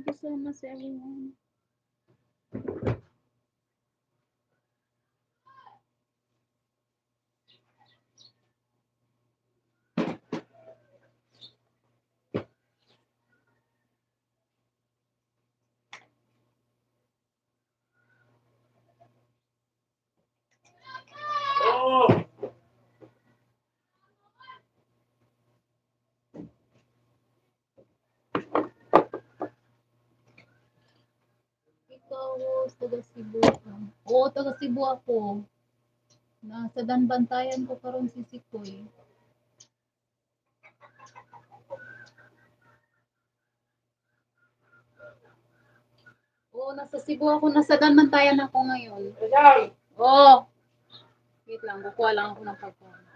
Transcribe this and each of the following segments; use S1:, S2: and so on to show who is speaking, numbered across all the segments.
S1: Thank you so much, everyone. Ikaw, taga Cebu ka. Oo, taga Cebu ako. Nasa Danbantayan ko karon si Sikoy. Oo, nasa Cebu ako. Nasa Danbantayan ako ngayon. Oo. Wait lang, kukuha lang ako ng pagkain.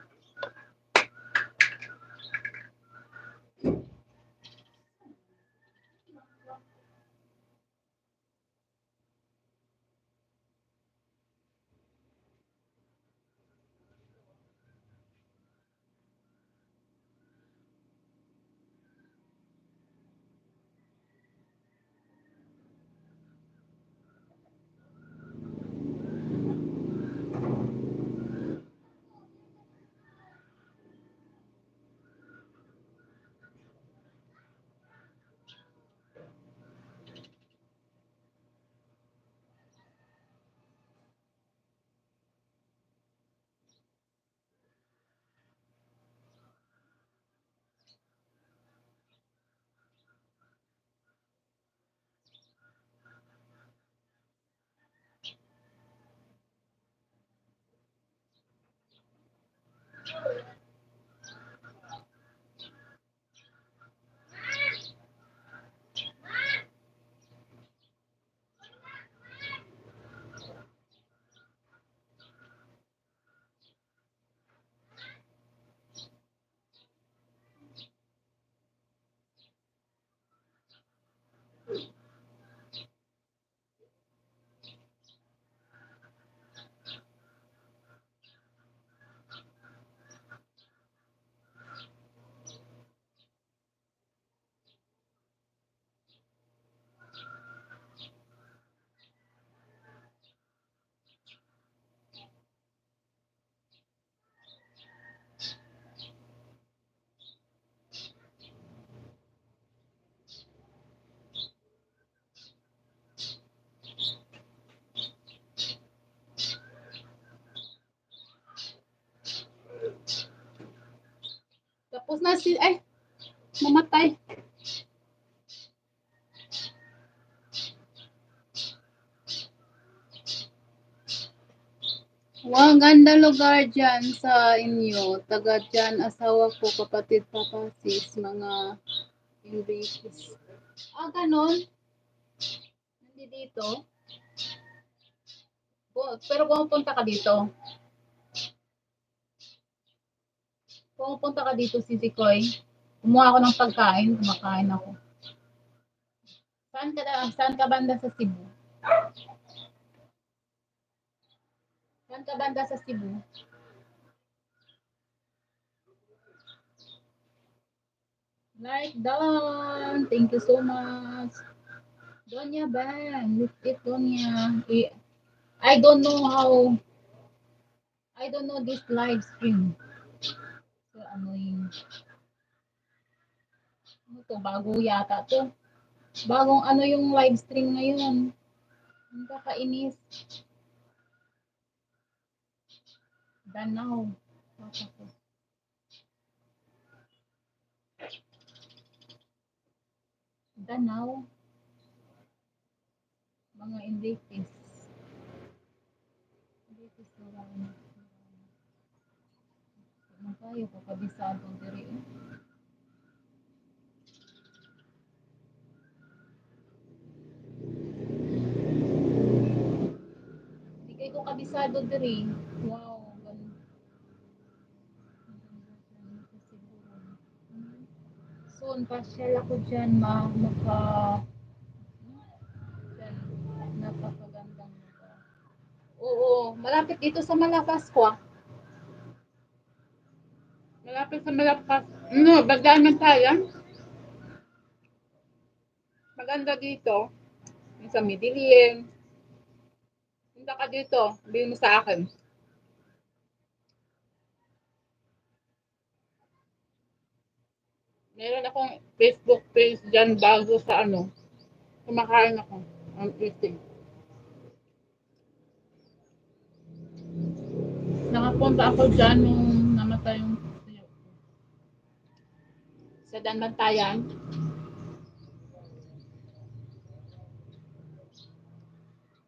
S1: Tapos na si... Ay! Mamatay. Wow, ganda lugar dyan sa inyo. Taga dyan, asawa ko, kapatid, papasis, mga English. Ah, ganon? Hindi dito? Pero pumupunta ka dito? Pumupunta ka dito, si Zikoy? Kumuha ako ng pagkain, kumakain ako. Saan ka banda sa Cebu? Saan ka banda sa Cebu? Like down. Thank you so much. Donya Ban. Lift it, Donya. I don't know how. I don't know this live stream. So annoying. Ano to? Bago yata to. Bagong ano yung live stream ngayon. Ang kakainis. Danaw. Danaw. Mga Enriquez. Enriquez na lang tayo, kakabisado diri. Di kayo ko kabisado diri. Wow, ganun. Soon, pasyal ako dyan, dyan, napakagandang lugar. Oo, malapit dito sa Malapas ko ah. Malapit sa Malapas. No, bagdaan man tayo. Maganda dito. Yung sa Midillion. Punta ka dito. Sabihin mo sa akin. Meron akong Facebook page dyan bago sa ano. Kumakain ako. Ang eating. Nakapunta ako dyan nung namatay yung sa Danbantayan.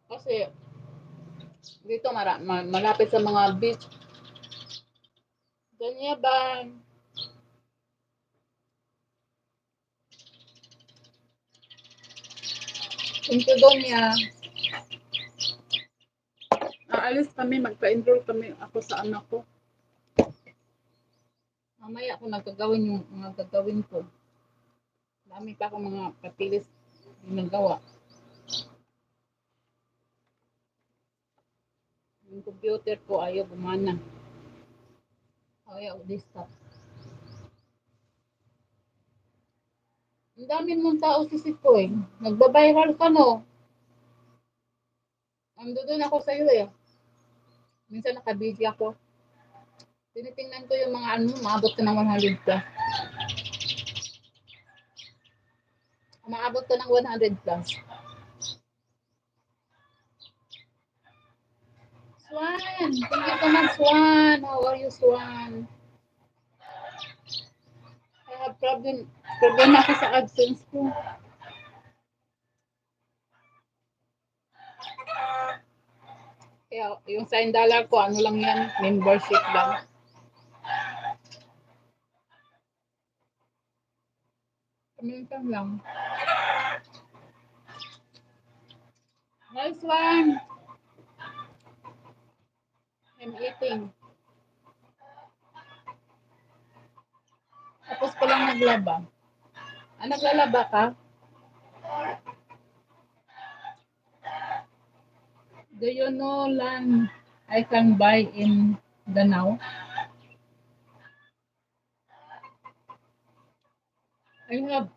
S1: Kasi dito malapit sa mga beach. Ganyan ba? Into doon niya. Aalis kami, magpa-enroll kami ako sa anak ko. Mamaya ako nagagawin yung mga gagawin ko. Dami pa akong mga patilis ginagawa. Yung computer ko ayaw gumana. Ayaw desktop. Ang dami mong tao sisip ko eh. Nagbabiral ka no. Ando doon ako sa iyo eh. Minsan nakabidyo ako. Tinitingnan ko yung mga ano, maabot ka ng 100 plus. Maabot ka ng 100 plus. Swan! Thank you so much, Swan. How are you, Swan? I have problema ako sa AdSense ko. Kaya yung $9 ko, ano lang yan, membership lang. Minsan lang. Nice one! I'm eating. Tapos ko lang naglaba. Ah, naglalaba ka? Do you know land I can buy in Danau? I have.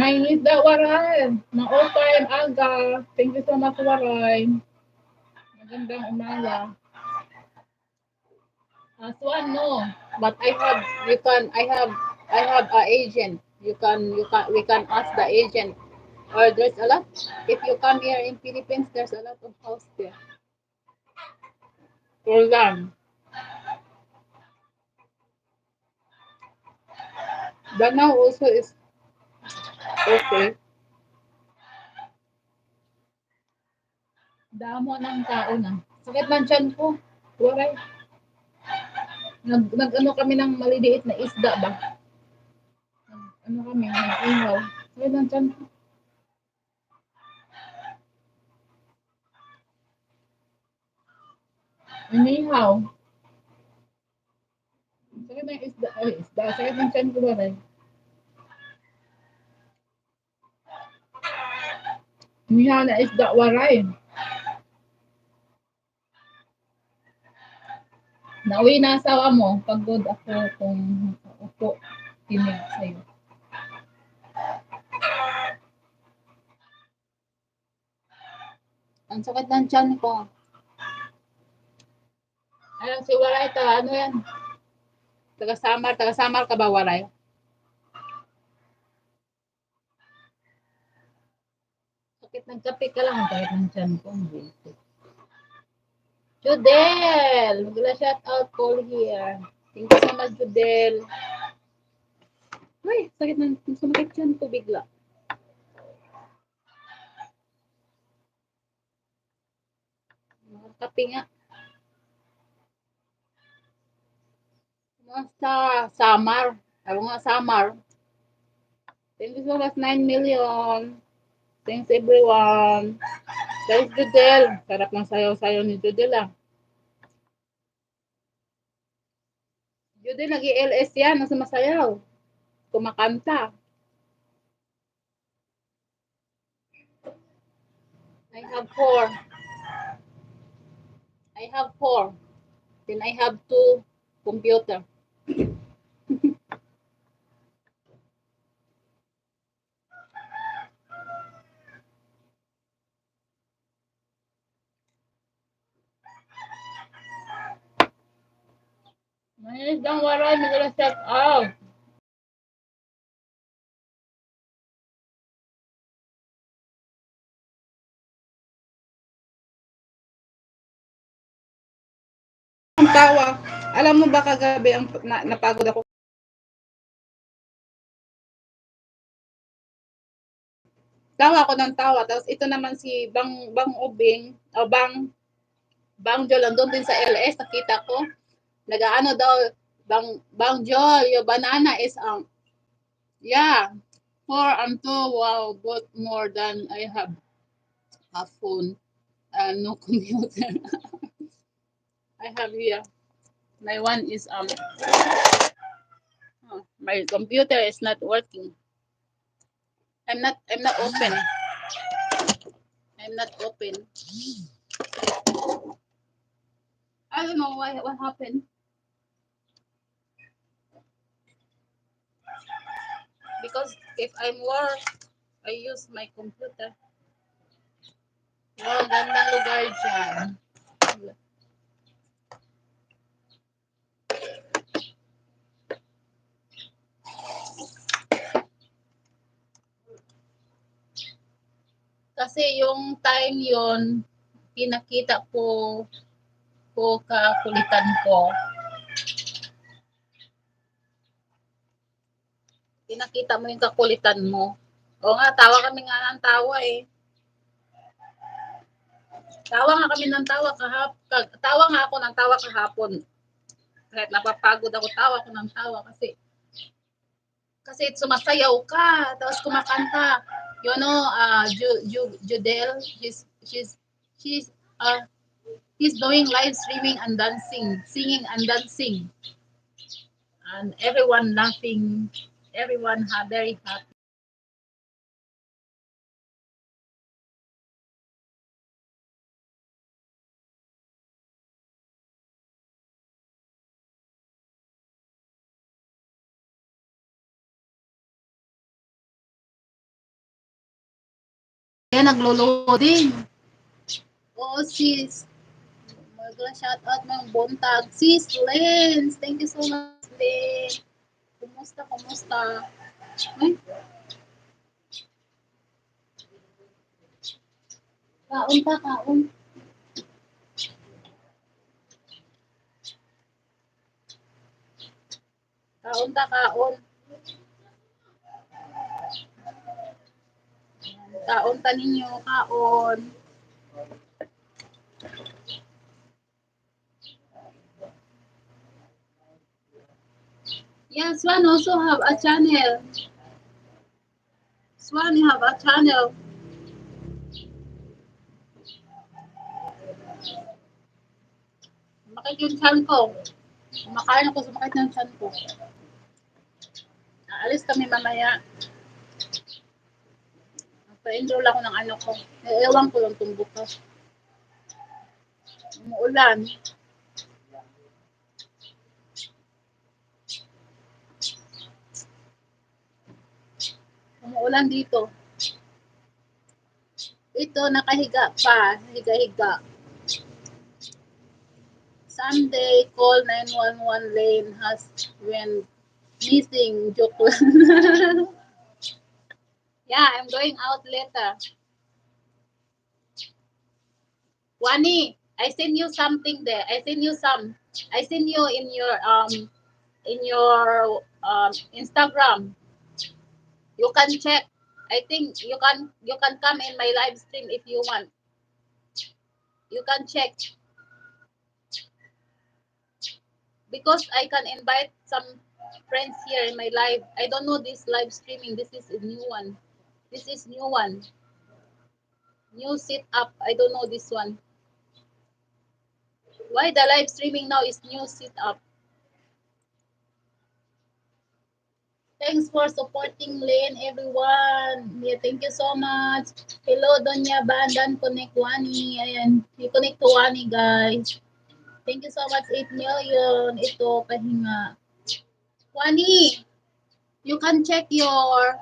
S1: Nainis daw, Waray. Ma-all time aga. Thank you so much, Waray. Magandang umaga. Swan, no. But I have, you can, I have a agent. We can ask the agent. Or there's a lot. If you come here in Philippines, there's a lot of house there. For land. Danau also is okay. Damo ng tao na. Sakit ng tiyan ko. Waray. Nag-ano kami ng maliliit na isda ba? Ano kami, nag-ihaw. Sakit ng tiyan ko. Inihaw. Sakit ng isda. Ay, isda. Sakit ng tiyan ko waray. Inihaw na isda waray. Nauwi na asawa mo. Pagod ako kung upo. Tinig sa'yo. Ang sakit ng tiyan ko. Alam si Waray, ano yan? Taga-Samar ka ba, Waray? Sakit ng kape ka lang, ang sakit ng tiyan ko. Judel! Magla shout out call here. Thank you so much, Judel. Ay, sakit ng sumakit tiyan ko bigla. Kape nga. Sa Samar. Ako nga Samar. Thank you so much, 9 million. Thanks everyone. There's Judel. Sarap ng sayaw-sayaw ni Judel ah. Judel, nag-i-LS yan. Nasa masayaw. Kumakanta. I have four. I have four. Then I have two computer. Ay, mag-reset out. Ang tawa. Alam mo ba kagabi ang napagod ako. Tawa ako ng tawa. Tapos ito naman si Bang Ubing, o Bang Jol, andun din sa LS, nakita ko. Nagaano daw, Bang Jol, your banana is, yeah, 4 and 2, wow, both more than I have a phone, no computer. I have here, my one is, my computer is not working. I'm not open. I'm not open. I don't know what happened. Because if I'm work, I use my computer. Wow, gandang lugar dyan. Kasi yung time yon pinakita ko kakulitan ko. Pinakita mo yung kakulitan mo. O nga, tawa kami nga ng tawa eh. Tawa nga kami ng tawa tawa nga ako ng tawa kahapon. Kahit napapagod ako, tawa ko ng tawa kasi sumasayaw ka, tapos kumakanta. You know, Judel, she's he's doing live streaming and dancing, singing and dancing. And everyone laughing, everyone very happy. Kaya naglo-loading. Oo, sis. Mag-shout out ng buntag. Sis Lens. Thank you so much, Lens. Kumusta, kumusta? Ay, kaon ka, kaon. Kaon ta, kaon. Kaon ta ninyo, kaon. Yeah, Swan also have a channel. Swan, you have a channel. Sumakit yung chan ko. Kumakain ako, sumakit yung chan ko. Aalis kami mamaya. Pa-enroll ako ng ano ko. Ewan ko lang itong bukas. Umuulan. Umuulan dito. Ito, nakahiga pa. Higa-higa. Sunday, call 911 Lane has went missing. Joke lang. Yeah, I'm going out later. Wani, I send you something there. I send you some. I send you in your Instagram. You can check. I think you can come in my live stream if you want. You can check because I can invite some friends here in my live. I don't know this live streaming. This is a new one. This is new one. New setup. I don't know this one. Why the live streaming now is new setup? Thanks for supporting Lane, everyone. Yeah, thank you so much. Hello, Donya Bandan Connect Wani. Ayan, i-connect to Wani, guys. Thank you so much, 8 million. Ito, pahinga. Wani, you can check your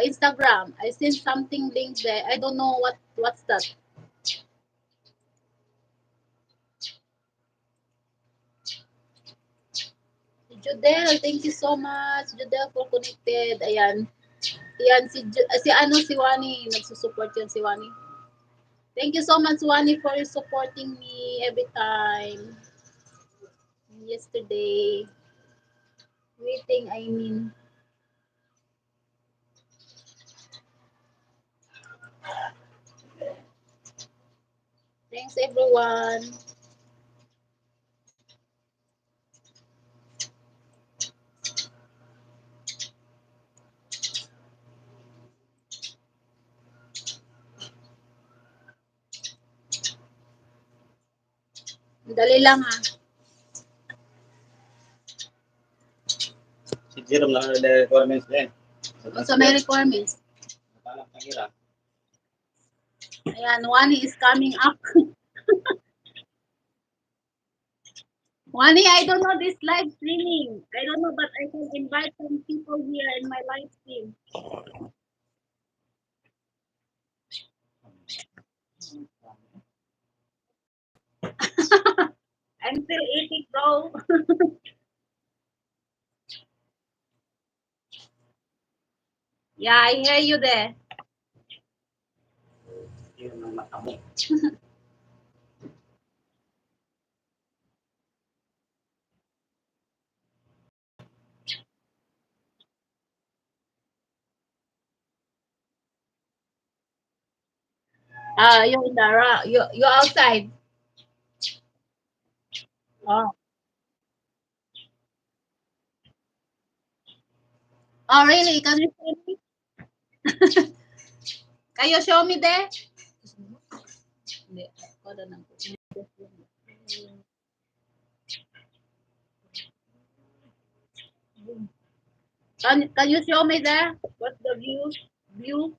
S1: Instagram. I sent something link there. I don't know what's that. Judel, thank you so much. Judel for connected. Ayan. Ayan, si ano, si Wani. Nagsusupport yan si Wani. Thank you so much, Wani, for supporting me every time. Yesterday. Waiting, I mean. Thanks, everyone. Dali lang, ha.
S2: Si Jerome lang ang requirements din.
S1: So, may requirements.
S2: Paano ang hirap?
S1: Ayan, Wani is coming up. Wani, I don't know this live streaming. I don't know, but I can invite some people here in my live stream. I'm still eating, bro. Yeah, I hear you there.
S2: Yun ang mata mo.
S1: You're in the you're outside. Oh. Oh, really? Can you show me? Can you show me there? Hindi. Hold on. Can you show me there? What's the view?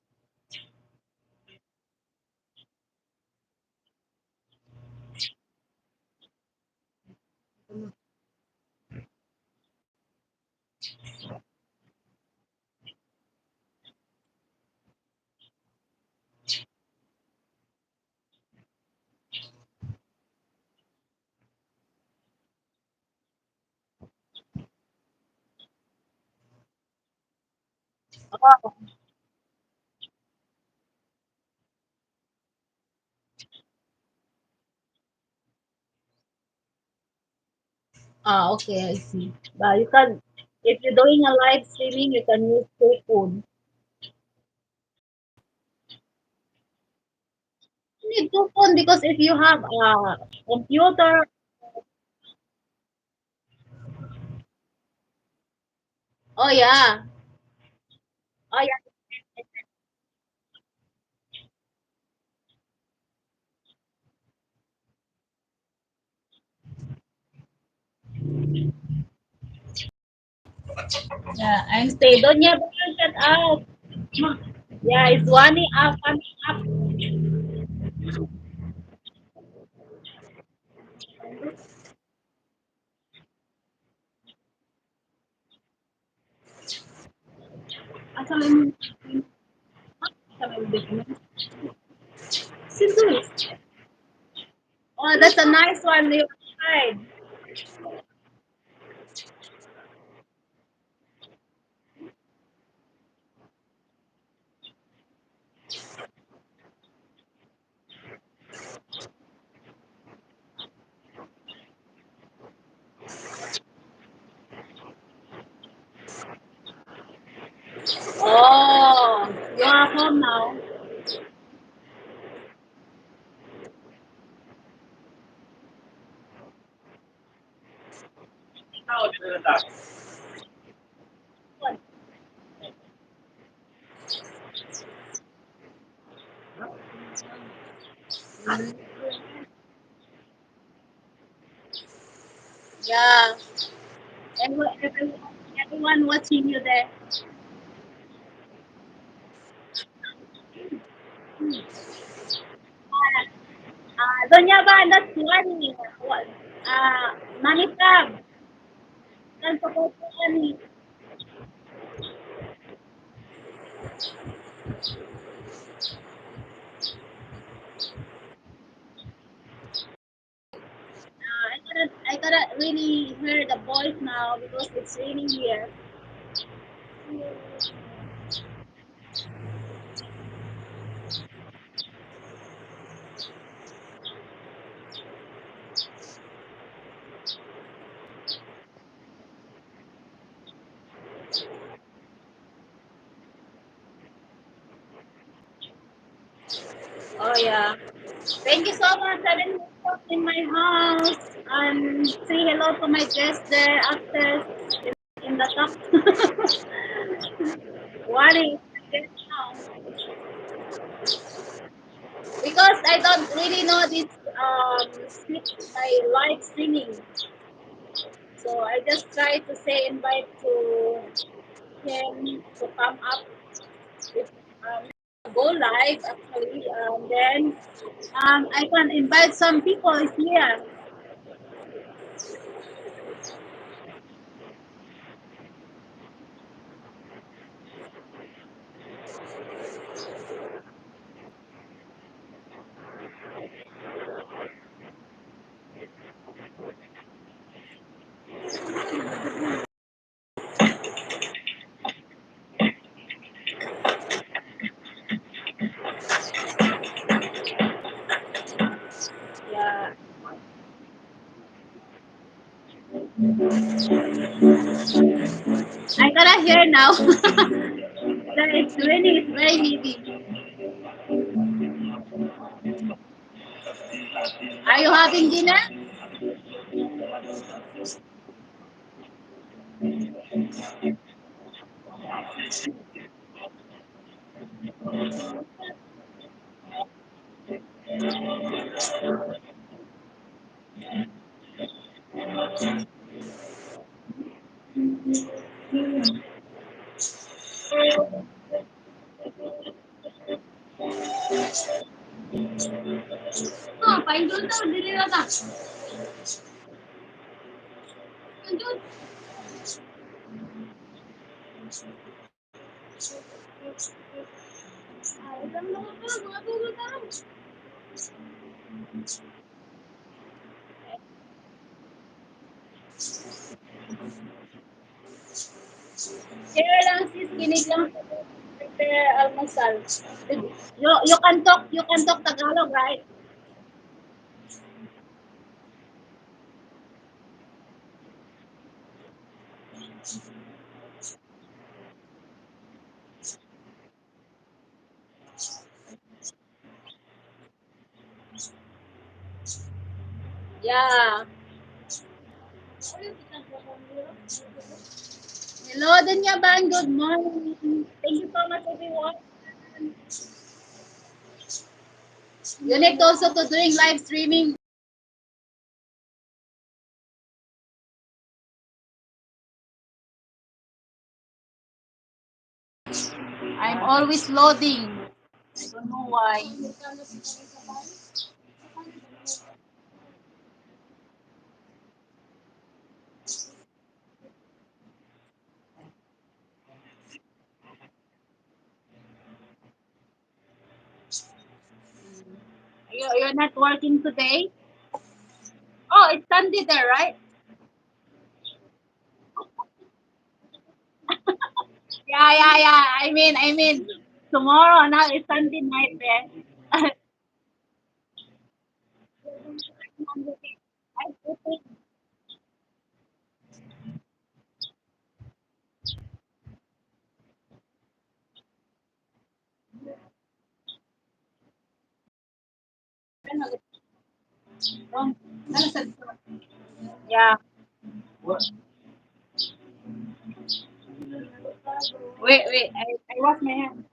S1: Oh. Ah, okay, I see. But you can, if you're doing a live streaming, you can use two phone. You need two phone because if you have a computer, oh yeah, oh yeah, yeah. I'm stay. Don't you ever shut out? Yeah, it's one up, one up. Actually, oh, that's a nice one. You tried. Oh, you are home now. Yeah, everyone watching you there. Donya ba, that's one. What? Money Crab. Don't support money. I cannot really hear the voice now because it's raining here. Oh yeah. Thank you so much. I didn't walk in my house and say hello to my guest there upstairs in the top. What is it now? Because I don't really know this my live streaming. So I just try to say invite to him to come up with go live actually. Then I can invite some people here. Yeah, I gotta hear now. That it's raining. It's very heavy. Are you having dinner? Oh, paindol daw, dili na ta. Paindol. Ay, lang lang ka, mga tulog na lang. Share lang sis, kinig lang sa prepare almusal. You can talk Tagalog, right? Yeah. Hello, Danyaban. Good morning. Thank you so much, everyone. You need also to doing live streaming. I'm always loading. I don't know why. You're not working today? Oh, it's Sunday there, right? Yeah, yeah, yeah. I mean, tomorrow now is Sunday night there. Yeah. Wait. I wash my hands.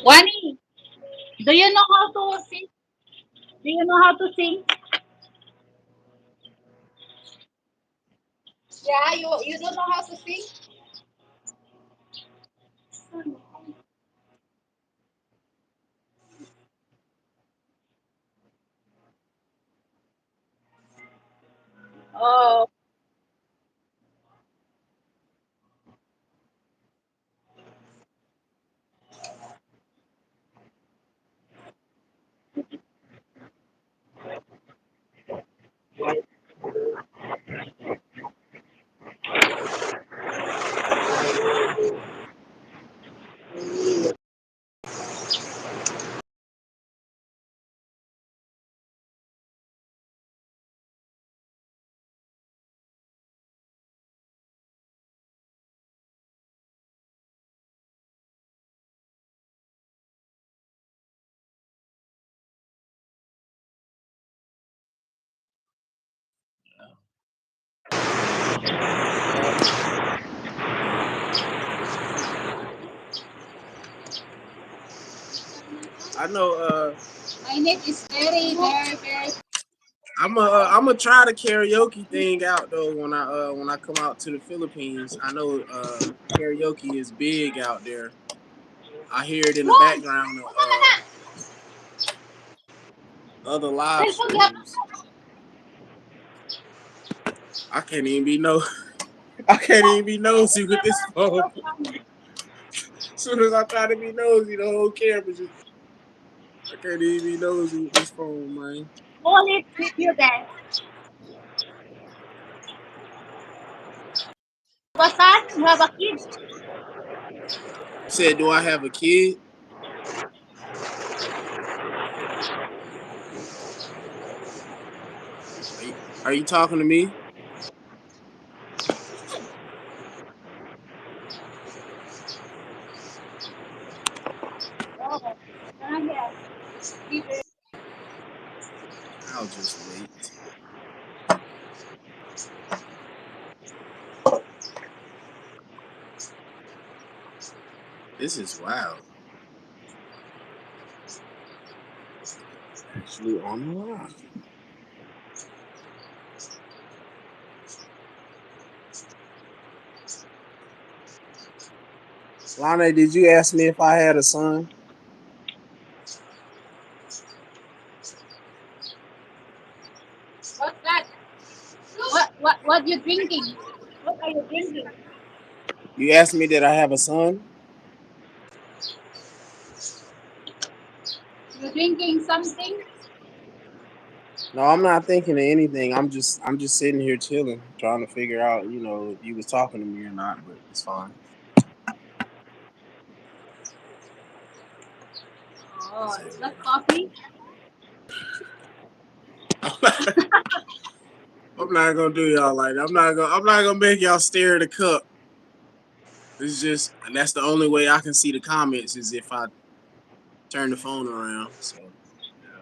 S1: Wani, do you know how to sing? Do you know how to sing? Yeah, you don't know how to sing? Oh,
S3: I know.
S1: my name is very, very, very.
S3: I'm gonna try the karaoke thing out though when I come out to the Philippines. I know karaoke is big out there. I hear it in the
S1: Ron,
S3: background of
S1: kuha ka na!
S3: other live
S1: Cellphone gihapon
S3: streams. I can't even be no. I can't even be nosy with this phone. As soon as I try to be nosy, the whole camera just. I can't even be nosy with this phone, man.
S1: Call it with you then. What's that? You have a kid?
S3: You said, do I have a kid? Are you talking to me?
S1: Oh, yeah.
S3: I'll just wait. This is wild. Actually on the line. Lana, did you ask me if I had a son?
S1: What's that? What you drinking? What are you drinking?
S3: You asked me did I have a son?
S1: You drinking something?
S3: No, I'm not thinking of anything. I'm just sitting here chilling, trying to figure out, if you was talking to me or not, but it's fine.
S1: Oh,
S3: Say
S1: is
S3: what
S1: that coffee?
S3: up. I'm not gonna do y'all like that. I'm not gonna make y'all stare at the cup. It's just that's the only way I can see the comments is if I turn the phone around. So yeah.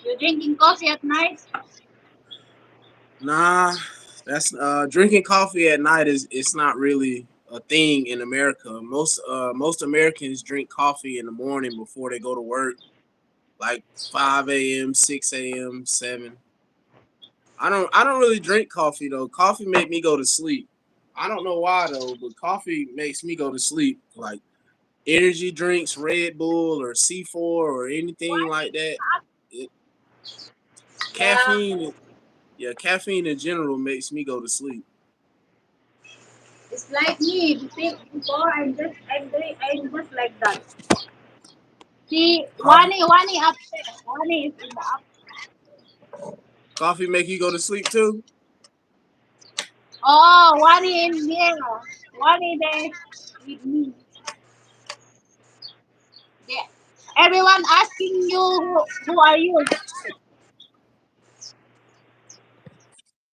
S1: You drinking coffee at night?
S3: Nah, that's drinking coffee at night is it's not really a thing in America. Most Americans drink coffee in the morning before they go to work, like 5 a.m., 6 a.m., 7. I don't really drink coffee though. Coffee make me go to sleep. I don't know why though, but coffee makes me go to sleep. Like energy drinks, Red Bull or C4 or anything
S1: What?
S3: like that. It,
S1: Yeah,
S3: caffeine, yeah, caffeine in general makes me go to sleep.
S1: it's like me. Before I'm just like that. See,
S3: Coffee,
S1: Wani upstairs. Wani is in the up.
S3: coffee make you go to sleep too?
S1: Oh, Wani in here. Wani there with me. Yeah. Everyone asking you who are you?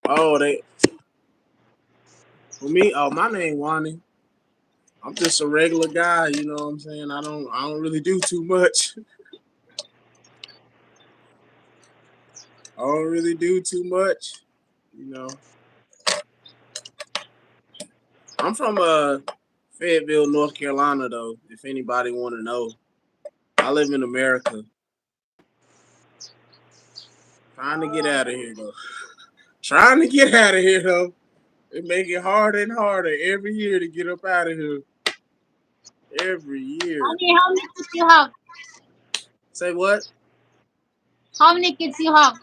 S3: Oh, they for me. Oh, my name Wani. I'm just a regular guy. You know what I'm saying? I don't really do too much. I don't really do too much. You know, I'm from Fayetteville, North Carolina, though. If anybody want to know, I live in America. Trying to get out of here though. Trying to get out of here though. It make it harder and harder every year to get up out of here. Every year.
S1: Wani, how many kids you have?
S3: Say what?
S1: How many kids you have?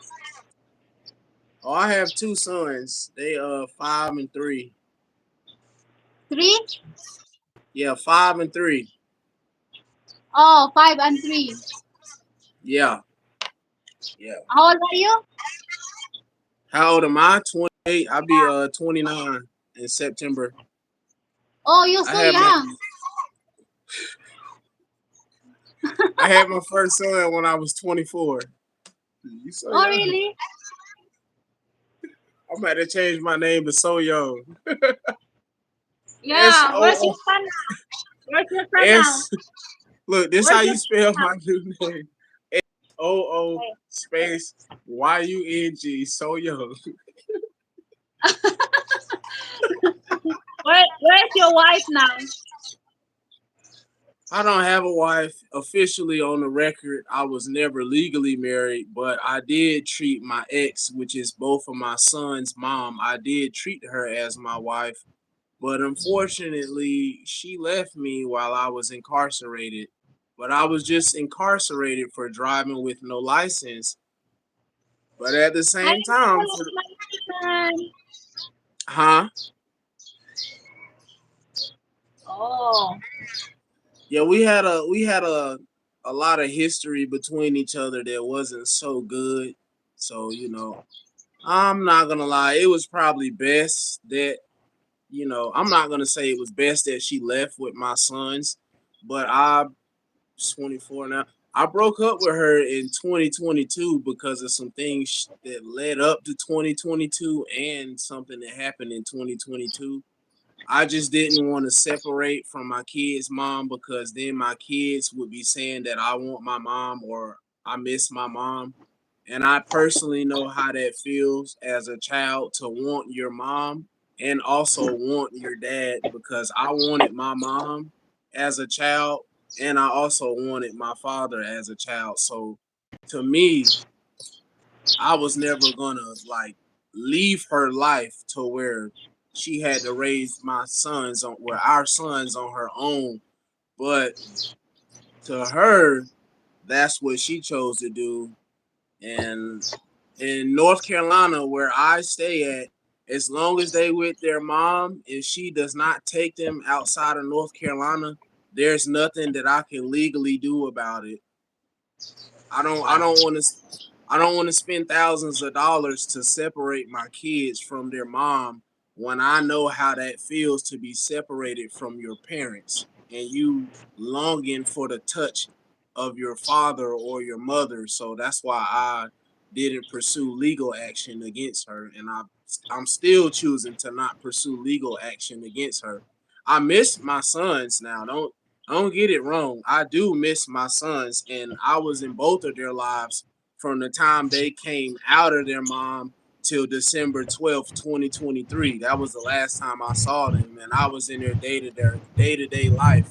S3: Oh, I have two sons. They 5 and 3.
S1: Three?
S3: Yeah, 5 and 3.
S1: Oh, 5 and 3.
S3: Yeah, yeah.
S1: How old are you?
S3: How old am I? 28. I'll be 29 in September.
S1: Oh, you're
S3: I
S1: so
S3: had my
S1: young.
S3: I had my first son when I was 24. You so
S1: Oh,
S3: young.
S1: really?
S3: I'm about to change my name to So Young. S
S1: Yeah. Where's your
S3: O O
S1: son now? Where's your son now?
S3: S. Look, this how
S1: Where's your
S3: you
S1: son
S3: spell
S1: now?
S3: my new name. O
S1: Okay.
S3: space YUNG. So Young.
S1: Where's your wife now?
S3: I don't have a wife officially on the record. I was never legally married, but I did treat my ex, which is both of my sons' mom. I did treat her as my wife, but unfortunately, she left me while I was incarcerated. But I was just incarcerated for driving with no license. But at the
S1: I
S3: same
S1: never
S3: time,
S1: lost my license.
S3: huh?
S1: Oh.
S3: Yeah, we had a lot of history between each other that wasn't so good. So I'm not gonna lie, it was probably best that I'm not gonna say it was best that she left with my sons, but I'm 24 now. I broke up with her in 2022 because of some things that led up to 2022 and something that happened in 2022. I just didn't want to separate from my kids' mom because then my kids would be saying that I want my mom or I miss my mom. And I personally know how that feels as a child to want your mom and also want your dad because I wanted my mom as a child and I also wanted my father as a child. So to me, I was never gonna like leave her life to where she had to raise my sons on where our sons on her own. But to her, that's what she chose to do. And in North Carolina, where I stay at, as long as they with their mom and she does not take them outside of North Carolina, there's nothing that I can legally do about it. I don't I
S1: Wow.
S3: don't want to I don't want to spend thousands of dollars to separate my kids from their mom when I know how that feels to be separated from your parents and you longing for the touch of your father or your mother. So that's why I didn't pursue legal action against her and I'm still choosing to not pursue legal action against her. I miss my sons now. Don't get it wrong. I do miss my sons, and I was in both of their lives from the time they came out of their mom till December 12th, 2023. That was the last time I saw them, and I was in their day to day life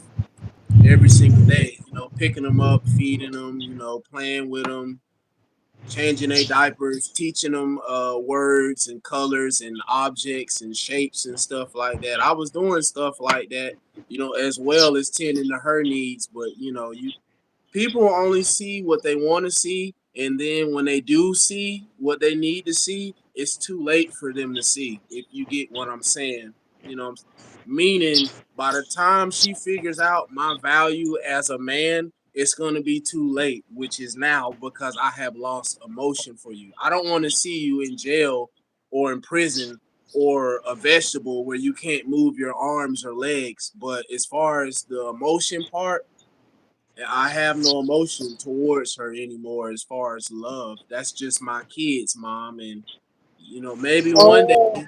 S3: every single day. Picking them up, feeding them, playing with them, changing their diapers, teaching them words and colors and objects and shapes and stuff like that. I was doing stuff like that, as well as tending to her needs. But people only see what they want to see, and then when they do see what they need to see, it's too late for them to see. If you get what I'm saying, meaning by the time she figures out my value as a man it's going to be too late, which is now because I have lost emotion for you. I don't want to see you in jail or in prison or a vegetable where you can't move your arms or legs. But as far as the emotion part, I have no emotion towards her anymore as far as love. That's just my kids, mom. And maybe one
S1: Oh,
S3: day,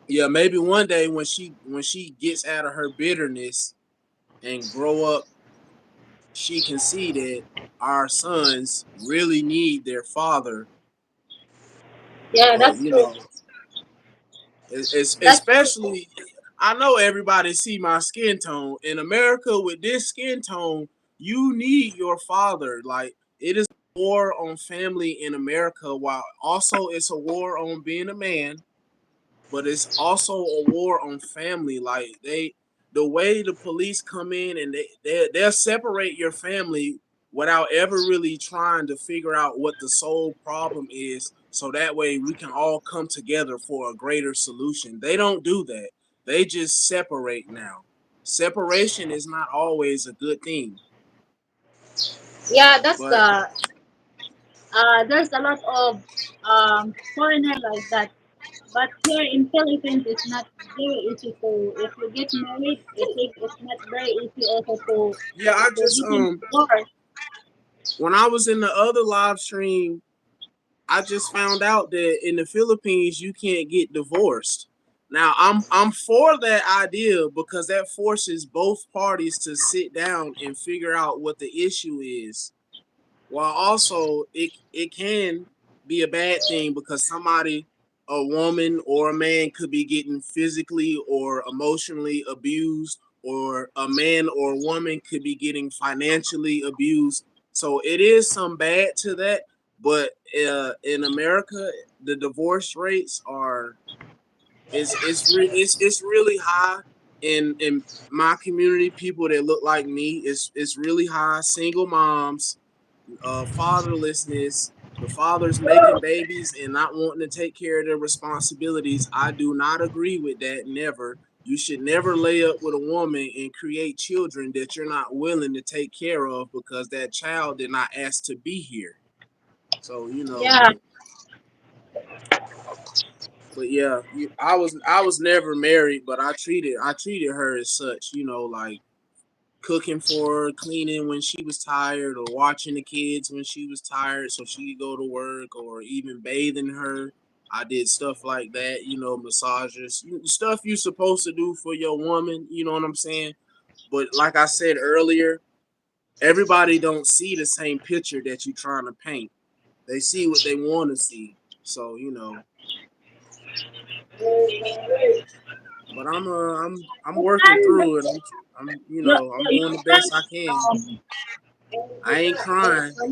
S3: yeah, maybe one day when she gets out of her bitterness and grow up, she can see that our sons really need their father.
S1: yeah,
S3: But
S1: that's true. That's true.
S3: especially, I know everybody see my skin tone in America. With this skin tone, you need your father. Like, it is a war on family in America, while also it's a war on being a man, but it's also a war on family. Like, the way the police come in and they'll separate your family without ever really trying to figure out what the sole problem is, so that way we can all come together for a greater solution. They don't do that. They just separate now. Separation is not always a good thing.
S1: Yeah, that's
S3: But
S1: the there's a lot of foreigner like that. But here in Philippines, it's not very easy to, if you get married, it's not very easy also
S3: yeah, I
S1: to
S3: just
S1: get into divorce.
S3: when I was in the other live stream, I just found out that in the Philippines you can't get divorced. Now I'm for that idea because that forces both parties to sit down and figure out what the issue is. While also it can be a bad thing because somebody, a woman or a man, could be getting physically or emotionally abused, or a man or a woman could be getting financially abused. So it is some bad to that, but in America the divorce rates are, it's really high in my community. People that look like me, it's really high. Single moms, fatherlessness, the fathers making babies and not wanting to take care of their responsibilities. I do not agree with that. Never. You should never lay up with a woman and create children that you're not willing to take care of because that child did not ask to be here. So,
S1: Yeah,
S3: but yeah, I was never married, but I treated her as such. Like cooking for her, cleaning when she was tired, or watching the kids when she was tired so she could go to work, or even bathing her. I did stuff like that, massages, stuff you're supposed to do for your woman, you know what I'm saying? But like I said earlier, everybody don't see the same picture that you're trying to paint. They see what they want to see. So, but I'm
S1: your
S3: working
S1: son,
S3: through it. I'm
S1: your
S3: doing the
S1: son,
S3: best I can.
S1: um,
S3: I ain't crying,
S1: why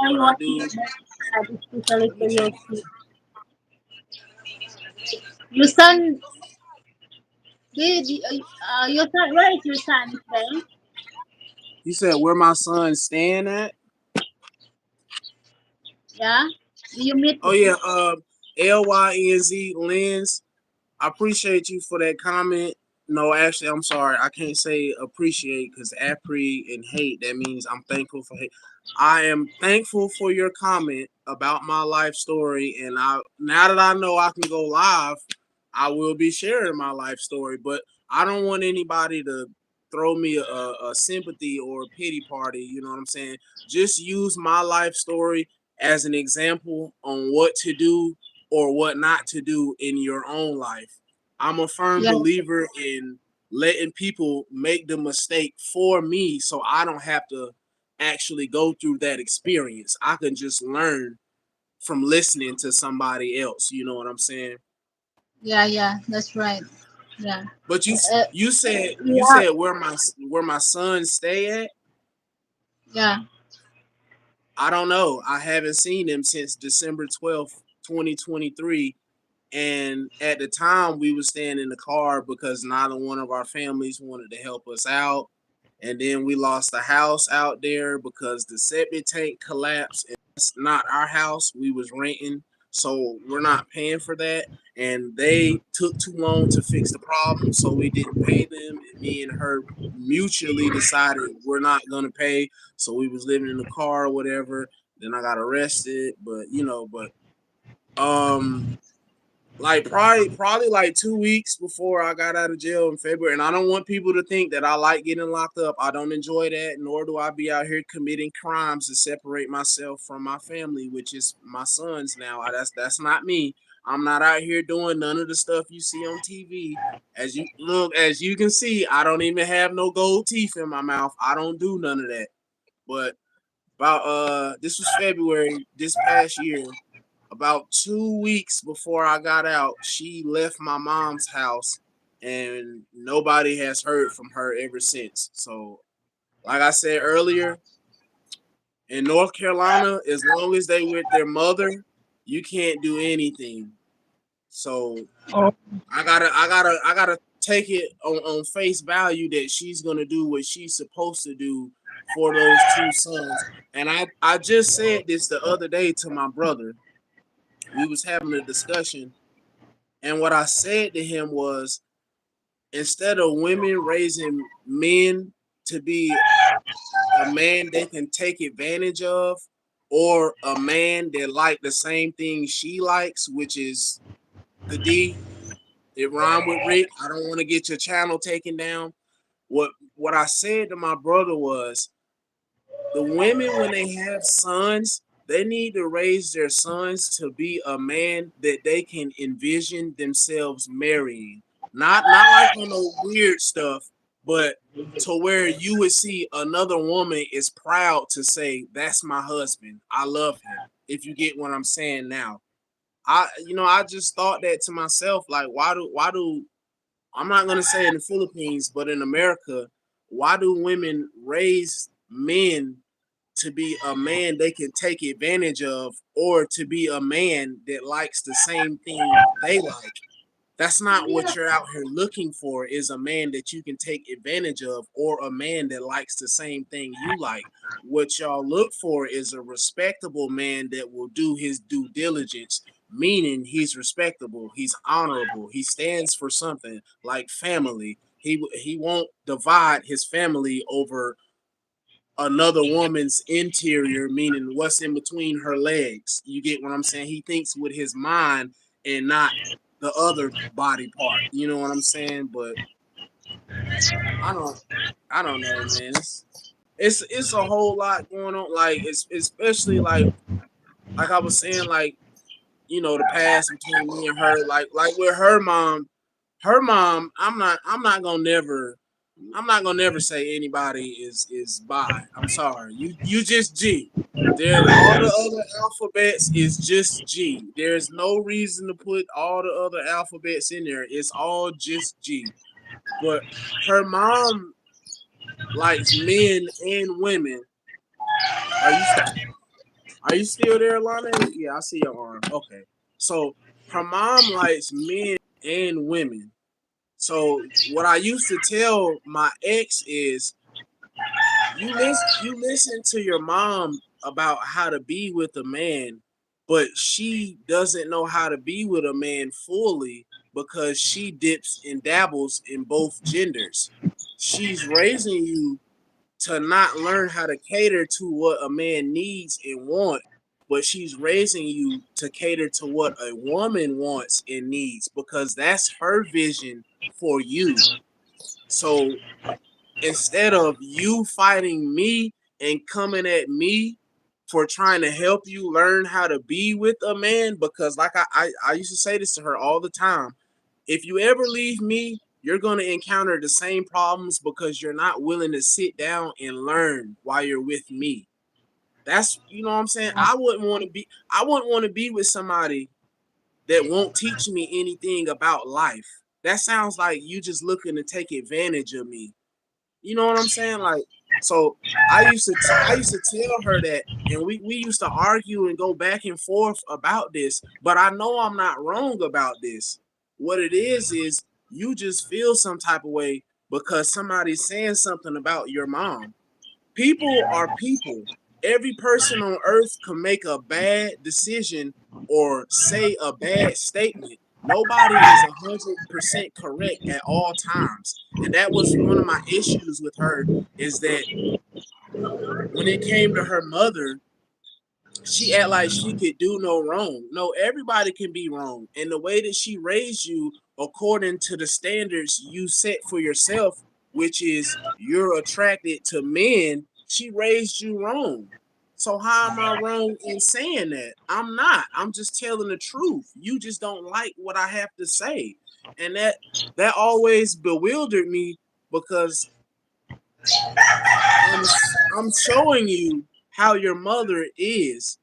S3: but
S1: you
S3: I
S1: want to
S3: do.
S1: get married, especially
S3: Let me
S1: for your
S3: change.
S1: kid. Your son, your son, where is your son staying?
S3: You said where my son's staying at?
S1: Yeah, do you meet
S3: Oh yeah, Lynz Lens. I appreciate you for that comment. No, actually, I'm sorry. I can't say appreciate because appre and hate, that means I'm thankful for hate. I am thankful for your comment about my life story, and now that I know I can go live, I will be sharing my life story. But I don't want anybody to throw me a sympathy or a pity party. You know what I'm saying? Just use my life story as an example on what to do or what not to do in your own life. I'm a firm
S1: yeah,
S3: believer in letting people make the mistake for me so I don't have to actually go through that experience. I can just learn from listening to somebody else. You know what I'm saying?
S1: yeah, that's right. Yeah,
S3: But you
S1: uh,
S3: you said you
S1: yeah,
S3: said where my son stay at?
S1: yeah,
S3: I don't know. I haven't seen him since December 12th, 2023. And at the time, we were staying in the car because neither one of our families wanted to help us out. And then we lost the house out there because the septic tank collapsed. And it's not our house. We was renting. so we're not paying for that. And they took too long to fix the problem, so we didn't pay them. And me and her mutually decided we're not gonna pay. So we was living in the car or whatever. Then I got arrested, but um like probably like 2 weeks before I got out of jail in February. And I don't want people to think that I like getting locked up. I don't enjoy that, nor do I be out here committing crimes to separate myself from my family, which is my sons now. That's not me. I'm not out here doing none of the stuff you see on TV. As you can see, I don't even have no gold teeth in my mouth. I don't do none of that. But about this was February this past year. About 2 weeks before I got out, she left my mom's house, and nobody has heard from her ever since. So, like I said earlier, in North Carolina, as long as they with their mother, you can't do anything. So
S4: Oh,
S3: I gotta take it on face value that she's gonna do what she's supposed to do for those two sons. And I just said this the other day to my brother. We was having a discussion, and what I said to him was, instead of women raising men to be a man they can take advantage of, or a man that like the same thing she likes, which is the D, it rhyme with Rick. I don't want to get your channel taken down. What I said to my brother was, the women, when they have sons, they need to raise their sons to be a man that they can envision themselves marrying. Not like on the weird stuff, but to where you would see another woman is proud to say, "That's my husband. I love him." If you get what I'm saying now. I just thought that to myself, like, why do I'm not gonna say in the Philippines, but in America, why do women raise men to be a man they can take advantage of, or to be a man that likes the same thing they like? That's not what you're out here looking for, is a man that you can take advantage of, or a man that likes the same thing you like. What y'all look for is a respectable man that will do his due diligence, meaning he's respectable, he's honorable, he stands for something like family. He won't divide his family over another woman's interior, meaning what's in between her legs. You get what I'm saying? He thinks with his mind and not the other body part. You know what I'm saying? But I don't I don't know, man. It's a whole lot going on. Like, it's especially like I was saying, like, the past between me and her, like with her mom, I'm not gonna never say anybody is bi. I'm sorry. You just G. There, all the other alphabets is just G. There's no reason to put all the other alphabets in there. It's all just G. But her mom likes men and women. Are you are you still there, Lana? Yeah, I see your arm. Okay. So her mom likes men and women. So what I used to tell my ex is, you listen to your mom about how to be with a man, but she doesn't know how to be with a man fully because she dips and dabbles in both genders. She's raising you to not learn how to cater to what a man needs and wants, but she's raising you to cater to what a woman wants and needs, because that's her vision for you. So instead of you fighting me and coming at me for trying to help you learn how to be with a man, because like I used to say this to her all the time, if you ever leave me, you're going to encounter the same problems because you're not willing to sit down and learn while you're with me. That's, what I'm saying. I wouldn't want to be with somebody that won't teach me anything about life. That sounds like you just looking to take advantage of me. You know what I'm saying? Like, so I used to tell her that, and we used to argue and go back and forth about this. But I know I'm not wrong about this. What it is you just feel some type of way because somebody's saying something about your mom. People are people, Every person on earth can make a bad decision or say a bad statement. Nobody is 100% correct at all times. And that was one of my issues with her, is that when it came to her mother, she act like she could do no wrong. No, everybody can be wrong. And the way that she raised you according to the standards you set for yourself, which is you're attracted to men, she raised you wrong. So how am I wrong in saying that? I'm not. I'm just telling the truth. You just don't like what I have to say. And that always bewildered me, because I'm I'm showing you how your mother is,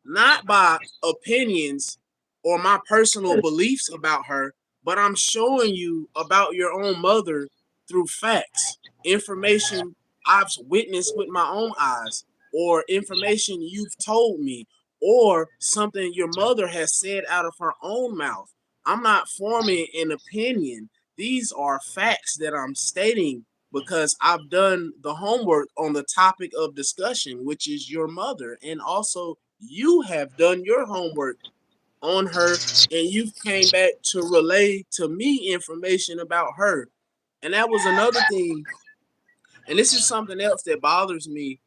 S3: not by opinions or my personal beliefs about her, but I'm showing you about your own mother through facts, information I've witnessed with my own eyes, or information you've told me, or something your mother has said out of her own mouth. I'm not forming an opinion. These are facts that I'm stating because I've done the homework on the topic of discussion, which is your mother. And also, you have done your homework on her, and you've came back to relay to me information about her. And that was another thing. And this is something else that bothers me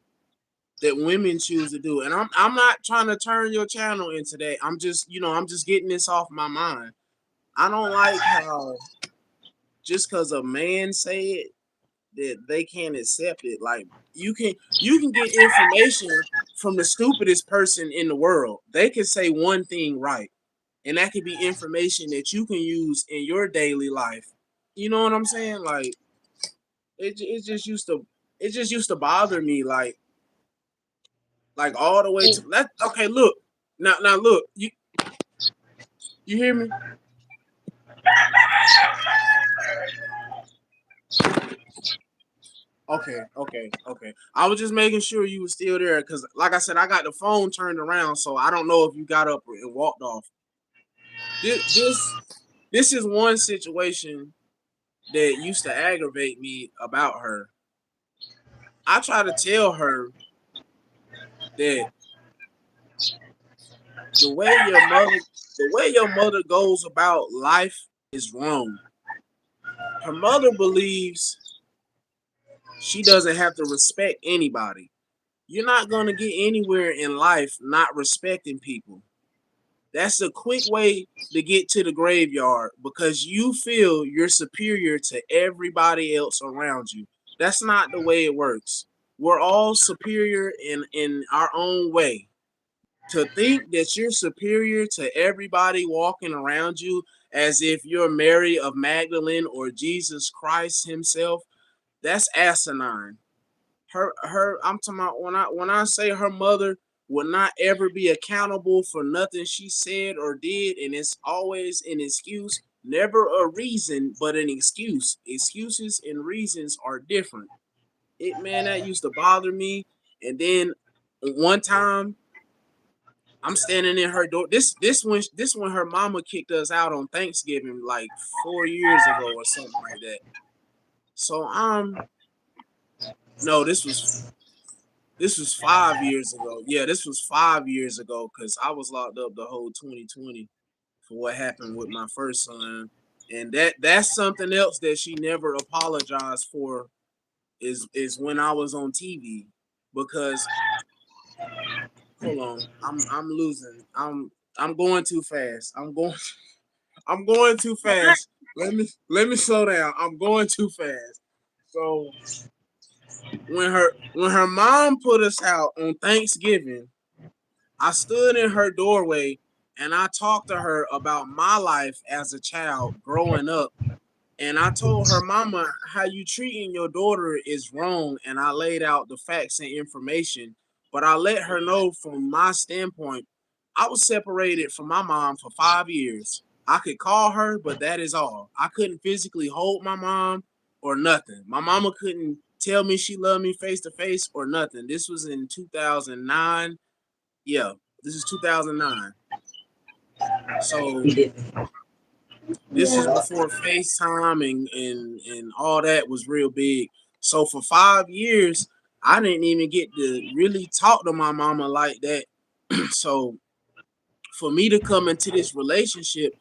S3: that women choose to do. And I'm not trying to turn your channel into that. I'm just, I'm just getting this off my mind. I don't like how just because a man say it, that they can't accept it. Like, you can get information from the stupidest person in the world. They can say one thing right, and that could be information that you can use in your daily life. You know what I'm saying? Like, it just used to bother me, like all the way to that. Okay, look, now look, you hear me? Okay. I was just making sure you were still there, because, like I said, I got the phone turned around, so I don't know if you got up and walked off. This is one situation that used to aggravate me about her. I try to tell her that the way your mother goes about life is wrong. Her mother believes she doesn't have to respect anybody. You're not going to get anywhere in life not respecting people. That's a quick way to get to the graveyard, because you feel you're superior to everybody else around you. That's not the way it works. We're all superior in our own way. To think that you're superior to everybody walking around you as if you're Mary of Magdalene or Jesus Christ himself, that's asinine. Her I'm talking about, when I say her mother will not ever be accountable for nothing she said or did, and it's always an excuse, never a reason, but an excuse. Excuses and reasons are different. Man, that used to bother me. And then one time I'm standing in her door. This when her mama kicked us out on Thanksgiving like 4 years ago or something like that. So no, this was 5 years ago. Yeah, this was 5 years ago, because I was locked up the whole 2020 for what happened with my first son. And that's something else that she never apologized for, is when I was on TV. Because hold on, I'm losing. I'm going too fast. I'm going too fast. Let me slow down. I'm going too fast. So when her mom put us out on Thanksgiving, I stood in her doorway and I talked to her about my life as a child growing up. And I told her mama, how you treating your daughter is wrong. And I laid out the facts and information. But I let her know from my standpoint, I was separated from my mom for 5 years. I could call her, but that is all. I couldn't physically hold my mom or nothing. My mama couldn't tell me she loved me face to face or nothing. This was in 2009. Yeah, this is 2009. So this is
S1: Yeah.
S3: before FaceTime and all that was real big. So for 5 years, I didn't even get to really talk to my mama like that. So for me to come into this relationship,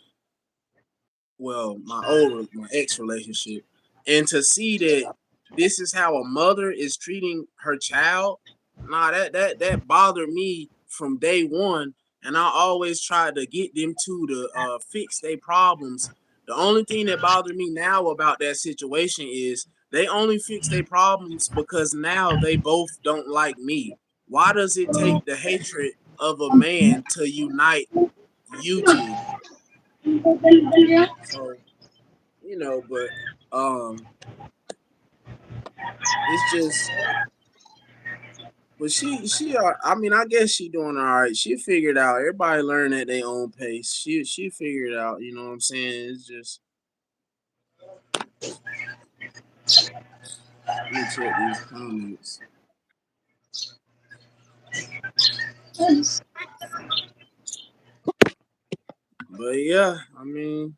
S3: well, my ex relationship, and to see that this is how a mother is treating her child, nah, that bothered me from day one, and I always tried to get them to fix their problems. The only thing that bothered me now about that situation is they only fix their problems because now they both don't like me. Why does it take the hatred of a man to unite you two? So but it's just, but I mean, I guess she doing all right. She figured out. Everybody learn at their own pace. She figured it out. You know what I'm saying? It's just, let me check these comments. But yeah, I mean,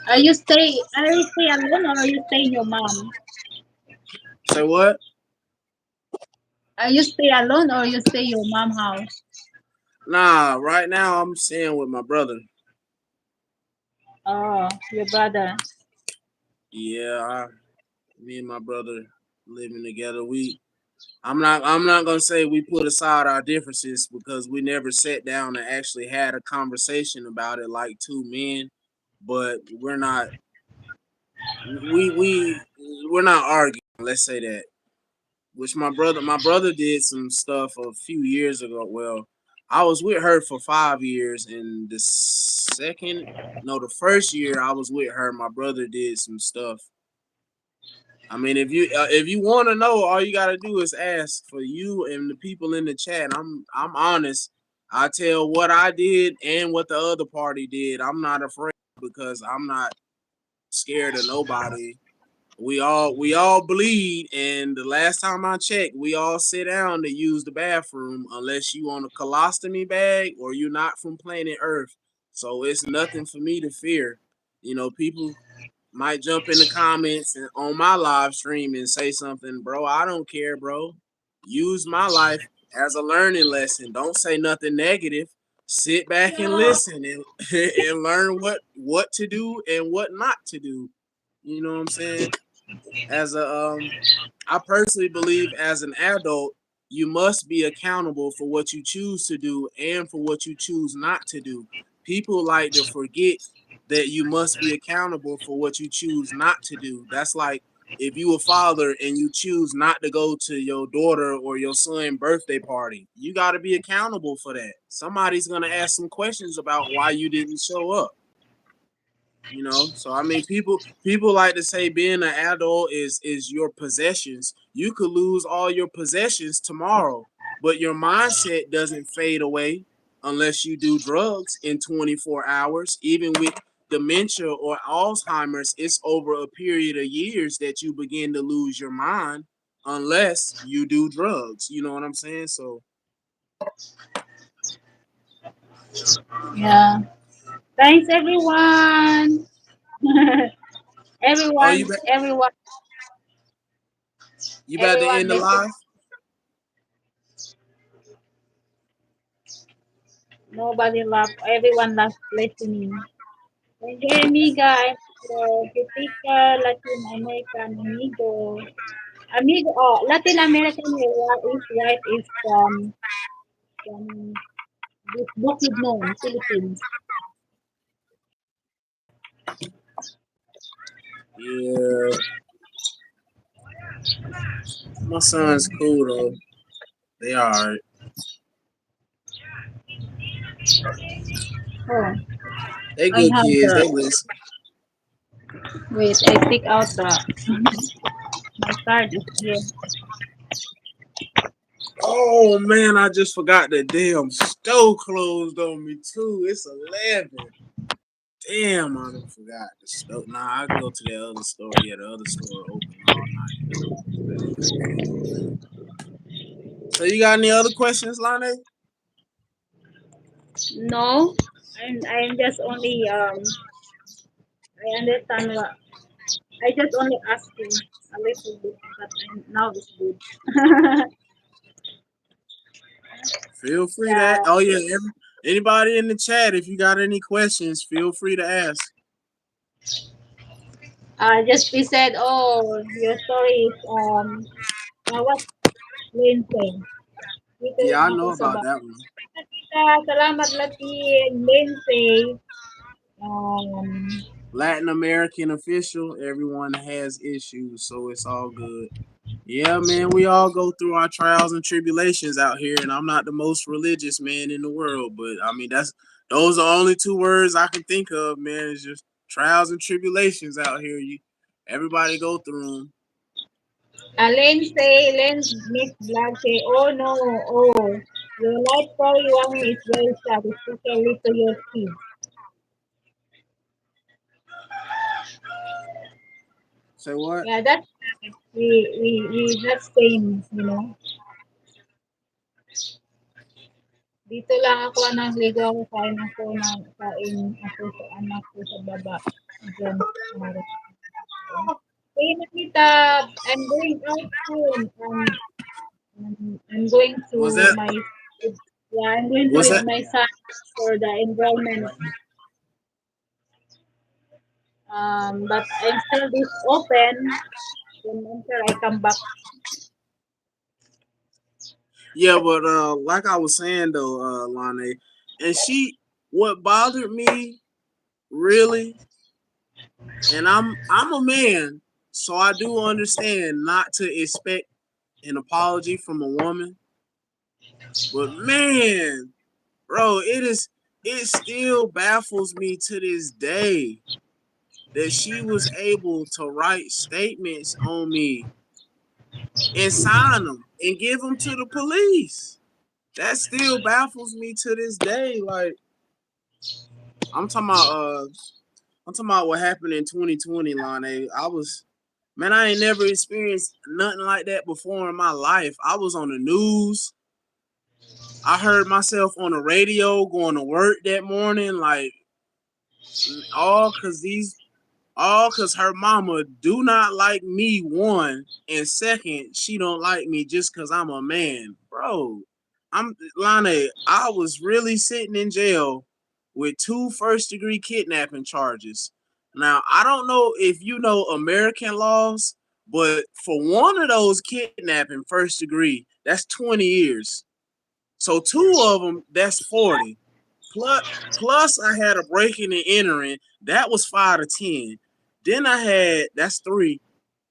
S1: Are you stay alone or you stay in your mom?
S3: say what?
S1: Are you stay alone or you stay your mom house?
S3: Nah, right now I'm staying with my brother.
S1: Oh, your brother.
S3: Yeah, me and my brother living together. I'm not gonna say we put aside our differences because we never sat down and actually had a conversation about it like two men. But we're not arguing. Let's say that. Which my brother did some stuff a few years ago. Well, I was with her for 5 years, and the first year I was with her, my brother did some stuff. I mean, if you want to know, all you gotta do is ask. For you and the people in the chat, I'm honest. I tell what I did and what the other party did. I'm not afraid because I'm not scared of nobody. We all bleed, and the last time I checked, we all sit down to use the bathroom unless you on a colostomy bag or you're not from planet Earth. So it's nothing for me to fear. People might jump in the comments and on my live stream and say something, bro. I don't care, bro. Use my life as a learning lesson. Don't say nothing negative. Sit back and listen and and learn what to do and what not to do. You know what I'm saying? As a I personally believe as an adult, you must be accountable for what you choose to do and for what you choose not to do. People like to forget that you must be accountable for what you choose not to do. That's like if you a father and you choose not to go to your daughter or your son birthday party, you got to be accountable for that. Somebody's going to ask some questions about why you didn't show up. So I mean, people like to say being an adult is your possessions. You could lose all your possessions tomorrow, but your mindset doesn't fade away unless you do drugs in 24 hours. Even with dementia or Alzheimer's, it's over a period of years that you begin to lose your mind unless you do drugs. You know what I'm saying? So
S1: Yeah. Thanks everyone.
S3: oh,
S1: everyone, everyone,
S3: you about to
S1: everyone
S3: end the
S1: listen.
S3: live?
S1: Nobody laugh. Everyone laugh listening. Enjoy amiga, Critica, Latin American amigo. Amigo, oh, Latin American is white is from this Bukidnon, Philippines.
S3: Yeah, my son's cool though. They are alright.
S1: Oh,
S3: They
S1: I
S3: good
S1: have
S3: kids. They
S1: the
S3: listen.
S1: wait. I take out my card is here.
S3: Oh man, I just forgot the damn store closed on me too. It's 11. Damn, I done forgot the store. Nah, I go to the other store. Yeah, the other store open all night. So you got any other questions, Lane?
S1: No, I'm just only I understand what I just only asking. a little bit, but now it's good.
S3: Feel free to.
S1: Yeah,
S3: Oh yeah, anybody in the chat, if you got any questions, feel free to ask.
S1: just we said, oh, your story is what Lane said. Dito
S3: Yeah,
S1: lang
S3: I
S1: ako
S3: know
S1: sa
S3: about
S1: baba.
S3: that one.
S1: Tita, salamat Latin. Lane say, um,
S3: Latin American official, everyone has issues, so it's all good. Yeah, man, we all go through our trials and tribulations out here, and I'm not the most religious man in the world, but I mean those are only two words I can think of, man. It's just trials and tribulations out here. Everybody go through them.
S1: Lane say, Lane Miss Vlog say, oh no, oh, your life story one is very sad, especially to your kids.
S3: Say what?
S1: Yeah, that's we that's same, you know. Dito lang ako nagligo ako kain ako ng kain ako sa anak ko sa baba. Diyan sa harap. Hey Nakita, I'm going out soon. I'm going to
S3: Was that
S1: my yeah, I'm going to
S3: was
S1: with
S3: that
S1: my son for the enrollment. But I'm still this open. Then after I come back.
S3: Yeah, but like I was saying though, Lane, and what bothered me really, and I'm a man, so I do understand not to expect an apology from a woman. But man, bro, it still baffles me to this day that she was able to write statements on me and sign them and give them to the police. That still baffles me to this day. Like I'm talking about I'm talking about what happened in 2020, Lane. Man, I ain't never experienced nothing like that before in my life. I was on the news. I heard myself on the radio going to work that morning, like all cause these all cause her mama do not like me, one, and second, she don't like me just cause I'm a man. Bro, I'm Lane, I was really sitting in jail with 2 first-degree kidnapping charges. Now, I don't know if you know American laws, but for one of those kidnapping first degree, that's 20 years. So two of them, that's 40. Plus, plus I had a breaking and entering. That was 5 to 10. Then I had, that's three.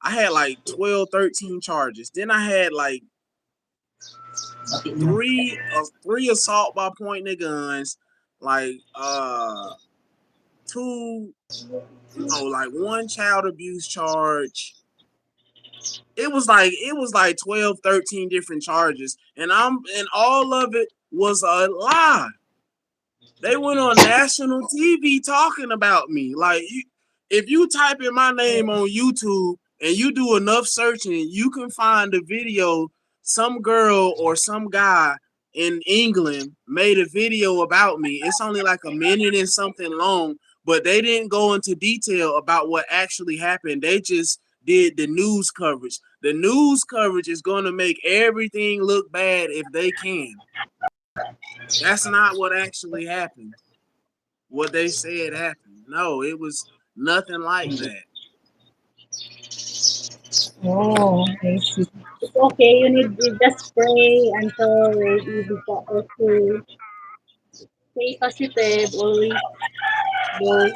S3: I had like 12, 13 charges. Then I had like three assault by pointing the guns, like two, no, like one child abuse charge. It was like 12, 13 different charges. And all of it was a lie. They went on national TV talking about me. Like, if you type in my name on YouTube and you do enough searching, you can find a video. Some girl or some guy in England made a video about me. It's only like a minute and something long, but they didn't go into detail about what actually happened. They just did the news coverage. The news coverage is going to make everything look bad if they can. That's not what actually happened. What they said happened. No, it was nothing like that.
S1: Oh, I see. It's okay. You just pray until you become to stay positive. Always go.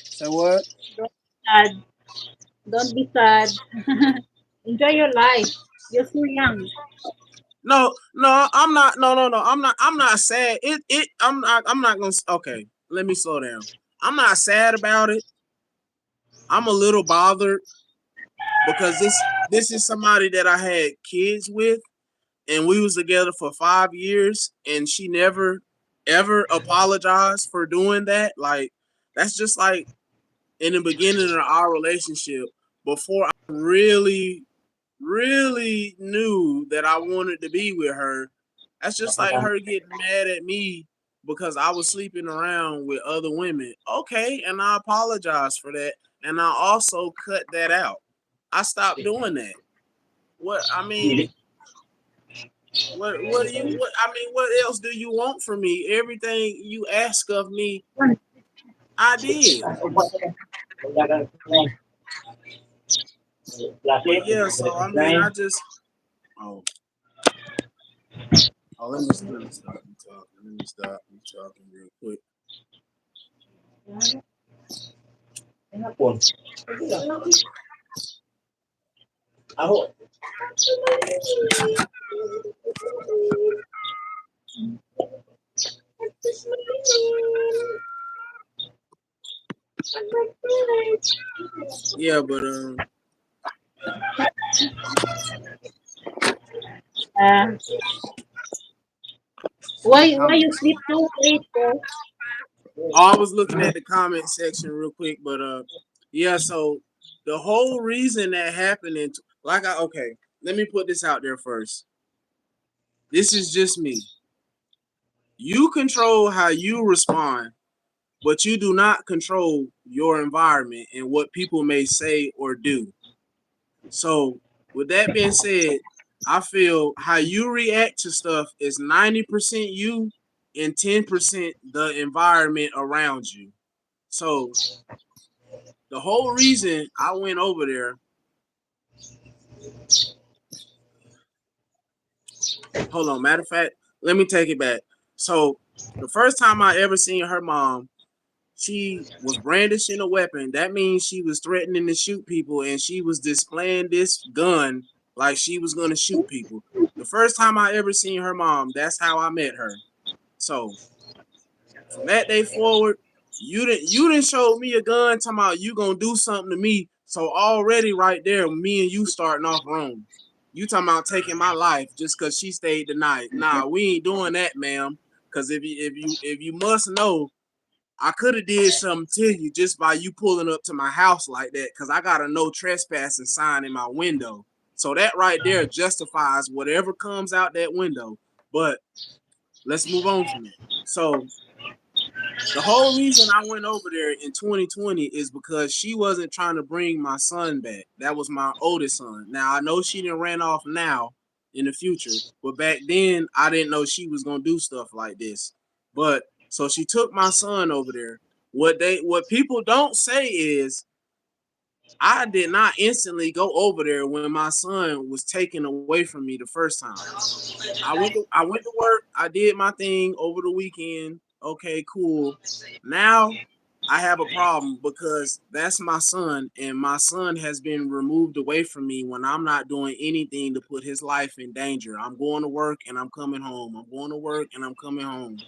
S3: So what?
S1: Don't be sad. Don't be sad. Enjoy your life. You're still young.
S3: No, no, I'm not. No, no, no. I'm not sad. I'm not gonna. Okay, let me slow down. I'm not sad about it. I'm a little bothered because this is somebody that I had kids with, and we was together for 5 years, and she never ever apologized for doing that. Like, that's just like in the beginning of our relationship, before I really knew that I wanted to be with her. That's just like her getting mad at me because I was sleeping around with other women. Okay, and I apologize for that. and I also cut that out. I stopped doing that. What I mean, what do you what I mean, what else do you want from me? Everything you ask of me, I did. But yeah, so I mean, I just oh let me stop you talking. Let me stop you talking real quick. Yeah, but
S1: Uh, why
S3: comment.
S1: you sleep too late, bro?
S3: I was looking at the comment section real quick, but yeah. So the whole reason that happened, like okay, let me put this out there first. This is just me. You control how you respond, but you do not control your environment and what people may say or do. So, with that being said, I feel how you react to stuff is 90% you and 10% the environment around you. So, the whole reason I went over there, hold on, matter of fact, let me take it back. So, the first time I ever seen her mom, she was brandishing a weapon. That means she was threatening to shoot people and she was displaying this gun like she was going to shoot people. The first time I ever seen her mom, that's how I met her. So from that day forward, you didn't show me a gun talking about you gonna do something to me. So already right there, me and you starting off wrong. You talking about taking my life just cause she stayed the night. Nah, we ain't doing that, ma'am. Cause if you must know, I could have did something to you just by you pulling up to my house like that, because I got a no trespassing sign in my window. So that right there justifies whatever comes out that window. But let's move on from it. So the whole reason I went over there in 2020 is because she wasn't trying to bring my son back. That was my oldest son. Now I know she didn't ran off now in the future, but back then I didn't know she was gonna do stuff like this. But so she took my son over there. What people don't say is I did not instantly go over there when my son was taken away from me the first time. I went to work. I did my thing over the weekend. Okay, cool. Now I have a problem because that's my son, and my son has been removed away from me when I'm not doing anything to put his life in danger. I'm going to work and I'm coming home. I'm going to work and I'm coming home.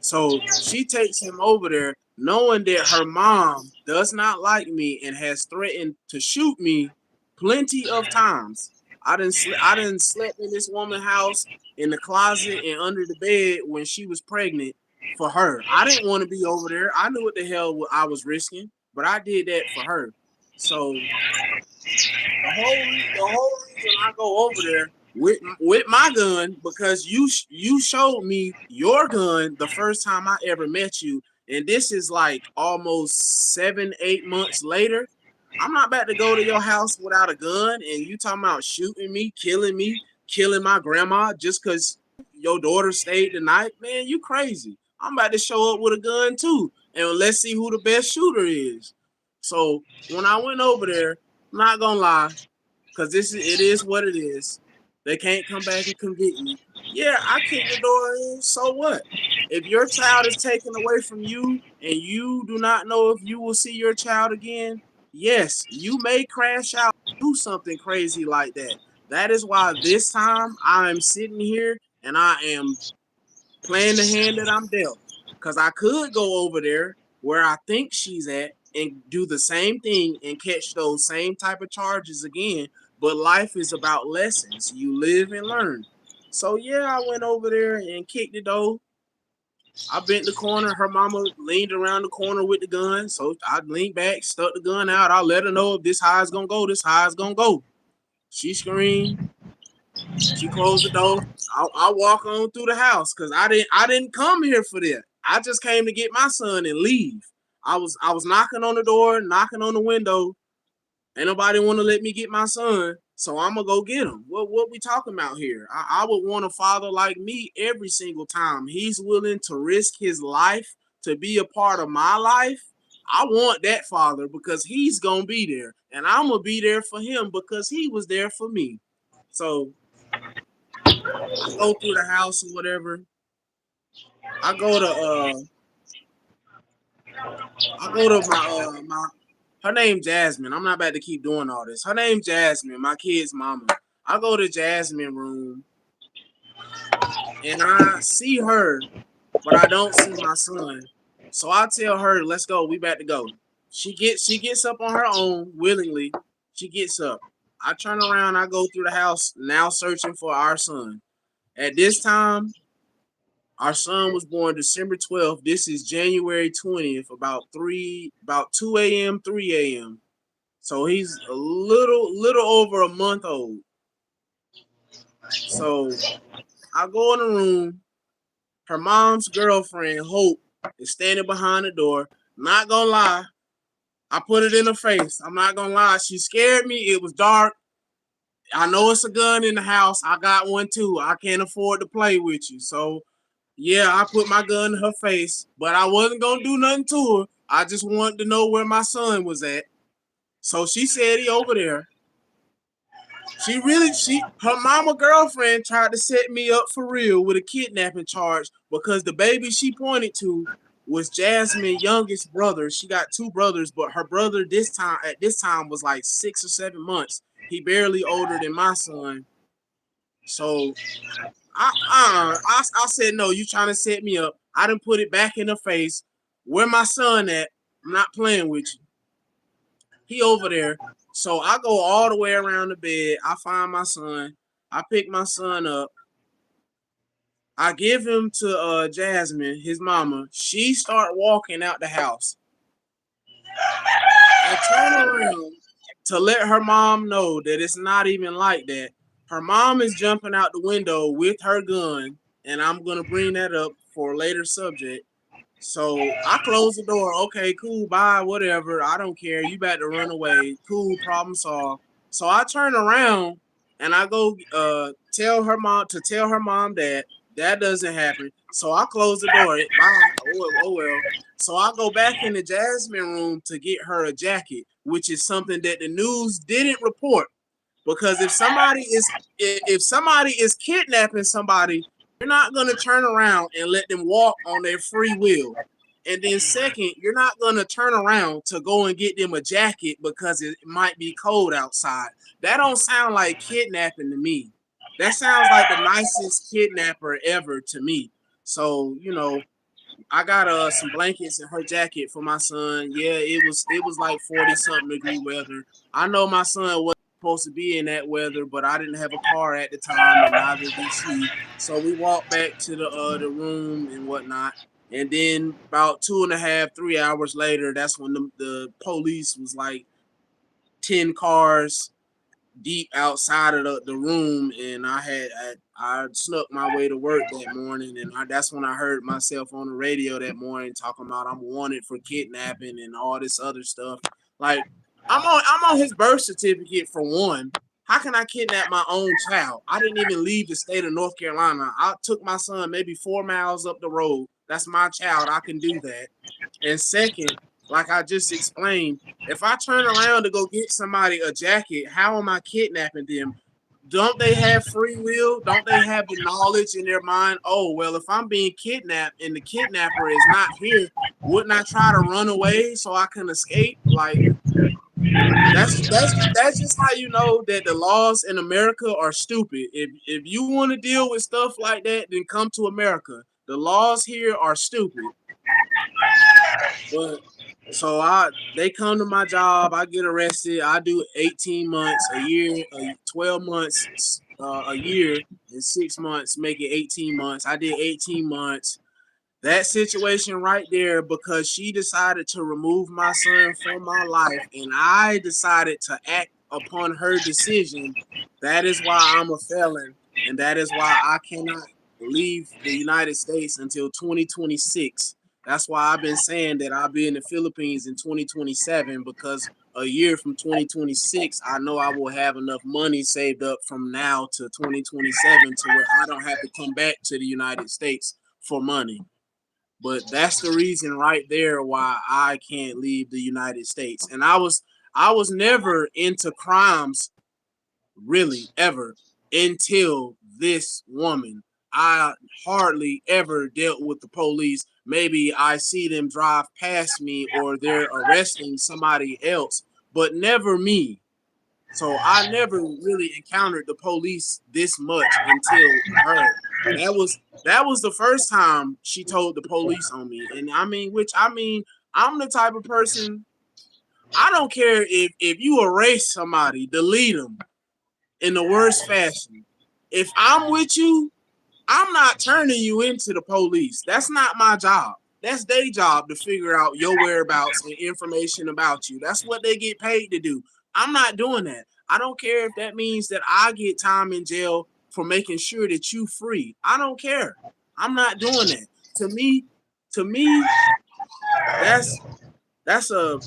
S3: So she takes him over there knowing that her mom does not like me and has threatened to shoot me plenty of times. I didn't slept in this woman's house in the closet and under the bed when she was pregnant for her. I didn't want to be over there. I knew what the hell I was risking, but I did that for her. So the whole reason I go over there with my gun because you showed me your gun the first time I ever met you, and this is like almost 7-8 months later. I'm not about to go to your house without a gun, and you talking about shooting me, killing my grandma just because your daughter stayed the night. Man, you crazy. I'm about to show up with a gun too, and let's see who the best shooter is. So when I went over there, I'm not gonna lie, because it is what it is. They can't come back and convict me. Yeah, I kicked the door in. So what? If your child is taken away from you and you do not know if you will see your child again, yes, you may crash out, do something crazy like that. That is why this time I am sitting here and I am playing the hand that I'm dealt. Because I could go over there where I think she's at and do the same thing and catch those same type of charges again. But life is about lessons. You live and learn. So yeah, I went over there and kicked the door. I bent the corner. Her mama leaned around the corner with the gun. So I leaned back, stuck the gun out. I let her know if this how it's gonna go, this how it's gonna go. She screamed. She closed the door. I walk on through the house because I didn't come here for that. I just came to get my son and leave. I was knocking on the door, knocking on the window. Ain't nobody want to let me get my son, so I'm gonna go get him. What we talking about here? I would want a father like me every single time. He's willing to risk his life to be a part of my life. I want that father because he's gonna be there, and I'm gonna be there for him because he was there for me. So I go through the house or whatever. I go to I go to my her name Jasmine. I'm not about to keep doing all this. Her name Jasmine, my kid's mama. I go to Jasmine room and I see her, but I don't see my son. So I tell her, "Let's go. We about to go." She gets up on her own willingly. She gets up. I turn around. I go through the house now searching for our son. At this time, our son was born December 12th. This is January 20th, about 2 a.m., 3 a.m. So he's a little over a month old. So I go in the room. Her mom's girlfriend, Hope, is standing behind the door. Not gonna lie, I put it in her face. I'm not gonna lie. She scared me. It was dark. I know it's a gun in the house. I got one too. I can't afford to play with you. So yeah, I put my gun in her face, but I wasn't gonna do nothing to her. I just wanted to know where my son was at. So she said he over there. Her mama girlfriend tried to set me up for real with a kidnapping charge because the baby she pointed to was Jasmine's youngest brother. She got two brothers, but her brother at this time was like 6 or 7 months. He barely older than my son. So I said no. You trying to set me up? I didn't put it back in her face. Where my son at? I'm not playing with you. He over there. So I go all the way around the bed. I find my son. I pick my son up. I give him to Jasmine, his mama. She start walking out the house. I turn around to let her mom know that it's not even like that. Her mom is jumping out the window with her gun, and I'm gonna bring that up for a later subject. So I close the door. Okay, cool, bye, whatever. I don't care. You about to run away. Cool, problem solved. So I turn around and I go tell her mom that doesn't happen. So I close the door. Bye. Oh well. So I go back in the Jasmine room to get her a jacket, which is something that the news didn't report. Because if somebody is kidnapping somebody, you're not gonna turn around and let them walk on their free will. And then second, you're not gonna turn around to go and get them a jacket because it might be cold outside. That don't sound like kidnapping to me. That sounds like the nicest kidnapper ever to me. So, I got some blankets and her jacket for my son. Yeah, it was like 40 something degree weather. I know my son wasn't supposed to be in that weather, but I didn't have a car at the time, and neither did she. So we walked back to the room and whatnot. And then about 2.5, 3 hours later, that's when the police was like 10 cars deep outside of the room, and I snuck my way to work that morning, and that's when I heard myself on the radio that morning talking about I'm wanted for kidnapping and all this other stuff. Like I'm on his birth certificate for one. How can I kidnap my own child? I didn't even leave the state of North Carolina. I took my son maybe 4 miles up the road. That's my child. I can do that. And second, like I just explained, if I turn around to go get somebody a jacket, how am I kidnapping them? Don't they have free will? Don't they have the knowledge in their mind? Oh, well, if I'm being kidnapped and the kidnapper is not here, wouldn't I try to run away so I can escape? Like that's just how you know that the laws in America are stupid. If you want to deal with stuff like that, then come to America. The laws here are stupid. But so they come to my job, I get arrested, I do 18 months, a year, 12 months, a year, and 6 months, make it 18 months. I did 18 months. That situation right there, because she decided to remove my son from my life, and I decided to act upon her decision. That is why I'm a felon, and that is why I cannot leave the United States until 2026. That's why I've been saying that I'll be in the Philippines in 2027 because a year from 2026, I know I will have enough money saved up from now to 2027 to where I don't have to come back to the United States for money. But that's the reason right there why I can't leave the United States. And I was never into crimes really ever until this woman. I hardly ever dealt with the police. Maybe I see them drive past me or they're arresting somebody else, but never me. So I never really encountered the police this much until her. That was the first time she told the police on me. And I mean, I'm the type of person, I don't care if you erase somebody, delete them in the worst fashion. If I'm with you, I'm not turning you into the police. That's not my job. That's their job to figure out your whereabouts and information about you. That's what they get paid to do. I'm not doing that. I don't care if that means that I get time in jail for making sure that you free. I don't care. I'm not doing that. To me, to me, that's that's a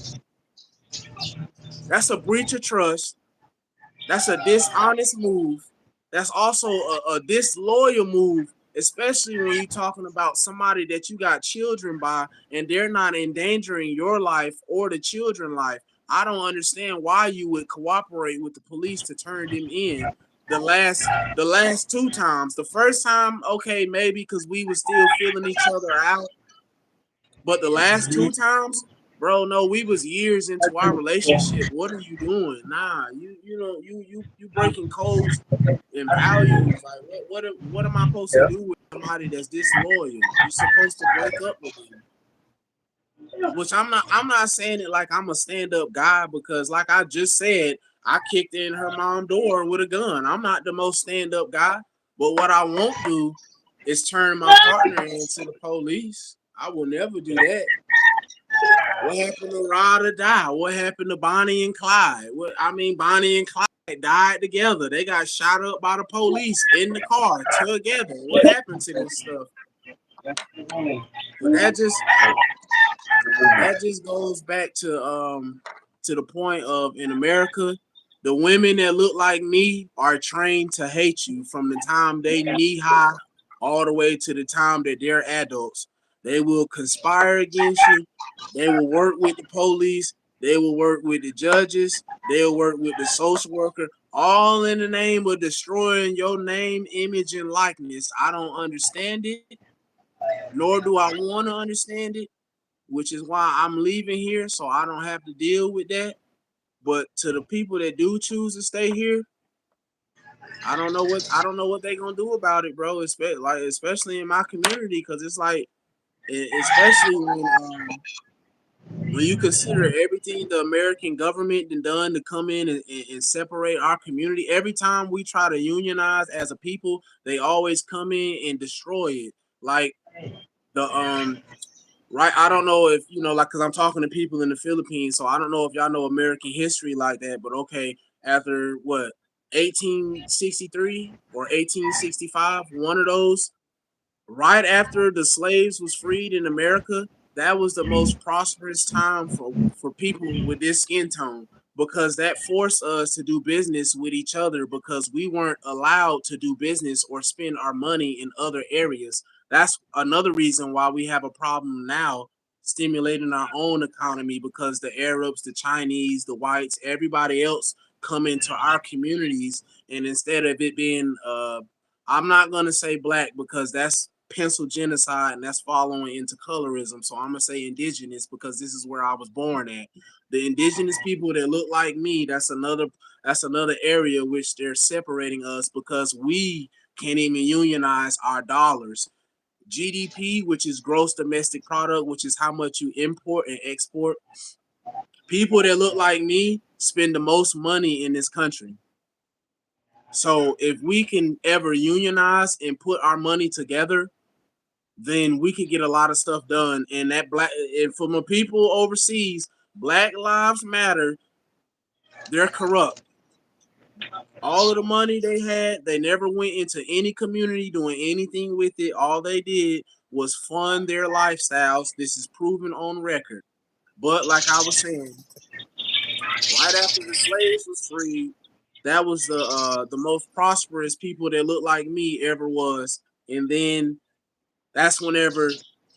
S3: that's a breach of trust. That's a dishonest move. That's also a disloyal move, especially when you're talking about somebody that you got children by and they're not endangering your life or the children's life. I don't understand why you would cooperate with the police to turn them in. The last two times. The first time, okay, maybe because we was still feeling each other out. But the last two times, bro, no, we was years into our relationship. What are you doing? Nah, you breaking codes and values. Like what am I supposed to do with somebody that's disloyal? You're supposed to break up with them. Which I'm not saying it like I'm a stand-up guy because like I just said, I kicked in her mom door with a gun. I'm not the most stand-up guy, but what I won't do is turn my partner into the police. I will never do that. What happened to Rod or Die? What happened to Bonnie and Clyde? Bonnie and Clyde died together. They got shot up by the police in the car together. What happened to this stuff? But that just goes back to the point of in America, the women that look like me are trained to hate you from the time they knee high all the way to the time that they're adults. They will conspire against you. They will work with the police. They will work with the judges. They'll work with the social worker, all in the name of destroying your name, image, and likeness. I don't understand it, nor do I want to understand it, which is why I'm leaving here so I don't have to deal with that. But to the people that do choose to stay here, I don't know what they're gonna do about it, bro. Especially in my community, because it's like, especially when you consider everything the American government done to come in and separate our community. Every time we try to unionize as a people, they always come in and destroy it. Like the right? I don't know if like, because I'm talking to people in the Philippines, so I don't know if y'all know American history like that. But okay, after what 1863 or 1865, one of those, right after the slaves was freed in America, that was the most prosperous time for people with this skin tone because that forced us to do business with each other because we weren't allowed to do business or spend our money in other areas. That's another reason why we have a problem now stimulating our own economy because the Arabs, the Chinese, the whites, everybody else come into our communities, and instead of it being I'm not gonna say black because that's pencil genocide and that's following into colorism. So I'm gonna say indigenous because this is where I was born at. The indigenous people that look like me, that's another area which they're separating us because we can't even unionize our dollars. GDP, which is gross domestic product, which is how much you import and export. People that look like me spend the most money in this country. So if we can ever unionize and put our money together, then we could get a lot of stuff done. And from the people overseas, Black Lives Matter, they're corrupt. All of the money they had, they never went into any community doing anything with it. All they did was fund their lifestyles. This is proven on record. But like I was saying, right after the slaves was freed, that was the most prosperous people that looked like me ever was. And then that's whenever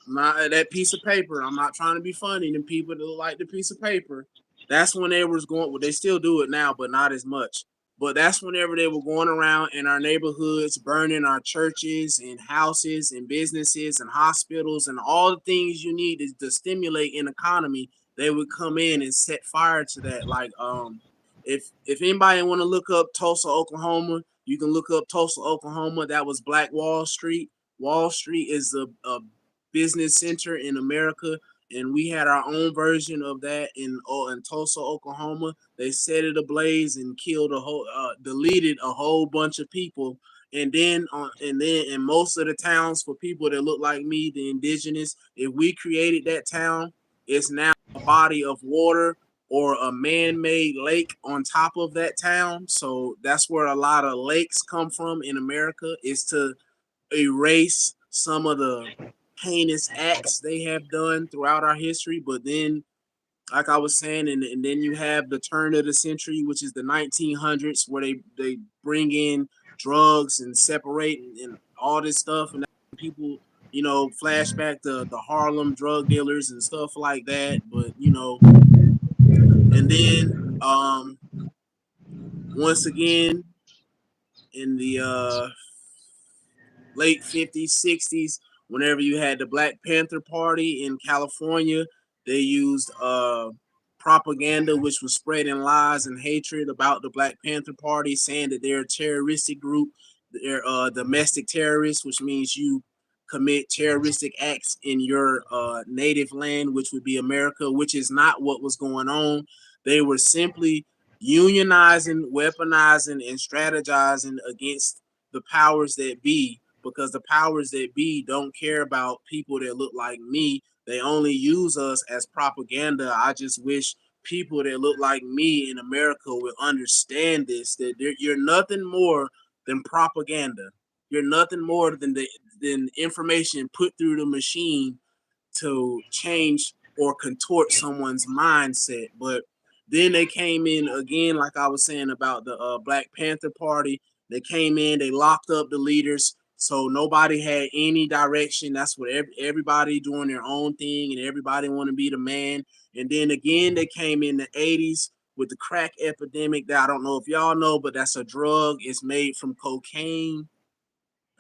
S3: that piece of paper. I'm not trying to be funny. Them people that look like the piece of paper. That's when they was going. Well, they still do it now, but not as much. But that's whenever they were going around in our neighborhoods, burning our churches and houses and businesses and hospitals and all the things you need to stimulate an economy. They would come in and set fire to that. Like if anybody want to look up Tulsa, Oklahoma, you can look up Tulsa, Oklahoma. That was Black Wall Street. Wall Street is a business center in America, and we had our own version of that in Tulsa, Oklahoma. They set it ablaze and killed deleted a whole bunch of people. And then in most of the towns for people that look like me, the indigenous, if we created that town, it's now a body of water or a man-made lake on top of that town. So that's where a lot of lakes come from in America, is to erase some of the heinous acts they have done throughout our history. But then, like I was saying, and then you have the turn of the century, which is the 1900s, where they bring in drugs and separate and all this stuff, and people, flashback to the Harlem drug dealers and stuff like that. But and then once again in the late 50s, 60s, whenever you had the Black Panther Party in California, they used propaganda which was spreading lies and hatred about the Black Panther Party, saying that they're a terroristic group. They're domestic terrorists, which means you commit terroristic acts in your native land, which would be America, which is not what was going on. They were simply unionizing, weaponizing, and strategizing against the powers that be, because the powers that be don't care about people that look like me. They only use us as propaganda. I just wish people that look like me in America would understand this, that you're nothing more than propaganda. You're nothing more than information put through the machine to change or contort someone's mindset. But then they came in again, like I was saying about the Black Panther Party. They came in, they locked up the leaders, so nobody had any direction. That's what everybody doing their own thing, and everybody want to be the man. And then again, they came in the 80s with the crack epidemic. That I don't know if y'all know, but that's a drug. It's made from cocaine.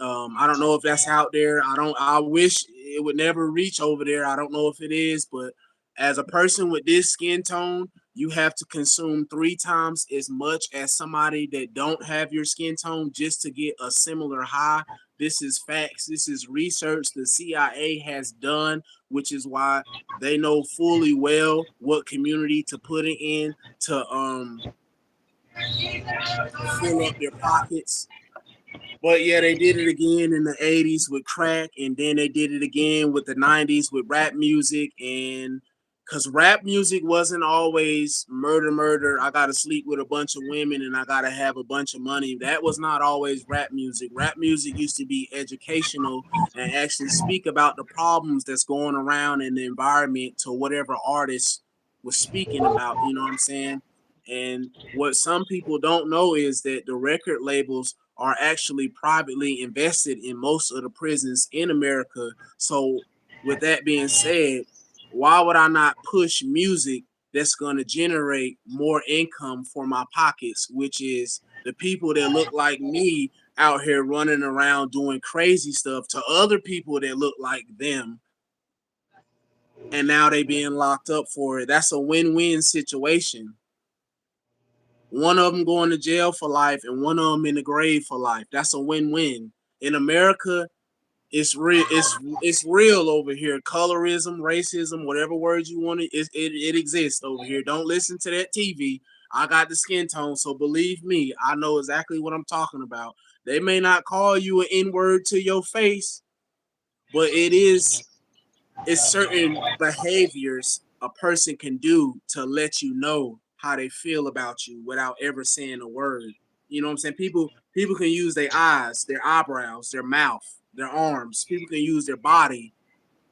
S3: I don't know if that's out there. I don't. I wish it would never reach over there. I don't know if it is, but as a person with this skin tone, you have to consume 3 times as much as somebody that don't have your skin tone just to get a similar high. This is facts. This is research the CIA has done, which is why they know fully well what community to put it in to fill up their pockets. But yeah, they did it again in the 80s with crack, and then they did it again with the 90s with rap music. And because rap music wasn't always murder, murder, I got to sleep with a bunch of women and I got to have a bunch of money. That was not always rap music. Rap music used to be educational and actually speak about the problems that's going around in the environment to whatever artist was speaking about. You know what I'm saying? And what some people don't know is that the record labels are actually privately invested in most of the prisons in America. So, with that being said, why would I not push music that's going to generate more income for my pockets, which is the people that look like me out here running around doing crazy stuff to other people that look like them, and now they being locked up for it. That's a win-win situation. One of them going to jail for life and one of them in the grave for life. That's a win-win. In America, it's real. It's real over here. Colorism, racism, whatever words you want, it exists over here. Don't listen to that TV. I got the skin tone, so believe me, I know exactly what I'm talking about. They may not call you an N word to your face, but it's certain behaviors a person can do to let you know how they feel about you without ever saying a word. You know what I'm saying? People can use their eyes, their eyebrows, their mouth. their arms. People can use their body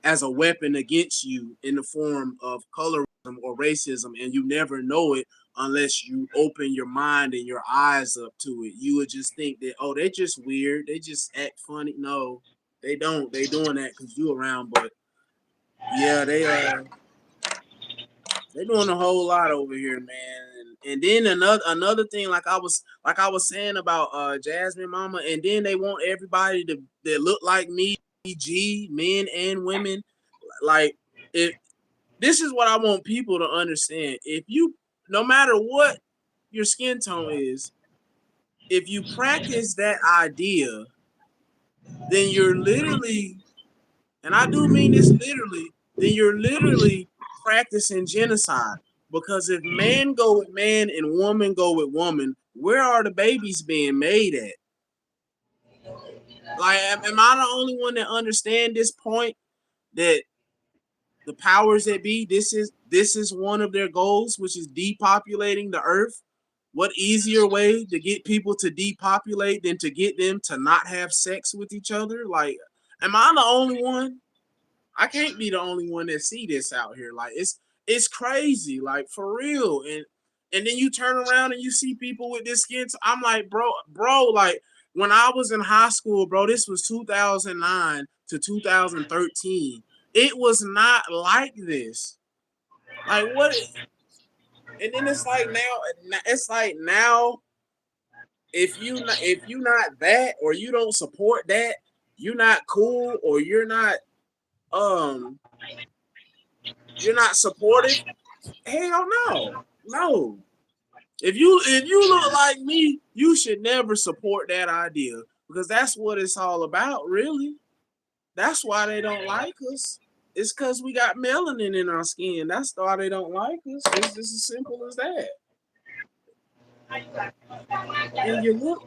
S3: as a weapon against you in the form of colorism or racism, and you never know it unless you open your mind and your eyes up to it. You would just think that, oh, they're just weird, they just act funny. No, they don't. They doing that because you around. But yeah, they doing a whole lot over here, man. And then another thing, like I was saying about Jasmine Mama, and then they want everybody to that look like me, G, men and women. Like, if this is what I want people to understand. If you, no matter what your skin tone is, if you practice that idea, then you're literally, and I do mean this literally, then you're literally practicing genocide. Because if man go with man and woman go with woman, where are the babies being made at? Like, am I the only one that understand this point, that the powers that be, this is one of their goals, which is depopulating the earth? What easier way to get people to depopulate than to get them to not have sex with each other? Like, am I the only one? I can't be the only one that see this out here. Like, it's crazy, like, for real. And then you turn around and you see people with this skin. I'm like, bro, like, when I was in high school, bro, this was 2009 to 2013. It was not like this. Like, what? And then it's like now, if you not that, or you don't support that, you're not cool, or um you're not supportive. Hell no, no. If you look like me, you should never support that idea, because that's what it's all about, really. That's why they don't like us. It's because we got melanin in our skin. That's why they don't like us. It's just as simple as that. And you look,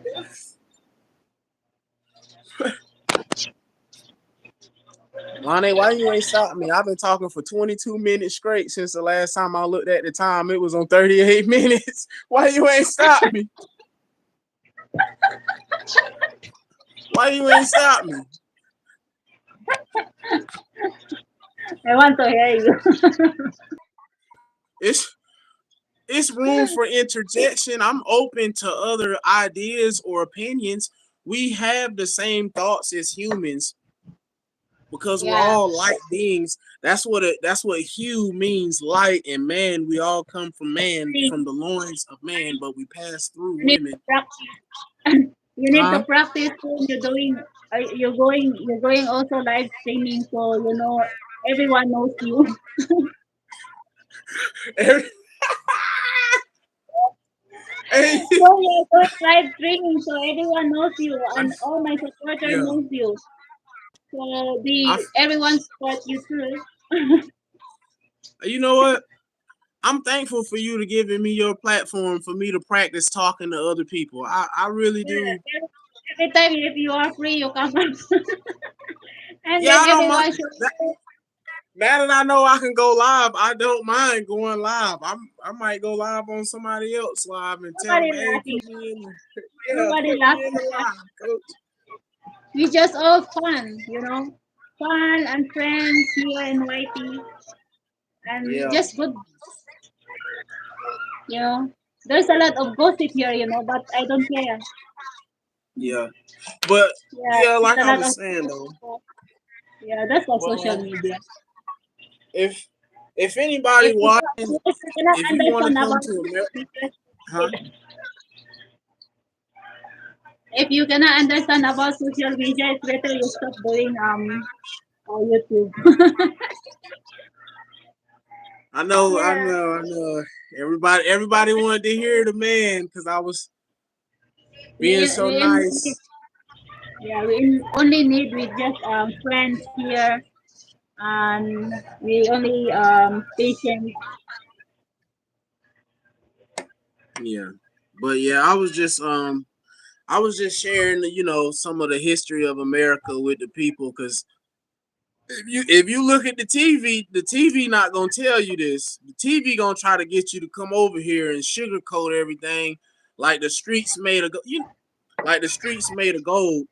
S3: Lonnie, why you ain't stop me? I've been talking for 22 minutes straight since the last time I looked at the time. It was on 38 minutes. Why you ain't stop me? Why you ain't stop me?
S1: I want to hear you.
S3: It's it's room for interjection. I'm open to other ideas or opinions. We have the same thoughts as humans because we're
S1: Yeah.
S3: all light beings. That's what hue means, light, and man. We all come from man,
S1: You
S3: from the loins of man, but we pass through
S1: need to
S3: women.
S1: practice. You need to
S3: Huh?
S1: practice when you're doing. You're going also live streaming, so everyone knows you.
S3: Hey,
S1: So you're going live streaming, so everyone knows you,
S3: I,
S1: and all my supporters
S3: yeah,
S1: knows you. So
S3: I,
S1: everyone support you too.
S3: you know what? I'm thankful for you to giving me your platform for me to practice talking to other people. I really do.
S1: Yeah, every time if you are free, you come up, and
S3: Yeah,
S1: then
S3: I don't mind.
S1: everyone should know.
S3: Now that I know I can go live, I don't mind going live. I might go live on somebody else live and tell them,
S1: Nobody
S3: hey,
S1: laughing.
S3: yeah,
S1: Nobody
S3: put me in
S1: laughing
S3: the
S1: at us.
S3: live, coach.
S1: We just all fun. Fun and friends here in YT, and
S3: Yeah,
S1: just good. You know, there's a lot of gossip here, but I don't care.
S3: yeah, but
S1: Yeah,
S3: yeah,
S1: there's
S3: like
S1: a
S3: I
S1: lot
S3: was
S1: of.
S3: saying though,
S1: Yeah, that's the
S3: but
S1: social media.
S3: if if anybody
S1: If you
S3: watching,
S1: if you cannot
S3: if you want to
S1: understand
S3: come
S1: about
S3: to America,
S1: we just
S3: huh?
S1: if you cannot understand about social media, it's better you stop doing YouTube. Yeah,
S3: I know. Everybody wanted to hear the man because I was
S1: we
S3: being so
S1: we need,
S3: nice.
S1: yeah, we only need with just friends here, and we only patient.
S3: Yeah, but yeah, I was just sharing, some of the history of America with the people, because if you look at the TV not gonna tell you this. The TV gonna try to get you to come over here and sugarcoat everything, like the streets made of like the streets made of gold.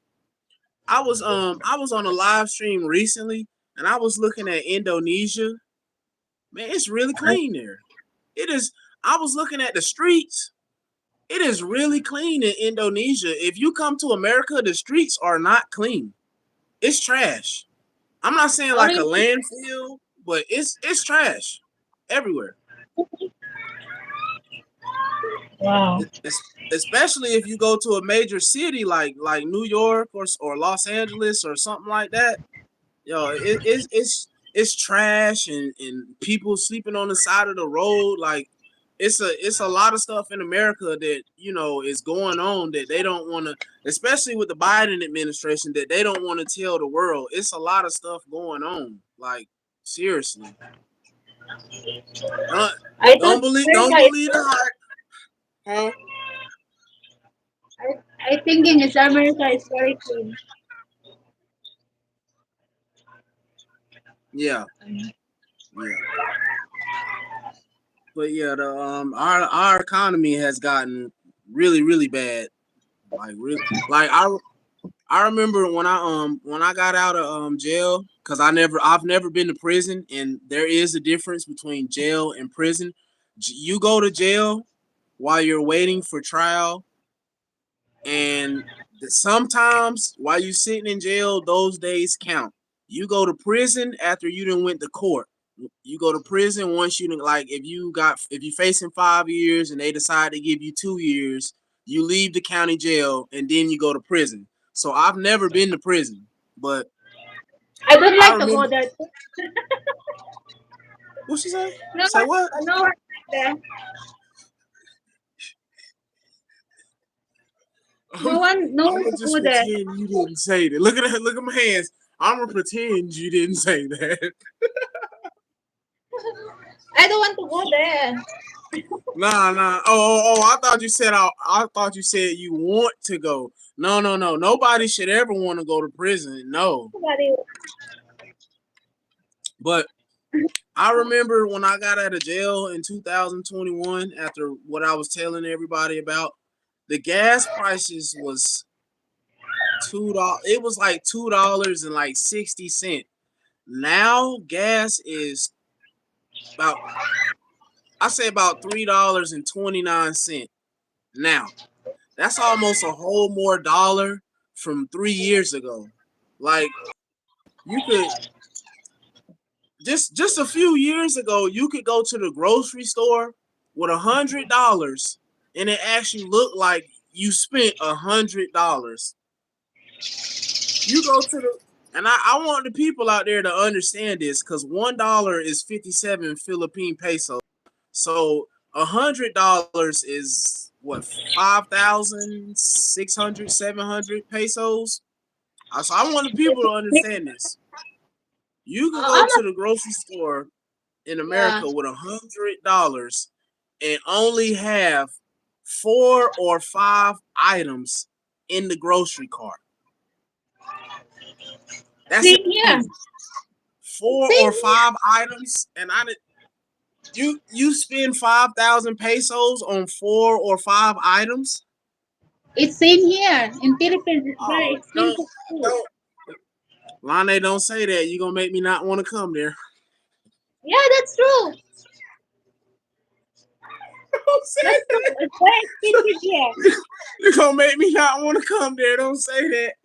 S3: I was on a live stream recently, and I was looking at Indonesia. Man, it's really clean there. It is. I was looking at the streets. It is really clean in Indonesia. If you come to America, the streets are not clean. It's trash. I'm not saying
S1: Oh,
S3: like a
S1: really?
S3: landfill, but it's trash everywhere.
S1: Wow.
S3: Especially if you go to a major city like New York or Los Angeles or something like that. Yo, it's trash and people sleeping on the side of the road. Like it's a lot of stuff in America that is going on that they don't want to, especially with the Biden administration, that they don't want to tell the world. It's a lot of stuff going on. Like seriously, don't
S1: I thought
S3: don't
S1: America is.
S3: believe the hype, huh?
S1: I thinking is America is very clean.
S3: Yeah, yeah. But yeah, the our economy has gotten really bad. Like really, like I remember when I got out of jail, because I've never been to prison, and there is a difference between jail and prison. You go to jail while you're waiting for trial, and sometimes while you sitting in jail, those days count. You go to prison after you done went to court. You go to prison once you like if you facing 5 years and they decide to give you 2 years, you leave the county jail and then you go to prison. So I've never been to prison, but
S1: I don't
S3: I
S1: like to go
S3: remember
S1: there.
S3: what she say.
S1: No
S3: Say what?
S1: one, no one like there. No
S3: I'm
S1: one
S3: gonna
S1: to
S3: just
S1: go there.
S3: pretend you didn't say that. Look at that. Look at my hands. I'm gonna pretend you didn't say that.
S1: I don't want to go there.
S3: Nah. Oh. I thought you said I thought you said you want to go. No. Nobody should ever want to go to prison. No.
S1: Nobody.
S3: But I remember when I got out of jail in 2021, after what I was telling everybody about, the gas prices was $2. It was like $2.60. Now gas is about I say about $3.29. Now that's almost a whole more dollar from 3 years ago. Like you could just a few years ago, you could go to the grocery store with $100 and it actually looked like you spent $100. You go to the and I want the people out there to understand this because $1 is 57 Philippine pesos. So $100 is what 5,600, 700 pesos. So I want the people to understand this. You can go
S1: I'm
S3: to the grocery store in
S1: yeah.
S3: America with $100 and only have 4 or 5 items in the grocery cart. That's
S1: Same here.
S3: it. Four or
S1: Same here.
S3: five items, and you spend 5,000 pesos on 4 or 5 items.
S1: It's same here. In Philippines, it's very
S3: Oh,
S1: expensive too.
S3: don't, Lane, don't say that. You're gonna make me not want to come there.
S1: Yeah, that's true.
S3: Don't say
S1: That's true.
S3: that.
S1: It's very expensive here.
S3: You're gonna make me not want to come there. Don't say that.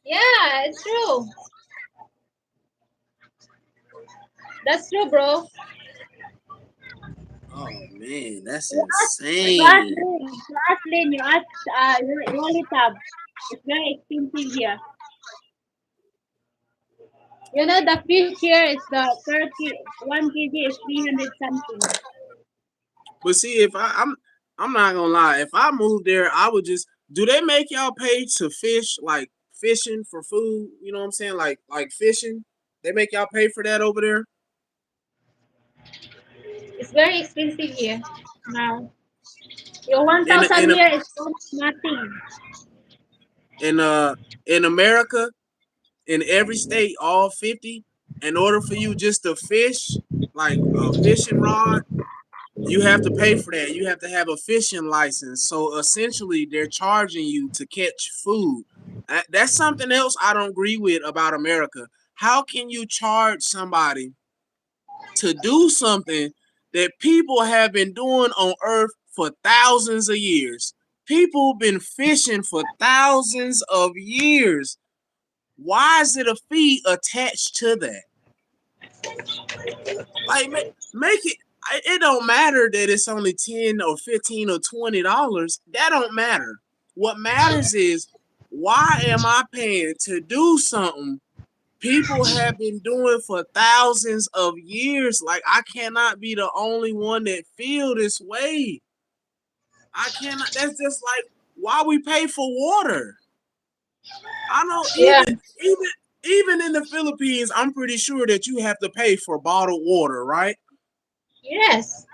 S1: Yeah, it's true. That's true, bro.
S3: Oh man, that's
S1: You ask
S3: insane.
S1: Lynn, you ask Lolita. It's very expensive here. You know the fish here is the 1 kg is 300 something.
S3: But see, if I'm not gonna lie. If I moved there, I would just. Do they make y'all pay to fish, like fishing for food? You know what I'm saying? Like fishing. They make y'all pay for that over there.
S1: It's very expensive here now. Your one
S3: In
S1: thousand
S3: in
S1: here is almost nothing.
S3: in in America, in every state, all 50, in order for you just to fish, like a fishing rod, you have to pay for that. You have to have a fishing license. So essentially, they're charging you to catch food. That's something else I don't agree with about America. How can you charge somebody to do something that people have been doing on Earth for thousands of years? People been fishing for thousands of years. Why is it a fee attached to that? Like, make it. It don't matter that it's only 10 or 15 or $20. That don't matter. What matters is, why am I paying to do something people have been doing for thousands of years? Like, I cannot be the only one that feel this way. I cannot. That's just like why we pay for water. I know
S1: Yeah.
S3: even in the Philippines, I'm pretty sure that you have to pay for bottled water, right?
S1: Yes.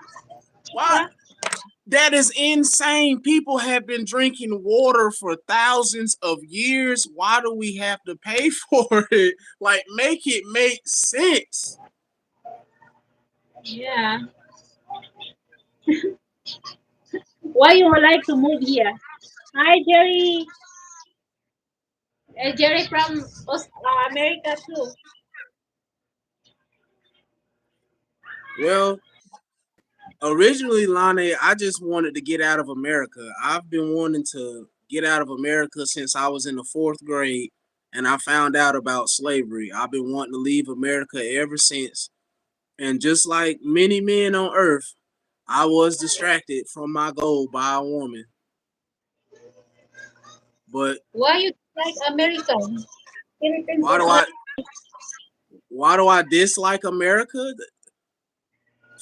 S3: Why?
S1: Yeah.
S3: That is insane. People have been drinking water for thousands of years. Why do we have to pay for it? Like, make it make sense.
S1: Yeah. Why you would like to move here? Hi, Jerry. Jerry from America too.
S3: Well, originally, Lane, I just wanted to get out of America. I've been wanting to get out of America since I was in the fourth grade and I found out about slavery. I've been wanting to leave America ever since. And just like many men on earth, I was distracted from my goal by a woman. But
S1: Why you like America? Philippines
S3: why
S1: is
S3: do
S1: not.
S3: I why do I dislike America?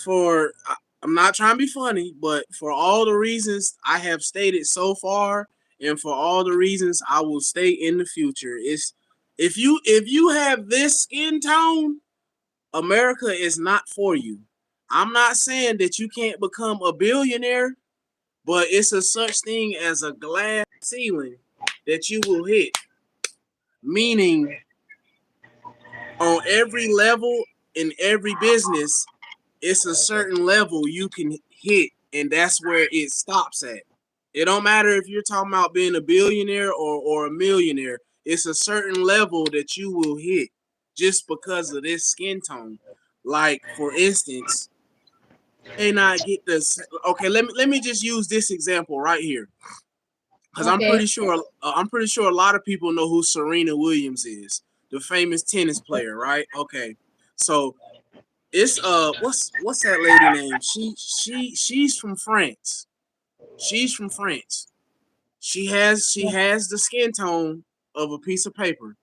S3: For I'm not trying to be funny, but for all the reasons I have stated so far, and for all the reasons I will state in the future, it's if you have this skin tone, America is not for you. I'm not saying that you can't become a billionaire, but it's a such thing as a glass ceiling that you will hit. Meaning, on every level in every business, it's a certain level you can hit, and that's where it stops at. It don't matter if you're talking about being a billionaire or a millionaire. It's a certain level that you will hit just because of this skin tone. Like, for instance, may not get this. Okay, let me just use this example right here, because
S1: Okay.
S3: I'm pretty sure a lot of people know who Serena Williams is, the famous tennis player, right? Okay, so it's what's that lady name? She's from France. She's from France. She has the skin tone of a piece of paper.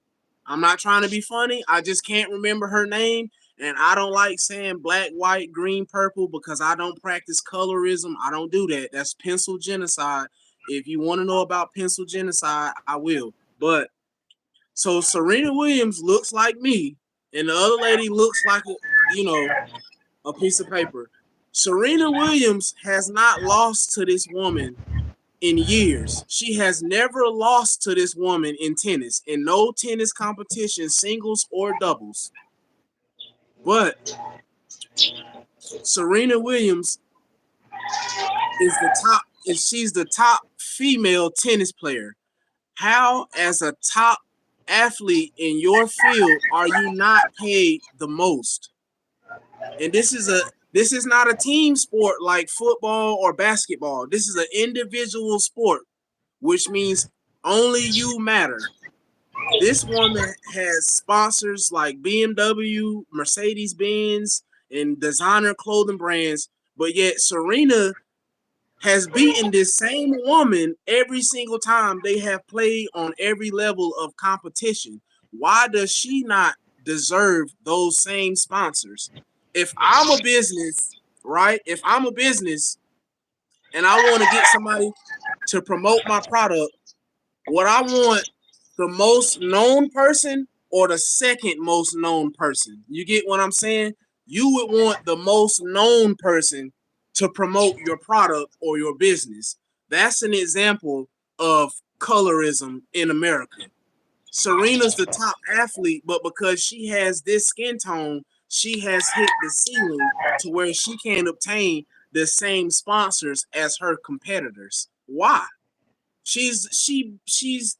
S3: I'm not trying to be funny. I just can't remember her name. And I don't like saying black, white, green, purple because I don't practice colorism. I don't do that. That's pencil genocide. If you want to know about pencil genocide, I will. But so Serena Williams looks like me, and the other lady looks like a piece of paper. Serena Williams has not lost to this woman in years. She has never lost to this woman in tennis, in no tennis competition, singles or doubles. But Serena Williams she's the top female tennis player. How, as a top athlete in your field, are you not paid the most? And this is not a team sport like football or basketball. This is an individual sport, which means only you matter. This woman has sponsors like BMW, Mercedes Benz, and designer clothing brands, but yet Serena has beaten this same woman every single time they have played on every level of competition. Why does she not deserve those same sponsors? If I'm a business, right? If I'm a business and I want to get somebody to promote my product, what I want, the most known person or the second most known person? You get what I'm saying? You would want the most known person to promote your product or your business. That's an example of colorism in America. Serena's the top athlete, but because she has this skin tone, she has hit the ceiling to where she can't obtain the same sponsors as her competitors. Why? She's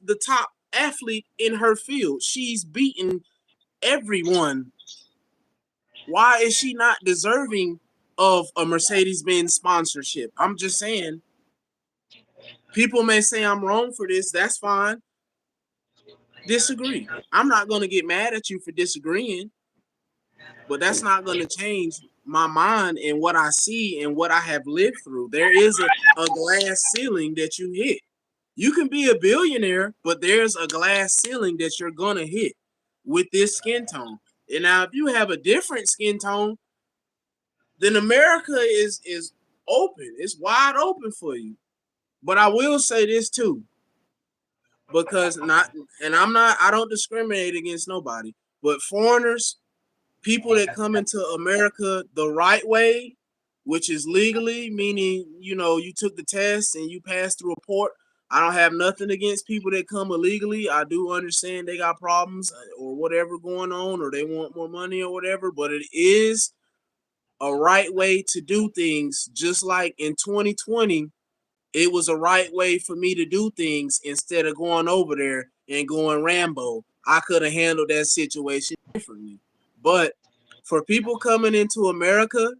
S3: the top athlete in her field. She's beaten everyone. Why is she not deserving of a Mercedes-Benz sponsorship? I'm just saying. People may say I'm wrong for this. That's fine. Disagree. I'm not going to get mad at you for disagreeing, but that's not going to change my mind and what I see and what I have lived through. There is a glass ceiling that you hit. You can be a billionaire, but there's a glass ceiling that you're going to hit with this skin tone. And now, if you have a different skin tone, then America is open. It's wide open for you. But I will say this too, because not, and I don't discriminate against nobody, but foreigners, people that come into America the right way, which is legally, meaning, you took the test and you passed through a port. I don't have nothing against people that come illegally. I do understand they got problems or whatever going on, or they want more money or whatever, but it is a right way to do things. Just like in 2020, it was a right way for me to do things instead of going over there and going Rambo. I could have handled that situation differently. But for people coming into America,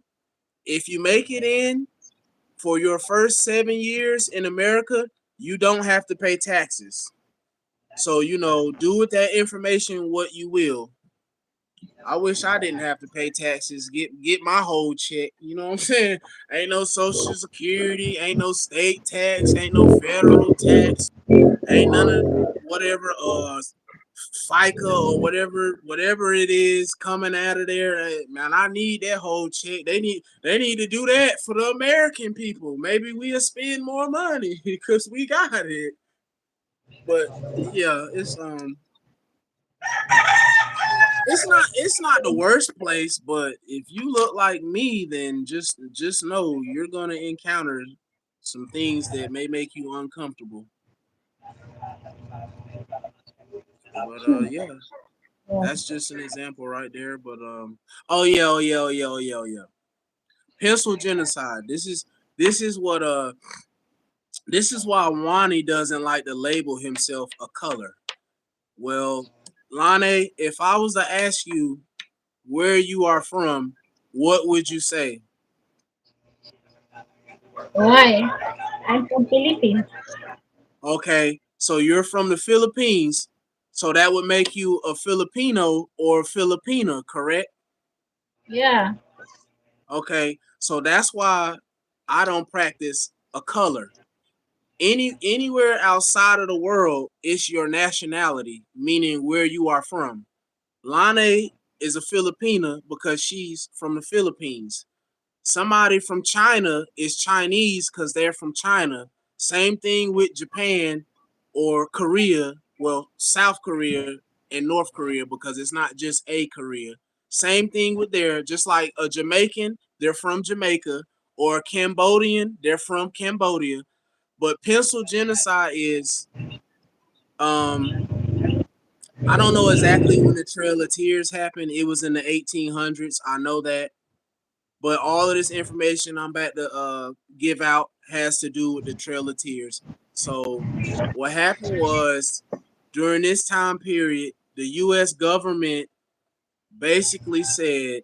S3: if you make it in for your first 7 years in America, you don't have to pay taxes. So, do with that information what you will. I wish I didn't have to pay taxes, get my whole check. You know what I'm saying? Ain't no social security, ain't no state tax, ain't no federal tax, ain't none of whatever FICA or whatever it is coming out of there. Man, I need that whole check. They need to do that for the American people. Maybe we'll spend more money because we got it. But yeah, it's not the worst place, but if you look like me, then just know you're gonna encounter some things that may make you uncomfortable. But yeah,
S1: Yeah.
S3: that's just an example right there. But oh yeah, oh yeah, oh yeah, oh yeah, oh yeah. Pencil genocide. This is why Wani doesn't like to label himself a color. Well, Lane, if I was to ask you where you are from, what would you say?
S1: Why? I'm from Philippines.
S3: Okay, so you're from the Philippines, so that would make you a Filipino or Filipina, correct?
S1: Yeah.
S3: Okay, so that's why I don't practice a color. Anywhere outside of the world, it's your nationality, meaning where you are from. Lane is a Filipina because she's from the Philippines. Somebody from China is Chinese because they're from China. Same thing with Japan or Korea. Well, South Korea and North Korea because it's not just a Korea. Same thing with there. Just like a Jamaican, they're from Jamaica, or a Cambodian, they're from Cambodia. But pencil genocide is um I don't know exactly when the Trail of Tears happened. It was in the 1800s. I know that. But all of this information I'm about to give out has to do with the Trail of Tears. So what happened was during this time period, the U.S. government basically said,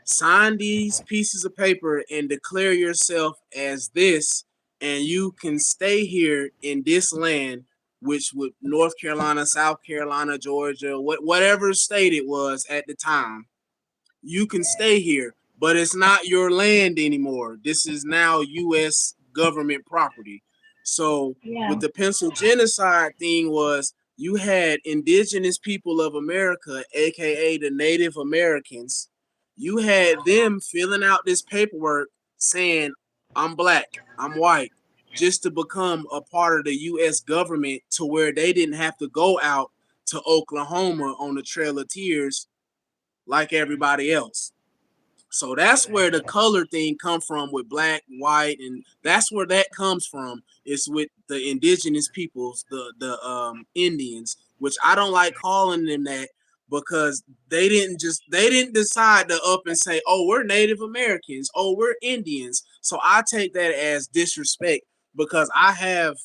S3: sign these pieces of paper and declare yourself as this, and you can stay here in this land, which would North Carolina, South Carolina, Georgia, whatever state it was at the time, you can stay here, but it's not your land anymore. This is now U.S. government property. So
S1: Yeah.
S3: with the pencil genocide thing was you had indigenous people of America, aka the Native Americans. You had them filling out this paperwork saying, I'm black, I'm white, just to become a part of the U.S. government to where they didn't have to go out to Oklahoma on the Trail of Tears like everybody else. So that's where the color thing come from with black, white, and that's where that comes from. It's with the indigenous peoples, the Indians, which I don't like calling them that because they didn't decide to up and say, oh, we're Native Americans, oh, we're Indians. So I take that as disrespect because I have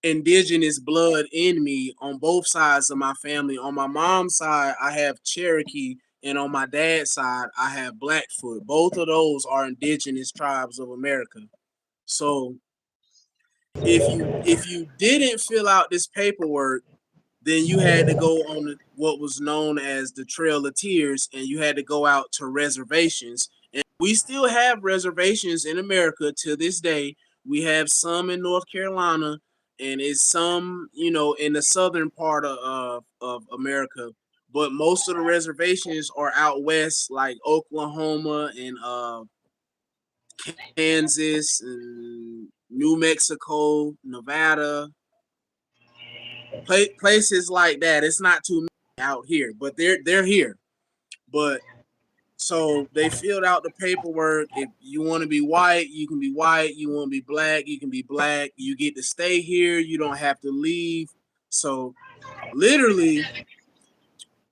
S3: indigenous blood in me on both sides of my family. On my mom's side, I have Cherokee, and on my dad's side, I have Blackfoot. Both of those are indigenous tribes of America. So if you didn't fill out this paperwork, then you had to go on what was known as the Trail of Tears, and you had to go out to reservations. And we still have reservations in America to this day. We have some in North Carolina, and it's some, in the southern part of America. But most of the reservations are out west, like Oklahoma and Kansas and New Mexico, Nevada, places like that. It's not too many out here, but they're here. But so they filled out the paperwork. If you want to be white, you can be white. You want to be black, you can be black. You get to stay here. You don't have to leave. So literally,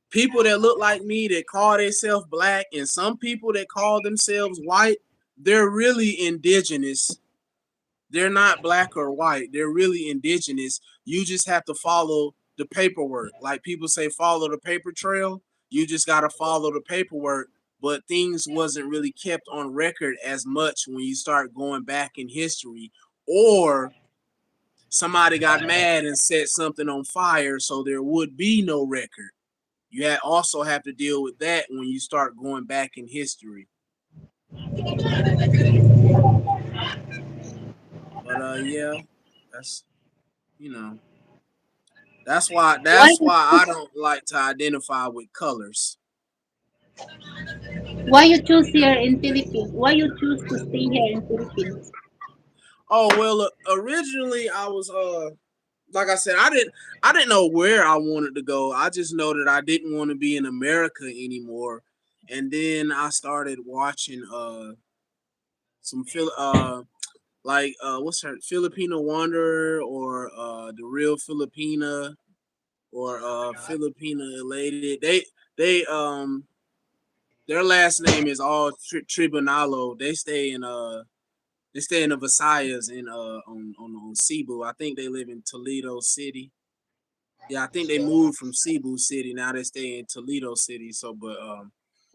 S3: people that look like me that call themselves black, and some people that call themselves white, they're really indigenous. They're not black or white. They're really indigenous. You just have to follow the paperwork. Like people say, follow the paper trail. You just got to follow the paperwork. But things wasn't really kept on record as much when you start going back in history, or somebody got mad and set something on fire, so there would be no record. You also have to deal with that when you start going back in history. But yeah, that's you know That's why
S1: Why
S3: that's why I don't like to identify with colors.
S1: why you choose here in Philippines? Why you choose to stay here in Philippines?
S3: Oh well, originally I was like I said, I didn't know where I wanted to go. I just know that I didn't want to be in America anymore. And then I started watching some what's her Filipino Wanderer, or the Real Filipina, or Filipina Elated. They their last name is all Tribunalo. They stay in the Visayas in on Cebu. I think they live in Toledo City. Yeah, I think they moved from Cebu City. Now they stay in Toledo City. So, but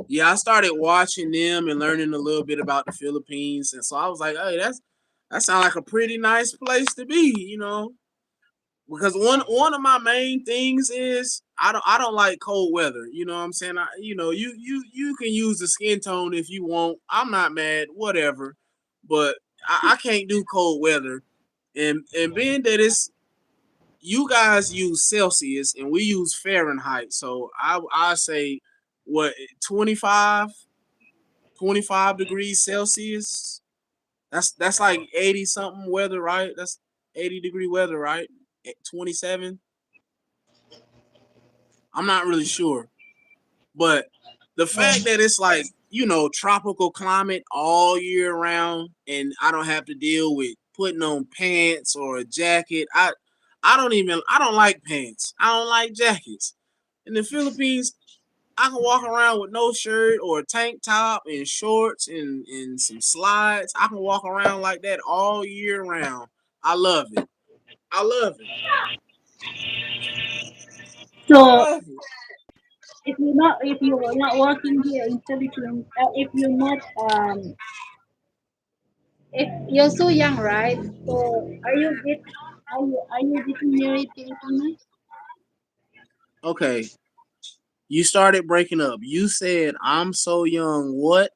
S3: yeah, I started watching them and learning a little bit about the Philippines, and so I was like, hey, that sounds like a pretty nice place to be. Because one of my main things is I don't like cold weather. You know what I'm saying? You can use the skin tone if you want. I'm not mad, whatever. But I can't do cold weather. And being that it's you guys use Celsius and we use Fahrenheit, so I say what 25 25 degrees Celsius. That's like 80 something weather, right? That's 80-degree weather, right? 27. I'm not really sure. But the fact that it's like, tropical climate all year round, and I don't have to deal with putting on pants or a jacket. I don't like pants. I don't like jackets. In the Philippines, I can walk around with no shirt or a tank top and shorts and some slides. I can walk around like that all year round. I love it. I love it. I
S1: So
S3: love it.
S1: if you're not working here in Philippines, if you're not if you're so young, right? So are you getting married Filipino?
S3: Okay, you started breaking up. You said I'm so young. What?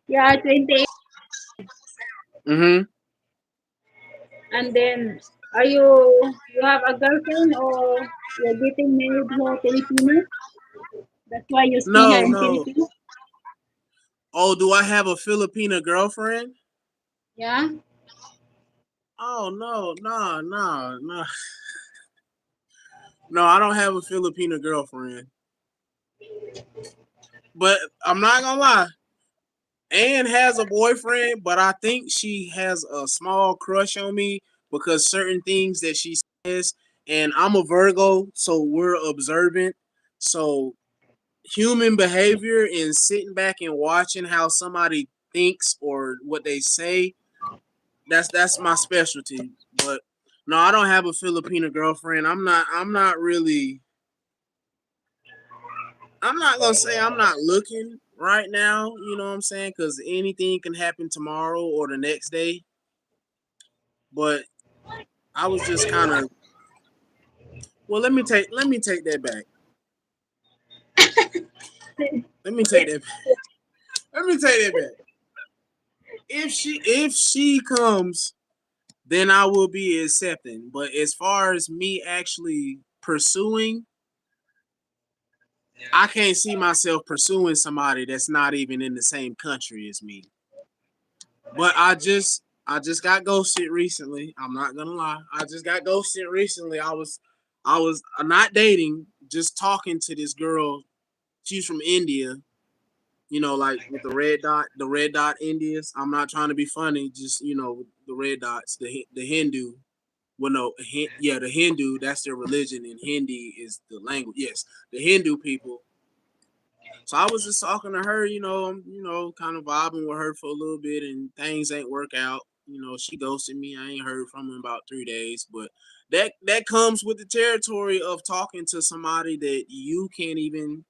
S1: Yeah, 28.
S3: Mm-hmm.
S1: And then you have a girlfriend or you're getting married here Filipino? That's why you stay here
S3: No,
S1: in
S3: no.
S1: Philippines?
S3: Oh, do I have a Filipina girlfriend?
S1: Yeah.
S3: Oh no, no, no, no. No, I don't have a Filipina girlfriend. But I'm not gonna lie. Anne has a boyfriend, but I think she has a small crush on me because certain things that she says, and I'm a Virgo, so we're observant. So human behavior and sitting back and watching how somebody thinks or what they say, That's my specialty. But no, I don't have a Filipino girlfriend. I'm not really. I'm not gonna say I'm not looking right now. You know what I'm saying? Because anything can happen tomorrow or the next day. But I was just kind of. Well, let me take that back. Let me take that. Let me take that back. If she comes, then I will be accepting. But as far as me actually pursuing, I can't see myself pursuing somebody that's not even in the same country as me. But I just got ghosted recently. I'm not gonna lie. I just got ghosted recently. I was not dating, just talking to this girl. She's from India. Like with the red dot Indians. I'm not trying to be funny. Just the red dots, the Hindu. Well, no, yeah, the Hindu. That's their religion, and Hindi is the language. Yes, the Hindu people. So I was just talking to her, kind of vibing with her for a little bit, and things ain't work out. She ghosted me. I ain't heard from her in about 3 days, but that comes with the territory of talking to somebody that you can't even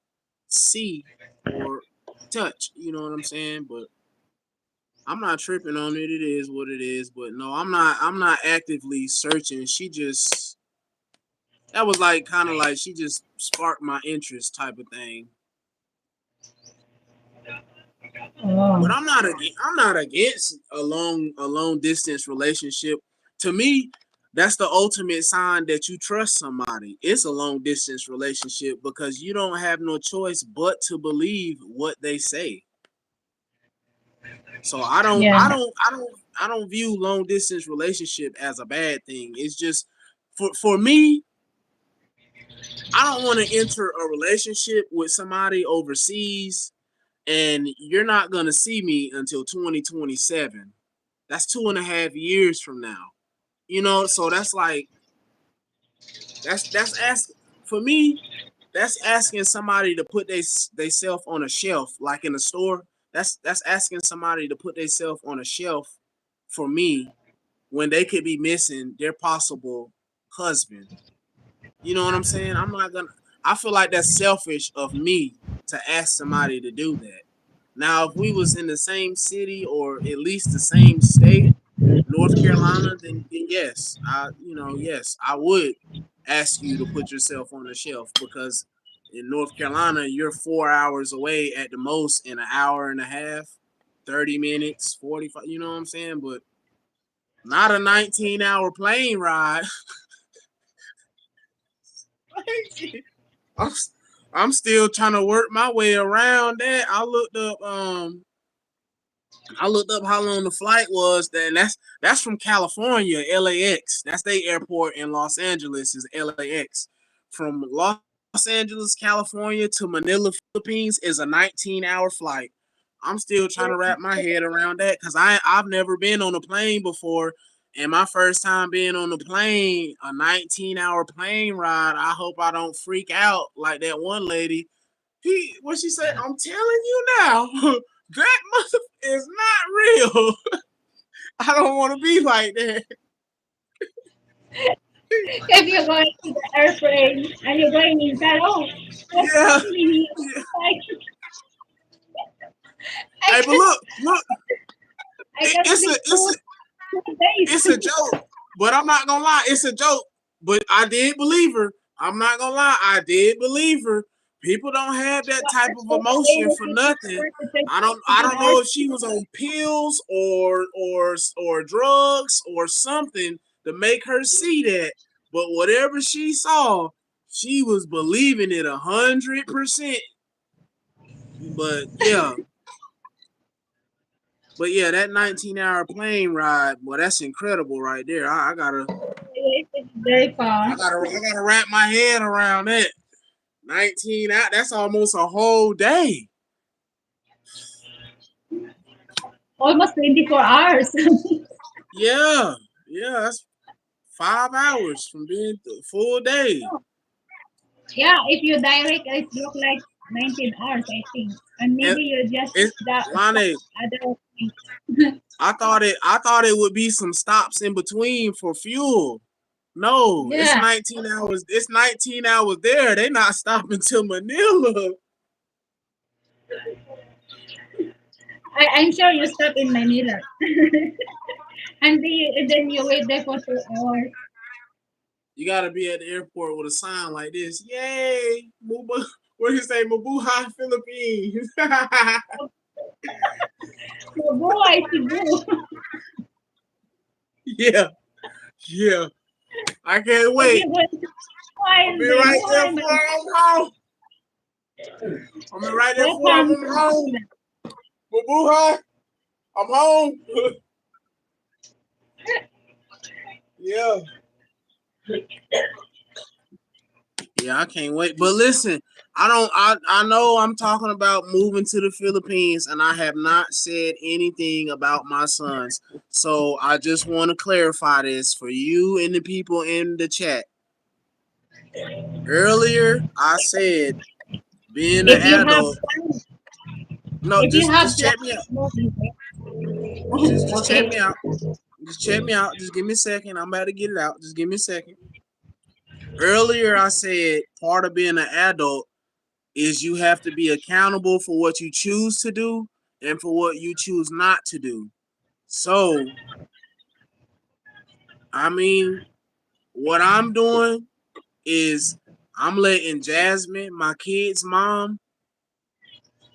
S3: see or touch. You know what I'm saying? But I'm not tripping on it. It is what it is. But no, I'm not. I'm not actively searching. She just that was like kind of like she just sparked my interest type of thing.
S1: Oh,
S3: But I'm not against a long distance relationship. To me, that's the ultimate sign that you trust somebody. It's a long distance relationship because you don't have no choice but to believe what they say. So I don't
S1: yeah,
S3: I don't I don't I don't view long distance relationship as a bad thing. It's just for me, I don't want to enter a relationship with somebody overseas and you're not gonna see me until 2027. That's 2.5 years from now. So that's like that's asking for me. That's asking somebody to put they self on a shelf, like in a store. That's asking somebody to put themselves on a shelf for me when they could be missing their possible husband. You know what I'm saying? I'm not gonna. I feel like that's selfish of me to ask somebody to do that. Now, if we was in the same city or at least the same state, North Carolina, then yes, yes, I would ask you to put yourself on the shelf because in North Carolina, you're 4 hours away at the most in an hour and a half, 30 minutes, 45. You know what I'm saying? But not a 19-hour plane ride. I'm I'm still trying to work my way around that. I looked up how long the flight was. Then that's from California, LAX. That's the airport in Los Angeles is LAX. From Los Angeles, California to Manila, Philippines is a 19-hour flight. I'm still trying to wrap my head around that because I've never been on a plane before. And my first time being on the plane, a 19-hour plane ride, I hope I don't freak out like that one lady. What she said, I'm telling you now, that mother is not real. I don't want to be like that.
S1: if you're going to the airplane and you're going inside, oh, what's
S3: Yeah,
S1: happening here?
S3: yeah.
S1: Like, I
S3: Hey, but
S1: can't,
S3: look,
S1: I can't
S3: it's a
S1: sleep
S3: it's a
S1: 2 days.
S3: it's a joke. But I'm not gonna lie, it's a joke. But I did believe her. I'm not gonna lie, I did believe her. People don't have that
S1: But
S3: type
S1: there's
S3: of
S1: no way
S3: emotion
S1: that
S3: for
S1: you can
S3: nothing.
S1: afford to take
S3: I don't
S1: to
S3: I
S1: the
S3: don't know
S1: airplane.
S3: if she was on pills or drugs or something to make her see that. But whatever she saw, she was believing it 100%. But yeah, that 19-hour plane ride, well, that's incredible right there. I gotta
S1: It's very far.
S3: I gotta wrap my head around that. 19 out. That's almost a whole day.
S1: Almost 24 hours.
S3: Yeah, yeah. That's 5 hours from being full day.
S1: Yeah, if you direct, it look like 19 hours, I think. And
S3: And
S1: maybe you just
S3: it,
S1: the
S3: Lonnie,
S1: other thing.
S3: I thought it would be some stops in between for fuel. No, it's
S1: Yeah,
S3: 19 hours. It's 19 hours there. They not stopping till Manila.
S1: I'm sure you stop in Manila. And then you wait there for 2 hours.
S3: You gotta be at the airport with a sign like this. Yay! Mubu, what do you say? Mabuhay Philippines.
S1: Mabuhay Cebu.
S3: Yeah, yeah. I can't
S1: If
S3: wait.
S1: you go to
S3: I'll
S1: Taiwan,
S3: be
S1: then
S3: right there
S1: Buhay
S3: before
S1: Manila.
S3: I'm home. I'll be right there before
S1: Welcome
S3: I'm
S1: to
S3: home.
S1: Manila.
S3: Mabuhay, I'm home. Yeah. Yeah, I can't wait. But listen, I know I'm talking about moving to the Philippines and I have not said anything about my sons. So I just want to clarify this for you and the people in the chat. Earlier I said being an
S1: If you have
S3: adult.
S1: plans,
S3: No,
S1: if you have
S3: just check me out.
S1: plans, moving
S3: Just check
S1: okay.
S3: me out. Just check me out. Just give me a second. I'm about to get it out. Just give me a second. Earlier I said part of being an adult is you have to be accountable for what you choose to do and for what you choose not to do. So, I mean, what I'm doing is I'm letting Jasmine, my kid's mom,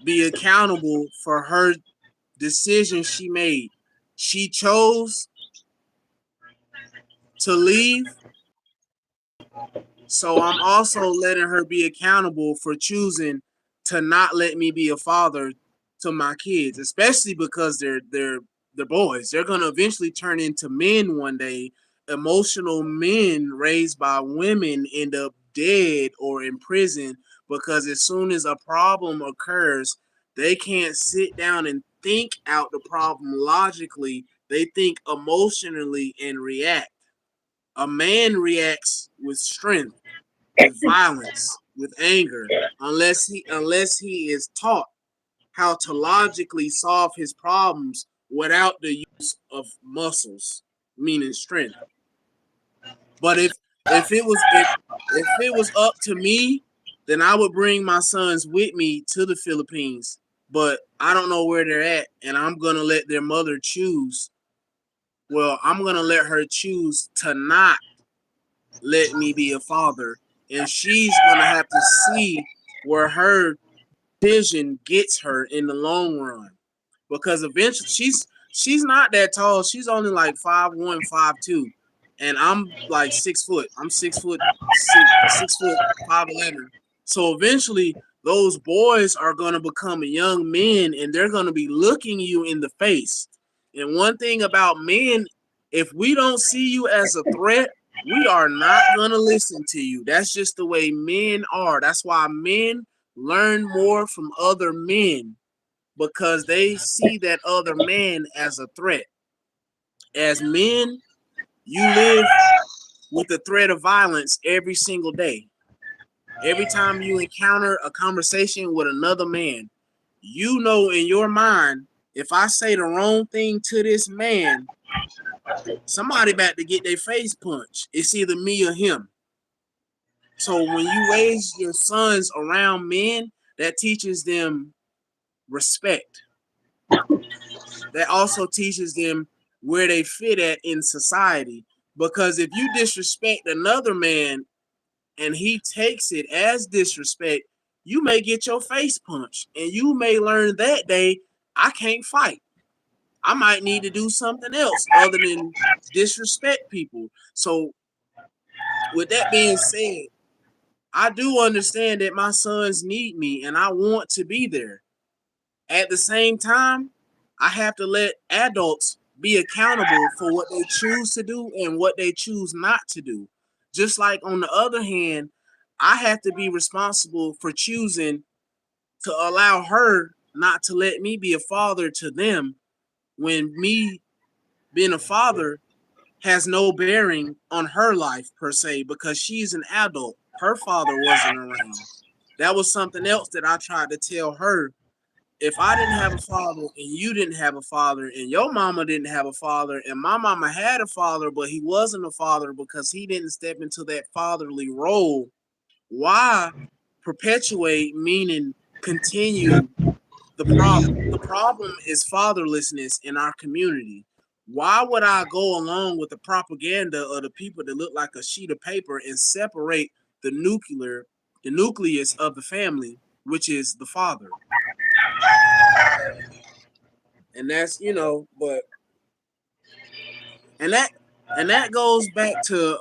S3: be accountable for her decision she made. She chose to leave, so I'm also letting her be accountable for choosing to not let me be a father to my kids, especially because they're boys. They're gonna eventually turn into men one day. Emotional men raised by women end up dead or in prison because as soon as a problem occurs, they can't sit down and think out the problem logically. They think emotionally and react. A man reacts with strength, with violence, with anger, unless he is taught how to logically solve his problems without the use of muscles, meaning strength. But if it was up to me, then I would bring my sons with me to the Philippines. But I don't know where they're at, and I'm gonna let their mother choose. Well, I'm gonna let her choose to not let me be a father, and she's gonna have to see where her vision gets her in the long run, because eventually she's not that tall. She's only like 5'1", 5'2", and I'm like 6 foot. I'm 6 foot 6 foot 5'11". So eventually those boys are gonna become young men, and they're gonna be looking you in the face. And one thing about men, if we don't see you as a threat, we are not gonna listen to you. That's just the way men are. That's why men learn more from other men, because they see that other man as a threat. As men, you live with the threat of violence every single day. Every time you encounter a conversation with another man, you know in your mind, if I say the wrong thing to this man, somebody about to get their face punched. It's either me or him. So when you raise your sons around men, that teaches them respect. That also teaches them where they fit at in society. Because if you disrespect another man and he takes it as disrespect, you may get your face punched. And you may learn that day, I can't fight. I might need to do something else other than disrespect people. So, with that being said, I do understand that my sons need me and I want to be there. At the same time, I have to let adults be accountable for what they choose to do and what they choose not to do. Just like on the other hand, I have to be responsible for choosing to allow her not to let me be a father to them, when me being a father has no bearing on her life per se, because she's an adult. Her father wasn't around. That was something else that I tried to tell her. If I didn't have a father and you didn't have a father and your mama didn't have a father and my mama had a father, but he wasn't a father because he didn't step into that fatherly role, why perpetuate, meaning continue the problem? The problem is fatherlessness in our community. Why would I go along with the propaganda of the people that look like a sheet of paper and separate the the nucleus of the family, which is the father? And that's, but and that and that goes back to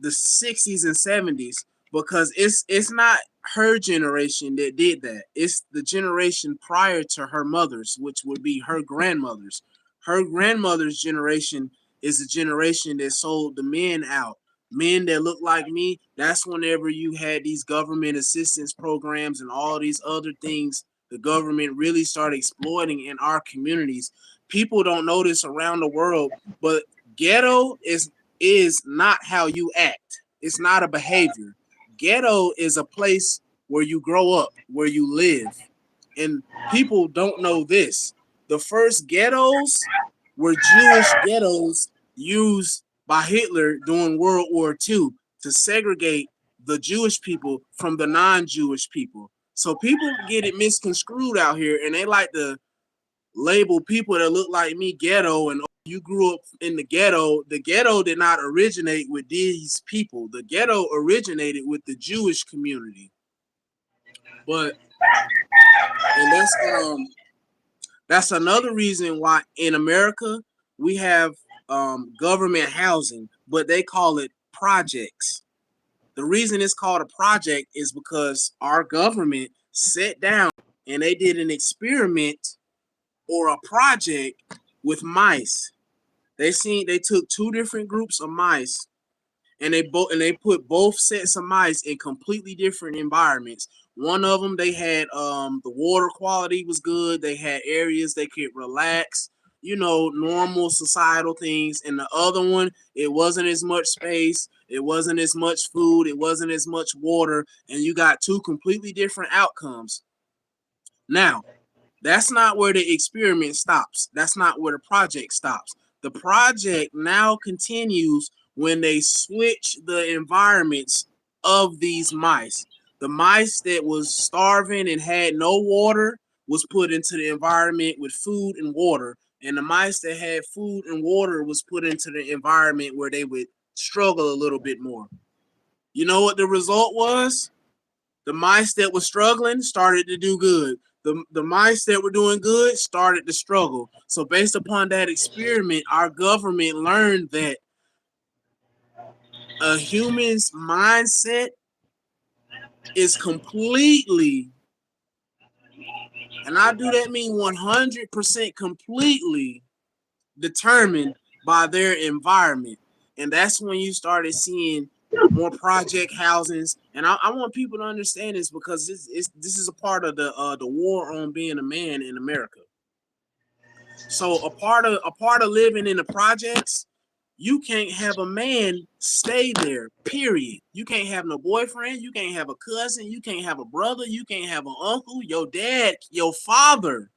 S3: the 60s and 70s, because it's not her generation that did that. It's the generation prior to her mother's, which would be her grandmother's. Her grandmother's generation is a generation that sold the men out. Men that look like me, that's whenever you had these government assistance programs and all these other things the government really started exploiting in our communities. People don't know this around the world, but ghetto is not how you act. It's not a behavior. Ghetto is a place where you grow up, where you live. And people don't know this. The first ghettos were Jewish ghettos used by Hitler during World War II to segregate the Jewish people from the non-Jewish people. So people get it misconstrued out here, and they like to label people that look like me ghetto, and you grew up in the ghetto. The ghetto did not originate with these people. The ghetto originated with the Jewish community. But and that's another reason why in America we have government housing, but they call it projects. The reason it's called a project is because our government sat down and they did an experiment or a project with mice. They took two different groups of mice, and they put both sets of mice in completely different environments. One of them, they had the water quality was good. They had areas they could relax, normal societal things. And the other one, it wasn't as much space, it wasn't as much food, it wasn't as much water, and you got two completely different outcomes. Now, that's not where the experiment stops. That's not where the project stops. The project now continues when they switch the environments of these mice. The mice that was starving and had no water was put into the environment with food and water. And the mice that had food and water was put into the environment where they would struggle a little bit more. You know what the result was? The mice that were struggling started to do good. The mice that were doing good started to struggle. So based upon that experiment, our government learned that a human's mindset is completely, and I do that mean 100% completely determined by their environment. And that's when you started seeing more project housings. And I want people to understand this, because this is a part of the war on being a man in America. So a part of living in the projects, you can't have a man stay there. Period. You can't have no boyfriend. You can't have a cousin. You can't have a brother. You can't have an uncle. Your dad, your father.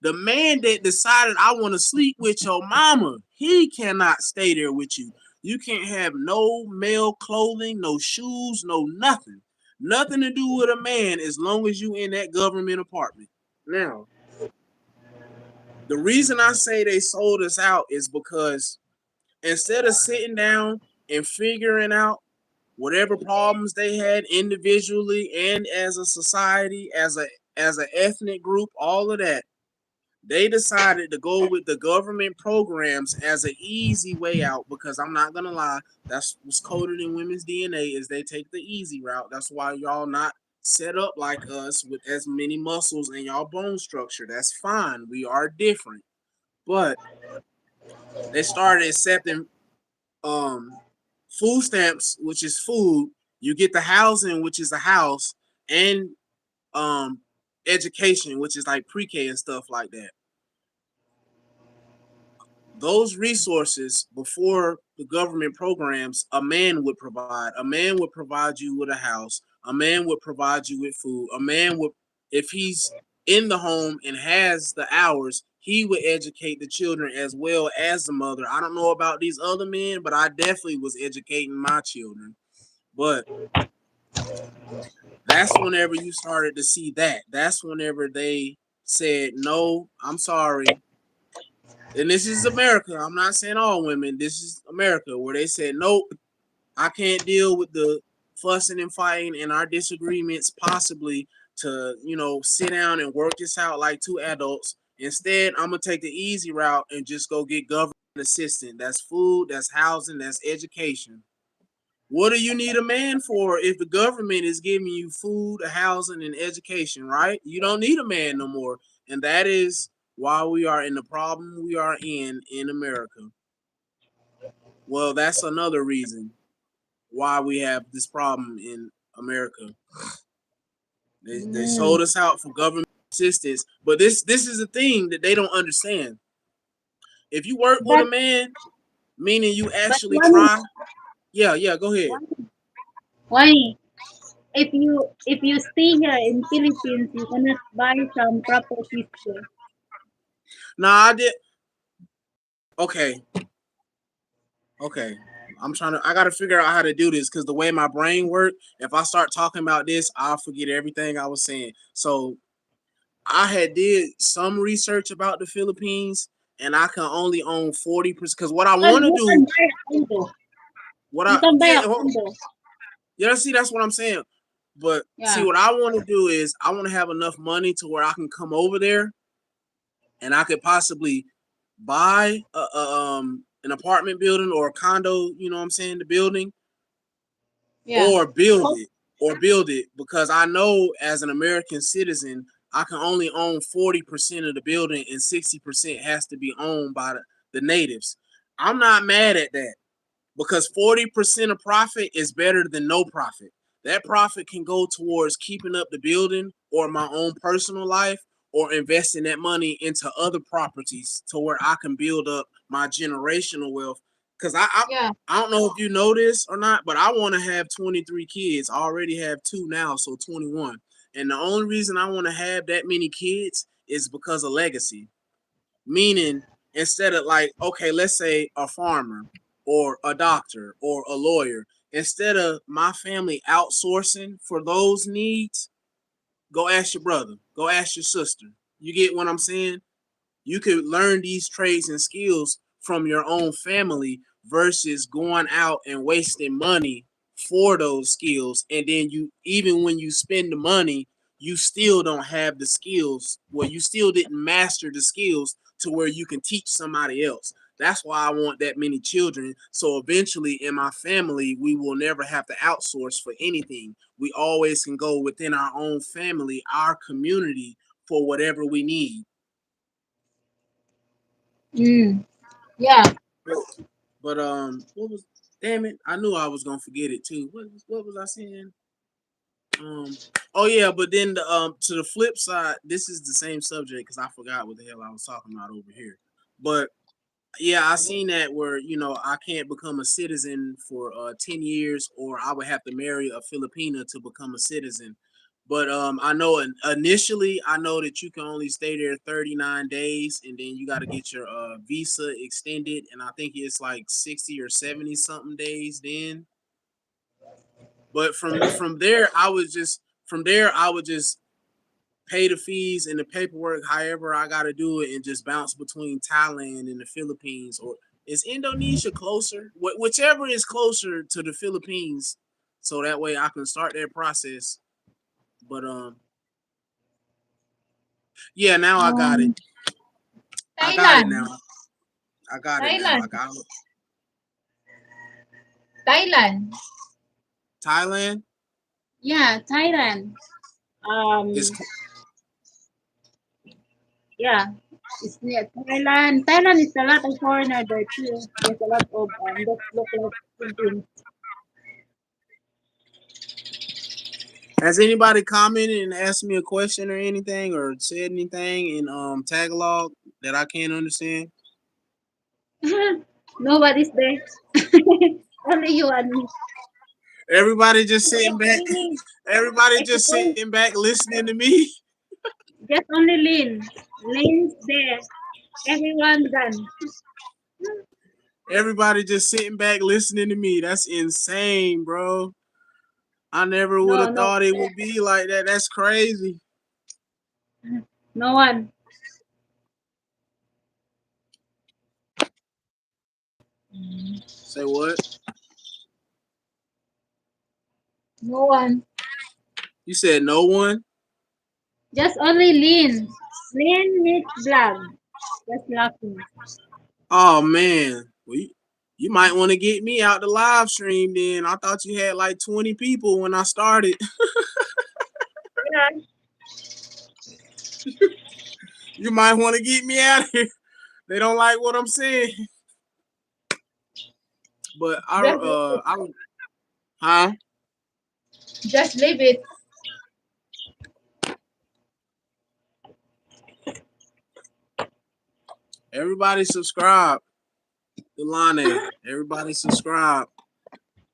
S3: The man that decided I want to sleep with your mama, he cannot stay there with you. You can't have no male clothing, no shoes, no nothing. Nothing to do with a man as long as you in that government apartment. Now, the reason I say they sold us out is because instead of sitting down and figuring out whatever problems they had individually and as a society, as an ethnic group, all of that, they decided to go with the government programs as an easy way out, because I'm not gonna lie, that's what's coded in women's DNA is they take the easy route. That's why y'all not set up like us with as many muscles in y'all bone structure. That's fine. We are different. But they started accepting um food stamps, which is food. You get the housing, which is a house, and um education, which is like pre-K and stuff like that. Those resources before the government programs, a man would provide. A man would provide you with a house, A man would provide you with food. A man would, if he's in the home and has the hours, he would educate the children as well as the mother. I don't know about these other men, but I definitely was educating my children. But that's whenever you started to see that. That's whenever they said, no, I'm sorry. And this is America. I'm not saying all women. This is America, where they said, nope, I can't deal with the fussing and fighting and our disagreements, possibly to, sit down and work this out like two adults. Instead, I'm going to take the easy route and just go get government assistance. That's food, that's housing, that's education. What do you need a man for if the government is giving you food, housing, and education, right? You don't need a man no more. And that is why we are in the problem we are in America. Well, that's another reason why we have this problem in America. They
S1: Mm.
S3: sold us out for government assistance, but this is a thing that they don't understand. If you work with
S1: But
S3: a man, meaning you
S1: but
S3: actually
S1: why
S3: try, yeah, go ahead.
S1: why why if you stay here in Philippines you cannot buy some properties here.
S3: Nah, I did. Okay, okay. I gotta figure out how to do this because the way my brain works, if I start talking about this, I'll forget everything I was saying. So I had did some research about the Philippines, and I can only own 40%. Because what I want to
S1: You can
S3: do,
S1: buy a condo.
S3: what
S1: You
S3: I
S1: can buy
S3: yeah,
S1: a condo.
S3: yeah, see, that's what I'm saying. But see,
S1: Yeah.
S3: what I want to do is I want to have enough money to where I can come over there, and I could possibly buy an apartment building or a condo. You know what I'm saying? The building,
S1: Yeah.
S3: or build it because I know as an American citizen I can only own 40% of the building and 60% has to be owned by the natives. I'm not mad at that because 40% of profit is better than no profit. That profit can go towards keeping up the building or my own personal life or investing that money into other properties to where I can build up my generational wealth. Because
S1: Yeah.
S3: I don't know if you know this or not, but I want to have 23 kids. I already have two now, so 21. And the only reason I want to have that many kids is because of legacy. Meaning, instead of like, okay, let's say a farmer or a doctor or a lawyer, instead of my family outsourcing for those needs, go ask your brother, go ask your sister. You get what I'm saying? You could learn these trades and skills from your own family versus going out and wasting money for those skills. And then you, even when you spend the money, you still don't have the skills. Well, you still didn't master the skills to where you can teach somebody else. That's why I want that many children. So eventually in my family, we will never have to outsource for anything. We always can go within our own family, our community, for whatever we need.
S1: Mm. Yeah.
S3: But what was? Damn it! I knew I was gonna forget it too. What was I saying? Um, oh yeah, but then to the flip side, this is the same subject because I forgot what the hell I was talking about over here. But yeah, I seen that where I can't become a citizen for 10 years, or I would have to marry a Filipina to become a citizen. But I know initially I know that you can only stay there 39 days, and then you got to get your visa extended, and I think it's like 60 or 70 something days then. But from there I would just pay the fees and the paperwork, however I got to do it, and just bounce between Thailand and the Philippines. Or is Indonesia closer? Whichever is closer to the Philippines, so that way I can start that process. But yeah, now I got it.
S1: Um.
S3: I got it
S1: Thailand.
S3: now. I got it now. I
S1: Thailand.
S3: got it.
S1: Thailand.
S3: Thailand
S1: Yeah. Thailand.
S3: is
S1: Um. Yeah. It's near Thailand. Thailand is a lot of foreigner there too. There's a lot of that look like Philippines.
S3: Has anybody commented and asked me a question or anything or said anything in Tagalog that I can't understand?
S1: Nobody's there. Only you and me.
S3: Everybody just sitting
S4: It's
S3: back.
S4: only,
S3: Everybody
S4: it's
S3: just
S4: only,
S3: sitting back listening to me.
S4: just only Lane. Lane's there. Everyone done.
S3: Everybody just sitting back listening to me. That's insane, bro. I never would
S4: No,
S3: have
S4: no,
S3: thought it would be like that. That's crazy.
S4: no one.
S3: Say what?
S1: No one.
S3: You said no one?
S4: Just only Lane. Lane needs vlog. Just laughing.
S3: Oh man. Well, you might want to get me out the live stream then. I thought you had like 20 people when I started.
S4: Yeah.
S3: You might want to get me out of here. They don't like what I'm saying. But
S1: Just leave it.
S3: huh?
S1: Just leave it.
S3: Everybody subscribe to Lane. Everybody subscribe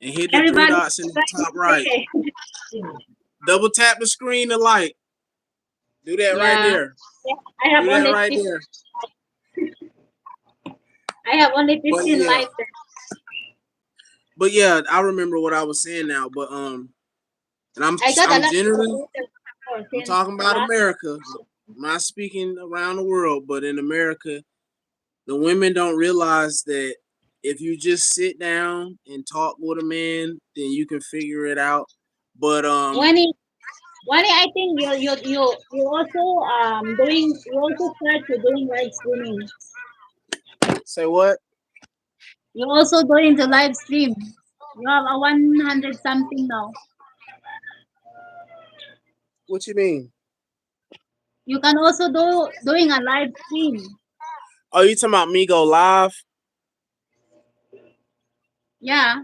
S3: and hit the three
S4: Everybody
S3: dots in the top right.
S4: say.
S3: Double tap the screen to like. Do that right
S1: Yeah.
S3: there.
S4: I have
S3: Do that
S4: only
S3: right
S4: 15,
S3: there.
S4: I have only
S3: But
S4: 15
S3: yeah,
S4: likes.
S3: but yeah, I remember what I was saying now. But and
S1: I got a
S3: I'm
S1: lot of
S3: generally
S1: supporters
S3: I'm
S1: since
S3: talking about
S1: last.
S3: America. I'm not speaking around the world, but in America, the women don't realize that if you just sit down and talk with a man, then you can figure it out. But
S4: When it, when it, I think you also doing you also start to doing live streaming.
S3: say what?
S4: You also doing the live stream. You have a 100 something now.
S3: What you mean?
S4: You can also doing a live stream.
S3: Oh, you talking about me go live?
S4: Yeah.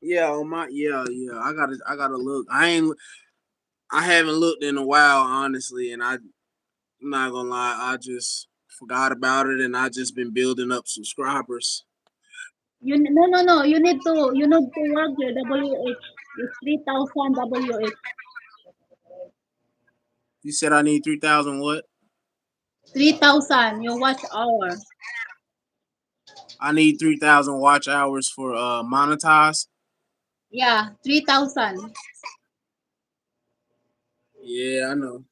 S3: Yeah, on my yeah. I gotta look. I haven't looked in a while, honestly, and I'm not gonna lie, I just forgot about it, and I just been building up subscribers.
S4: You no. You need to work your WH. It's 3,000 WH.
S3: You said I need 3,000 what?
S4: 3,000 your watch hour.
S3: I need 3,000 watch hours for monetize.
S4: Yeah, 3,000.
S3: Yeah, I know.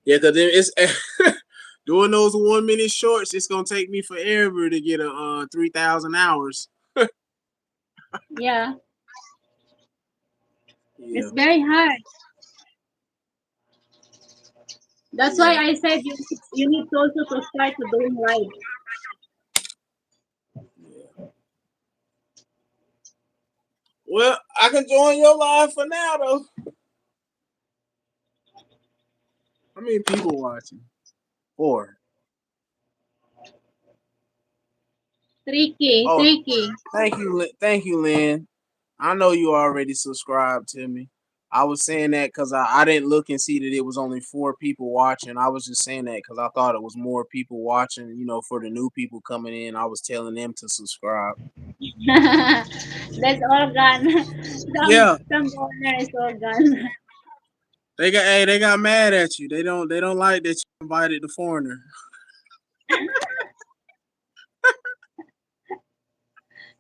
S3: Yeah, cause then it's doing those 1 minute shorts. It's gonna take me forever to get a 3,000 hours.
S4: Yeah,
S3: Yeah,
S4: it's very hard. That's why
S3: yeah.
S4: I said you need to also to start to doing live.
S3: Well, I can join your live for now though. How many people watching? 4.
S4: 3K,
S3: Oh,
S4: 3K.
S3: thank you, Lynn. I know you already subscribed to me. I was saying that because I didn't look and see that it was only 4 people watching. I was just saying that because I thought it was more people watching. You know, for the new people coming in, I was telling them to subscribe.
S4: That's all gone.
S3: Yeah,
S4: Some owner is all gone.
S3: they got mad at you. They don't like that you invited the foreigner.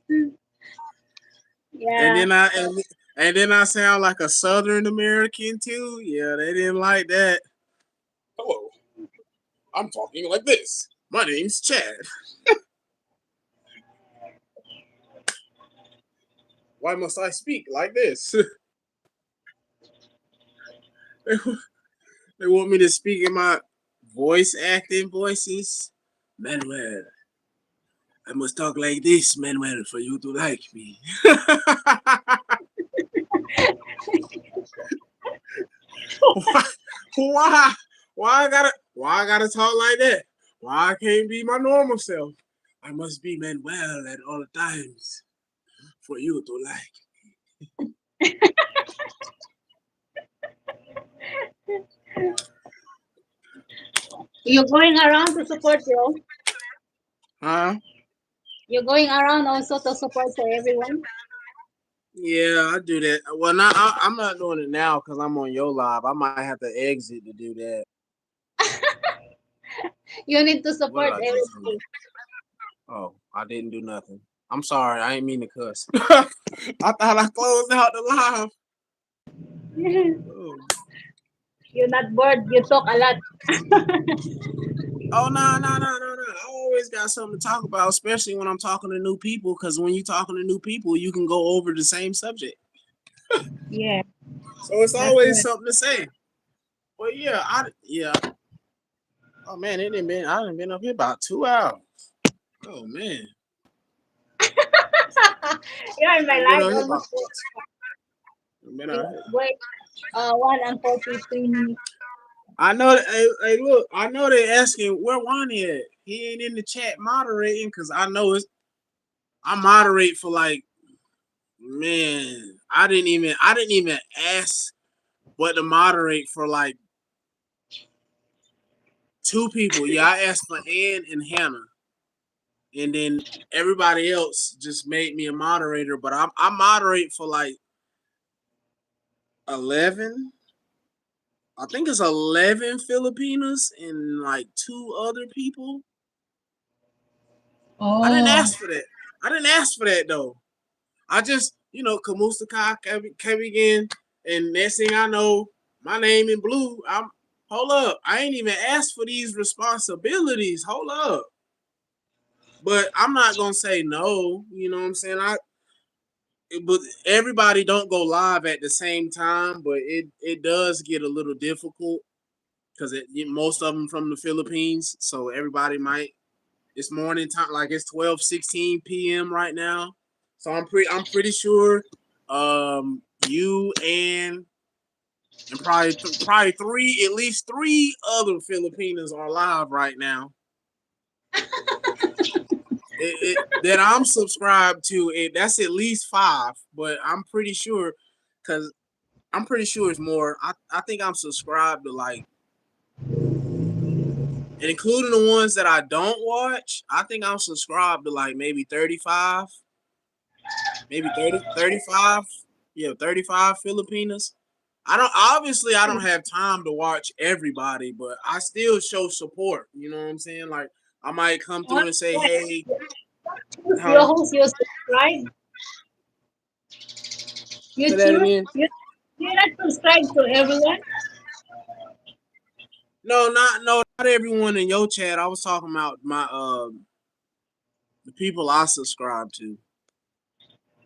S3: And
S4: Yeah.
S3: then I sound like a Southern American too. Yeah, they didn't like that. Hello, I'm talking like this. My name's Chad. Why must I speak like this? They want me to speak in my voice acting voices. Manuel, I must talk like this, Manuel, for you to like me. why, why? Why I gotta talk like that? Why I can't be my normal self? I must be Manuel at all times for you to like.
S4: You're going around to support you.
S3: Huh?
S4: You're going around also to support to everyone.
S3: Yeah, I do that. Well, not I'm not doing it now because I'm on your live. I might have to exit to do that.
S4: You need to
S3: What did
S4: support
S3: I just do?
S4: everything.
S3: Oh, I didn't do nothing. I'm sorry. I ain't mean to cuss. I thought I closed out the live. Oh,
S4: You're not bored. You talk a lot.
S3: oh no, no, no, no, no. I always got something to talk about, especially when I'm talking to new people. Because when you're talking to new people, you can go over the same subject.
S4: Yeah,
S3: So it's
S4: that's
S3: always
S4: right.
S3: something to say. But yeah. Oh man, I didn't been up here about 2 hours. Oh man,
S4: You're in my
S3: I've been
S4: life
S3: out here about.
S4: almost
S3: I've been out here.
S4: wait 1 and 43 minutes.
S3: I know. Hey, look. I know they're asking where Wani at. He ain't in the chat moderating because I know it's. I moderate for like, man. I didn't even ask what to moderate for like 2 people. Yeah, I asked for Ann and Hannah, and then everybody else just made me a moderator. But I moderate for like 11. I think it's 11 Filipinos and like 2 other people. I didn't
S1: Oh,
S3: ask for that. I didn't ask for that though. I just, Kamusta came again, and next thing I know, my name in blue. Hold up. I ain't even asked for these responsibilities. Hold up. But I'm not gonna say no. You know what I'm saying? But everybody don't go live at the same time, but it does get a little difficult because most of them from the Philippines, so everybody might. It's morning time, like it's 12:16 p.m. right now, so I'm pretty sure, you and probably at least three other Filipinos are live right now. That I'm subscribed to. That's at least 5, but I'm pretty sure because I'm pretty sure it's more. I think I'm subscribed to like, and including the ones that I don't watch, I think I'm subscribed to like maybe 35, maybe 30, 35. Yeah, 35 Filipinos. I don't have time to watch everybody, but I still show support. You know what I'm saying? Like I might come
S4: What?
S3: through and say,
S4: What?
S3: hey, huh?
S4: Who's your subscribe? You
S3: Say that
S4: choose.
S3: again.
S4: You not subscribe to everyone.
S3: No, not everyone in your chat. I was talking about my the people I subscribe to.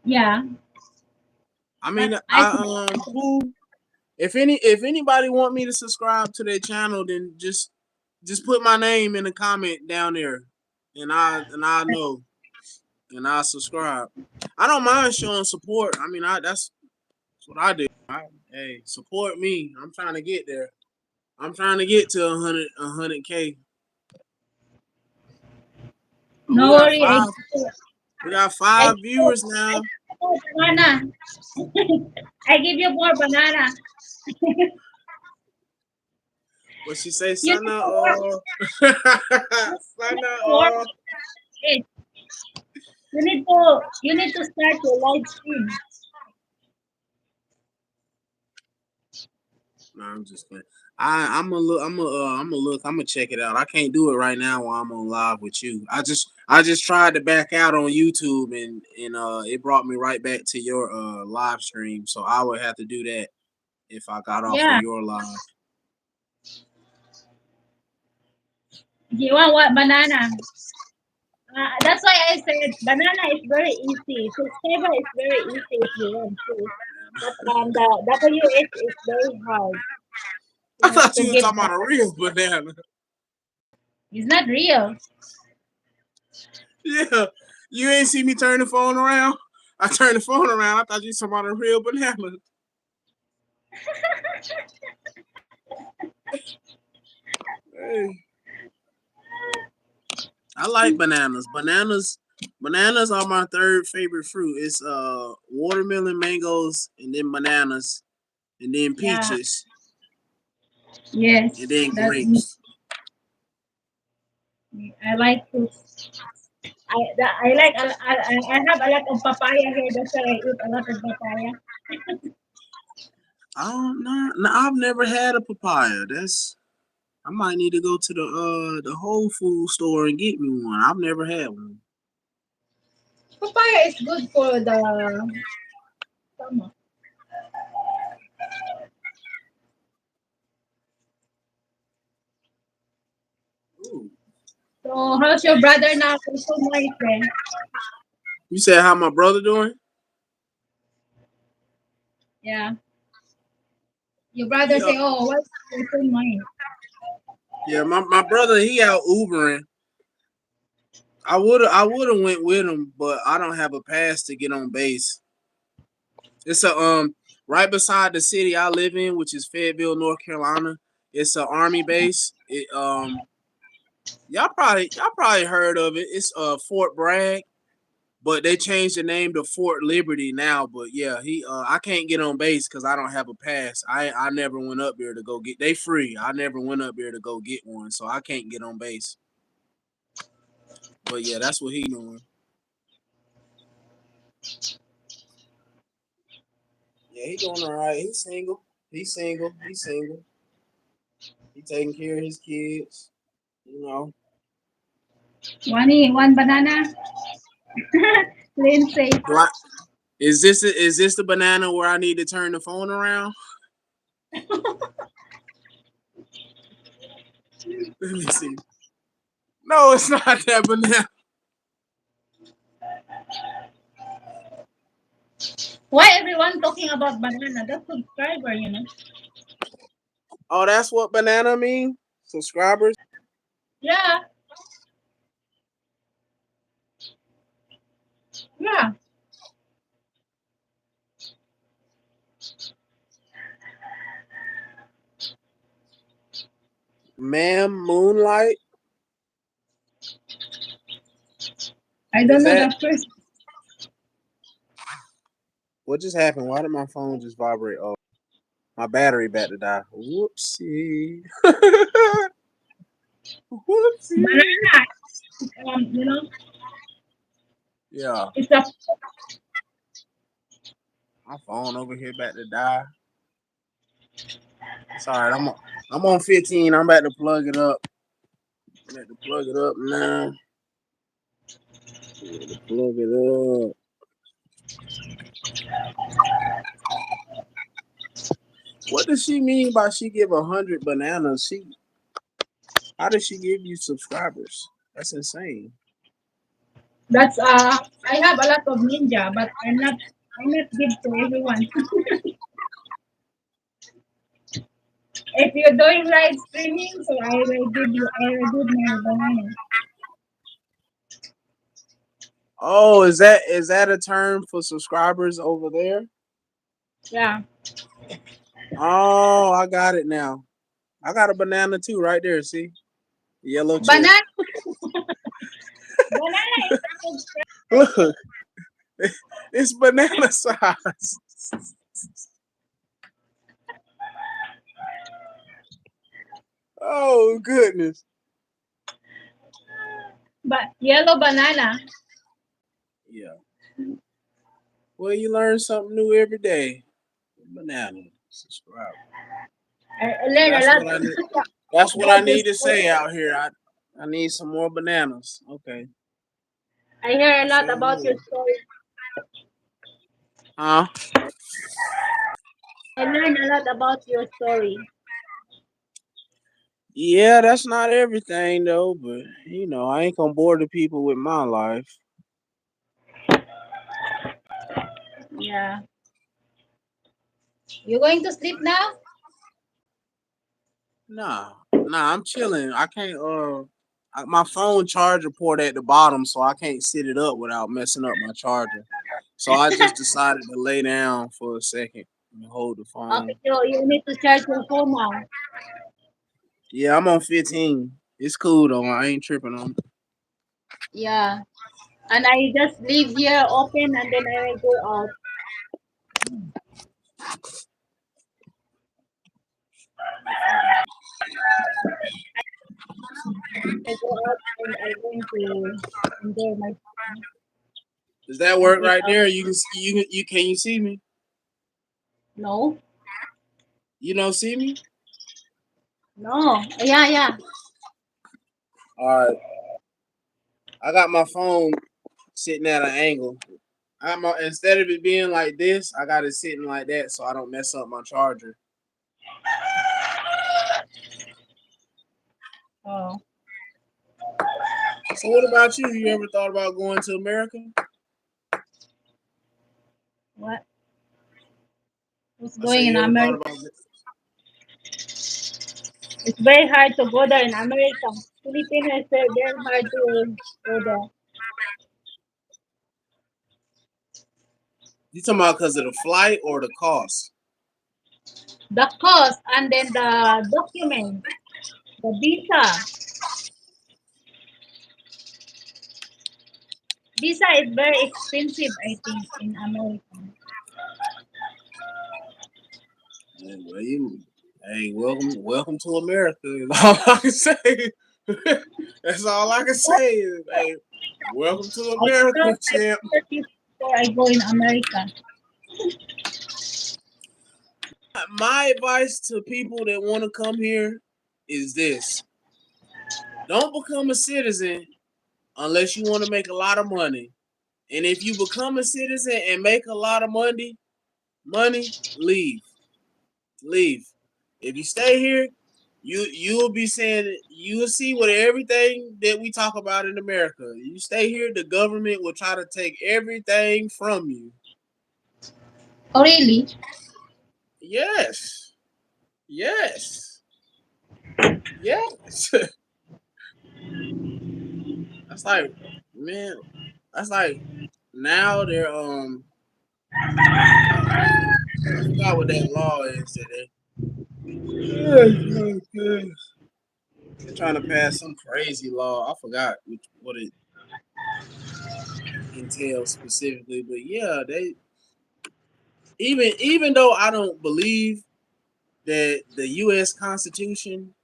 S4: Yeah,
S3: I
S4: but
S3: mean,
S4: I
S3: who if anybody want me to subscribe to their channel, then just put my name in the comment down there, and I know, and I subscribe. I don't mind showing support. I mean, that's what I do. Hey, support me. I'm trying to get there. I'm trying to get to 100K. Oh,
S4: no worry.
S3: We got
S4: I
S3: five
S4: give you,
S3: viewers
S4: I
S3: now.
S4: give you more banana. I give you more banana.
S3: What she say,
S4: You
S3: son
S4: need
S3: of
S4: to work.
S3: son
S4: You need to work.
S3: of
S4: It. You need to start your live stream.
S3: No, I'm just playing. I'm gonna look. I'm gonna look. I'm gonna check it out. I can't do it right now while I'm on live with you. I just tried to back out on YouTube and it brought me right back to your live stream. So I would have to do that if I got off of
S4: Yeah.
S3: your live.
S4: You want what banana? That's why I said banana is very easy. Subscriber is very easy if you want to. But the WH is very hard
S3: I thought
S4: to
S3: you was
S4: give
S3: talking
S4: that.
S3: about a real banana.
S4: It's not real.
S3: Yeah, you ain't see me turn the phone around. I turned the phone around. I thought you was talking about a real banana. Hey. I like bananas. Bananas are my third favorite fruit. It's watermelon, mangoes, and then bananas, and then
S4: Yeah.
S3: peaches, and
S4: Yes.
S3: then
S4: That's me.
S3: grapes.
S4: I like fruits. I like I have a lot of papaya here. That's why I eat a lot of papaya.
S3: I don't know. No, I've never had a papaya. That's I might need to go to the Whole Food store and get me one. I've never had one.
S1: Papaya is good for the stomach.
S3: Ooh.
S1: So how's your brother now? It's so noisy.
S3: You said how my brother doing?
S1: Yeah. Your
S3: He
S1: brother say, oh, why you so noisy?
S3: yeah, my brother he out Ubering. I would have went with him, but I don't have a pass to get on base. It's a right beside the city I live in, which is Fayetteville, North Carolina. It's an army base. Y'all probably heard of it. It's Fort Bragg, but they changed the name to Fort Liberty now. But yeah, he I can't get on base because I don't have a pass. I never went up there to go get. They free. I never went up there to go get one, so I can't get on base. But yeah, that's what he doing. Yeah, he doing all right. He's single. He's single. He's single. He taking care of his kids. You know.
S1: One banana. Lindsay.
S3: Do I, is this the banana where I need to turn the phone around? Let me see. No, it's not that banana.
S1: Why everyone talking about banana? That's subscriber, you know.
S3: Oh, that's what banana mean? Subscribers?
S1: Yeah, yeah.
S3: Ma'am Moonlight?
S1: I don't
S3: Is
S1: know
S3: that
S1: the first.
S3: what just happened? Why did my phone just vibrate? Oh, my battery about to die. Whoopsie. Whoopsie.
S1: Banana. You know,
S3: Yeah,
S1: it's a
S3: my phone over here about to die. It's all right. I'm on 15. I'm about to plug it up. I'm about to plug it up now. I'm about to plug it up. What does she mean by she give 100 bananas? How does she give you subscribers? That's insane.
S1: that's I have a lot of ninja, but I'm not give to everyone. If you're doing live streaming, so I will give my banana.
S3: Oh, is that a term for subscribers over there?
S1: Yeah.
S3: Oh, I got it now. I got a banana too right there. See, yellow chip.
S1: Banana banana is a subscriber.
S3: Look, it's banana size. Oh goodness.
S1: But yellow banana.
S3: Yeah. Well, you learn something new every day. Banana subscribe.
S1: I learn a
S3: That's
S1: lot
S3: what I need. That's what I
S1: about your
S3: need to
S1: story.
S3: say out here. I need some more bananas. Okay.
S1: I hear a
S3: I
S1: lot
S3: sure
S1: about your
S3: will.
S1: story.
S3: Huh?
S1: I learn a lot about your story.
S3: Yeah, that's not everything though, but I ain't gonna bore the people with my life.
S1: Yeah. You going to sleep now?
S3: Nah, I'm chilling. I can't my phone charger port at the bottom, so I can't sit it up without messing up my charger. So I just decided to lay down for a second and hold the
S1: Okay,
S3: phone.
S1: you need to charge your phone now.
S3: Yeah, I'm on 15. It's cool though. I ain't tripping on it.
S1: Yeah. And I just leave here open and then I will go out.
S4: I go out and I'm going to enjoy my
S3: Does that
S4: and
S3: work
S4: eat
S3: right
S4: out.
S3: there? You can you see me?
S4: No,
S3: You don't see me?
S4: no. Yeah, yeah.
S3: All right. I got my phone sitting at an angle. Instead of it being like this, I got it sitting like that so I don't mess up my charger.
S4: Oh,
S3: So what about you? You ever thought about going to America?
S4: what? What's
S3: I say
S4: going in
S3: you ever thought
S4: America?
S3: about it?
S4: It's very hard to go there in America. Filipino is very, very hard to go there.
S3: You talking about because of the flight or the cost?
S4: The cost and then the document, the visa. Visa is very expensive, I think, in America.
S3: Hey, welcome to America. Is all I can say. That's all I can
S4: What?
S3: say. Is, hey, welcome to
S4: I
S3: America,
S4: don't
S3: champ.
S4: before I go in America.
S3: My advice to people that want to come here is this: don't become a citizen unless you want to make a lot of money. And if you become a citizen and make a lot of money, leave. Leave. If you stay here, you'll be saying you'll see what everything that we talk about in America. You stay here, the government will try to take everything from you.
S1: Oh, really?
S3: Yes. Yes. Yes. That's like, man, that's like now they're I forgot what that law is today. They're trying to pass some crazy law. I forgot what it entails specifically, but yeah, they even though I don't believe that the U.S. Constitution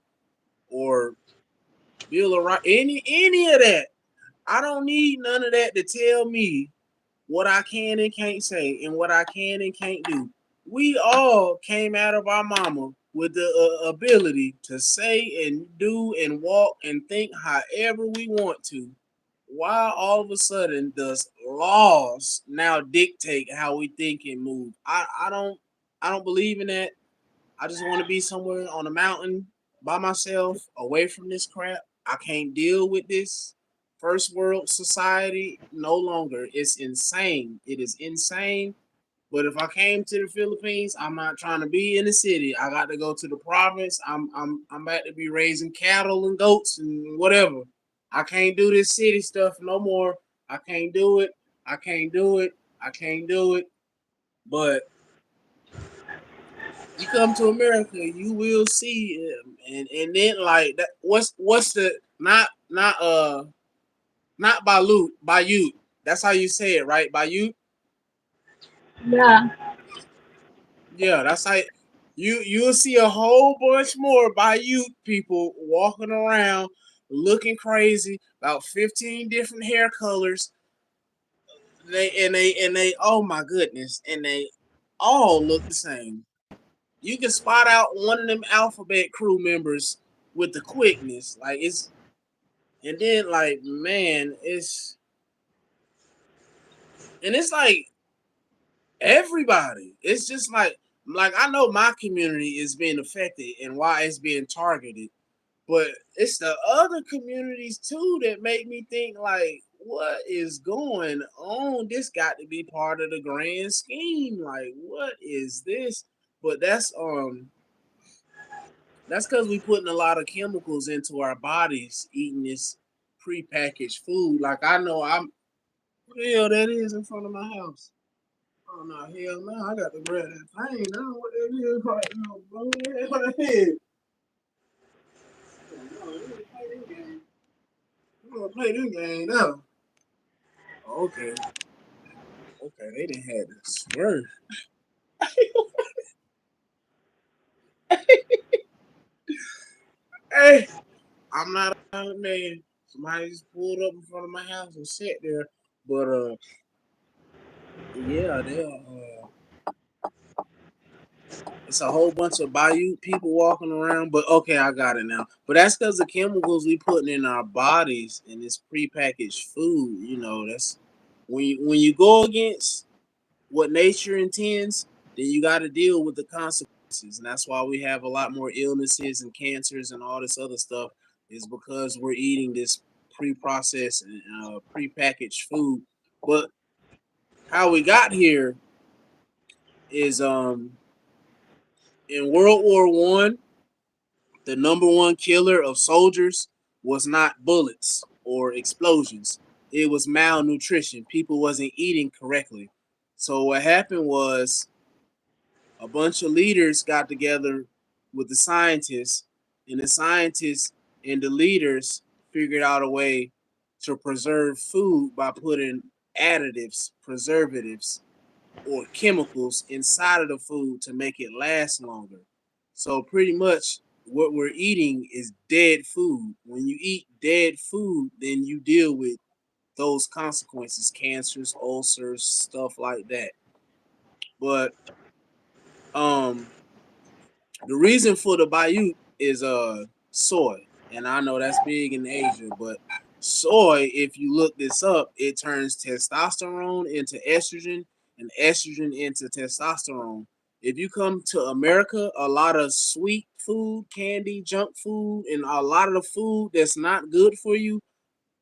S3: or Bill of Rights, any of that, I don't need none of that to tell me what I can and can't say and what I can and can't do. We all came out of our mama with the ability to say and do and walk and think however we want to. Why all of a sudden does laws now dictate how we think and move? I don't believe in that. I just want to be somewhere on a mountain by myself, away from this crap. I can't deal with this first world society no longer. It's insane. It is insane. But if I came to the Philippines, I'm not trying to be in the city. I got to go to the province. I'm about to be raising cattle and goats and whatever. I can't do this city stuff no more. I can't do it. I can't do it. I can't do it. But you come to America, you will see and then like that. What's the not Bayou. That's how you say it, right? Bayou.
S4: Yeah.
S3: Yeah, that's how you'll see a whole bunch more Bayou people walking around looking crazy, about 15 different hair colors. They oh my goodness, and they all look the same. You can spot out one of them alphabet crew members with the quickness. Like it's and then like man, it's like everybody. It's just like I know my community is being affected and why it's being targeted, but it's the other communities too that make me think like what is going on? This got to be part of the grand scheme. Like what is this? But that's because we putting a lot of chemicals into our bodies eating this prepackaged food. Like I know what the hell that is in front of my house. Oh no, hell no, I got to grab that thing. I don't know what that is right now, bro. What the hell? Oh, no, we ain't play this game. We gonna play this game now. Okay, okay, they didn't have to swerve. Hey, I'm not out there. Somebody just pulled up in front of my house and sat there. But yeah, it's a whole bunch of Bayou people walking around. But okay, I got it now. But that's because the chemicals we putting in our bodies and this prepackaged food. You know, that's when you go against what nature intends, then you got to deal with the consequences, and that's why we have a lot more illnesses and cancers and all this other stuff. Is because we're eating this pre-processed and pre-packaged food. But how we got here is in World War I, the number one killer of soldiers was not bullets or explosions. It was malnutrition. People wasn't eating correctly. So what happened was a bunch of leaders got together with the scientists, and the scientists and the leaders figured out a way to preserve food by putting additives, preservatives, or chemicals inside of the food to make it last longer. So pretty much what we're eating is dead food. When you eat dead food, then you deal with those consequences, cancers, ulcers, stuff like that. But um the reason for the Bayou is soy, and I know that's big in Asia, but soy, if you look this up, it turns testosterone into estrogen and estrogen into testosterone. If you come to America, a lot of sweet food, candy, junk food, and a lot of the food that's not good for you,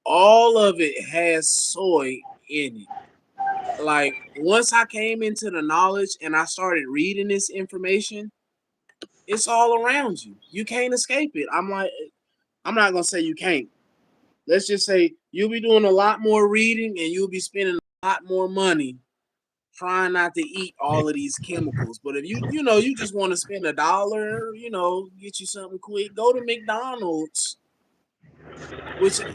S3: all of it has soy in it. Like once I came into the knowledge and I started reading this information, it's all around you. You can't escape it. I'm not gonna say you can't. Let's just say you'll be doing a lot more reading and you'll be spending a lot more money trying not to eat all of these chemicals. But if you just want to spend $1, get you something quick, go to McDonald's.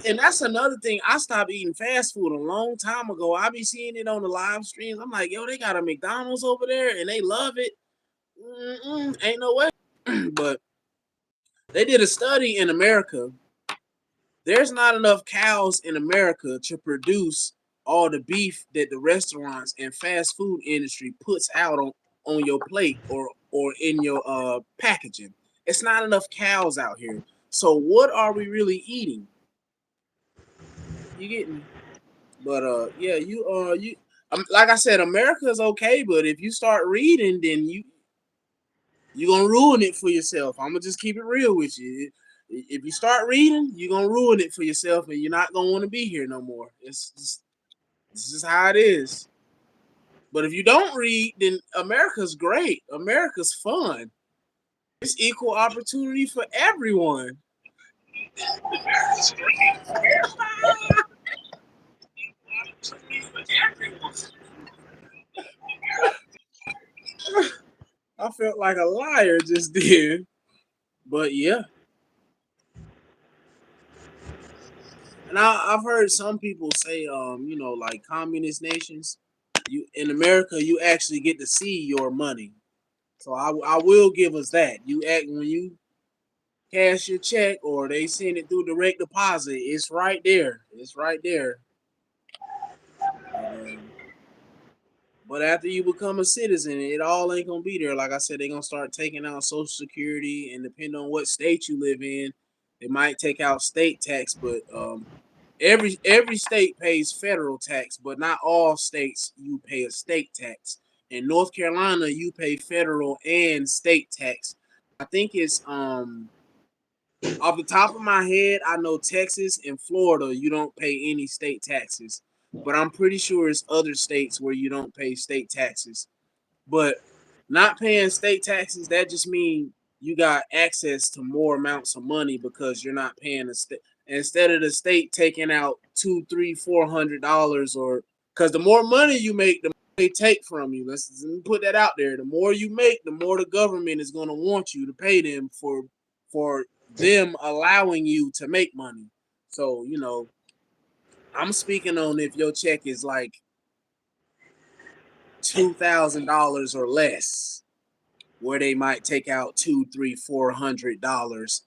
S3: And that's another thing. I stopped eating fast food a long time ago. I be seeing it on the live streams. I'm like, yo, they got a McDonald's over there and they love it. Ain't no way. But they did a study in America. There's not enough cows in America to produce all the beef that the restaurants and fast food industry puts out on your plate or in your packaging. It's not enough cows out here. So what are we really eating? You get me? But yeah, you like I said, America is okay, but if you start reading, then you're gonna ruin it for yourself. I'm gonna just keep it real with you. If you start reading, you're gonna ruin it for yourself, and you're not gonna want to be here no more. This is how it is. But if you don't read, then America's great. America's fun. It's equal opportunity for everyone. America's great. I felt like a liar just did. But yeah. And I've heard some people say, like communist nations, you in America, you actually get to see your money. So I will give us that. You act when you cash your check or they send it through direct deposit, it's right there. It's right there. But after you become a citizen, it all ain't gonna be there. Like I said, they're gonna start taking out Social Security, and depending on what state you live in, they might take out state tax. But every state pays federal tax, but not all states you pay a state tax. In North Carolina, you pay federal and state tax. I think it's off the top of my head, I know Texas and Florida you don't pay any state taxes, but I'm pretty sure it's other states where you don't pay state taxes. But not paying state taxes, that just means you got access to more amounts of money because you're not paying the state. Instead of the state taking out two, three, $400, or because the more money you make, the more they take from you. Let me put that out there. The more you make, the more the government is going to want you to pay them for them allowing you to make money. So I'm speaking on if your check is like $2,000 or less, where they might take out two, three, $400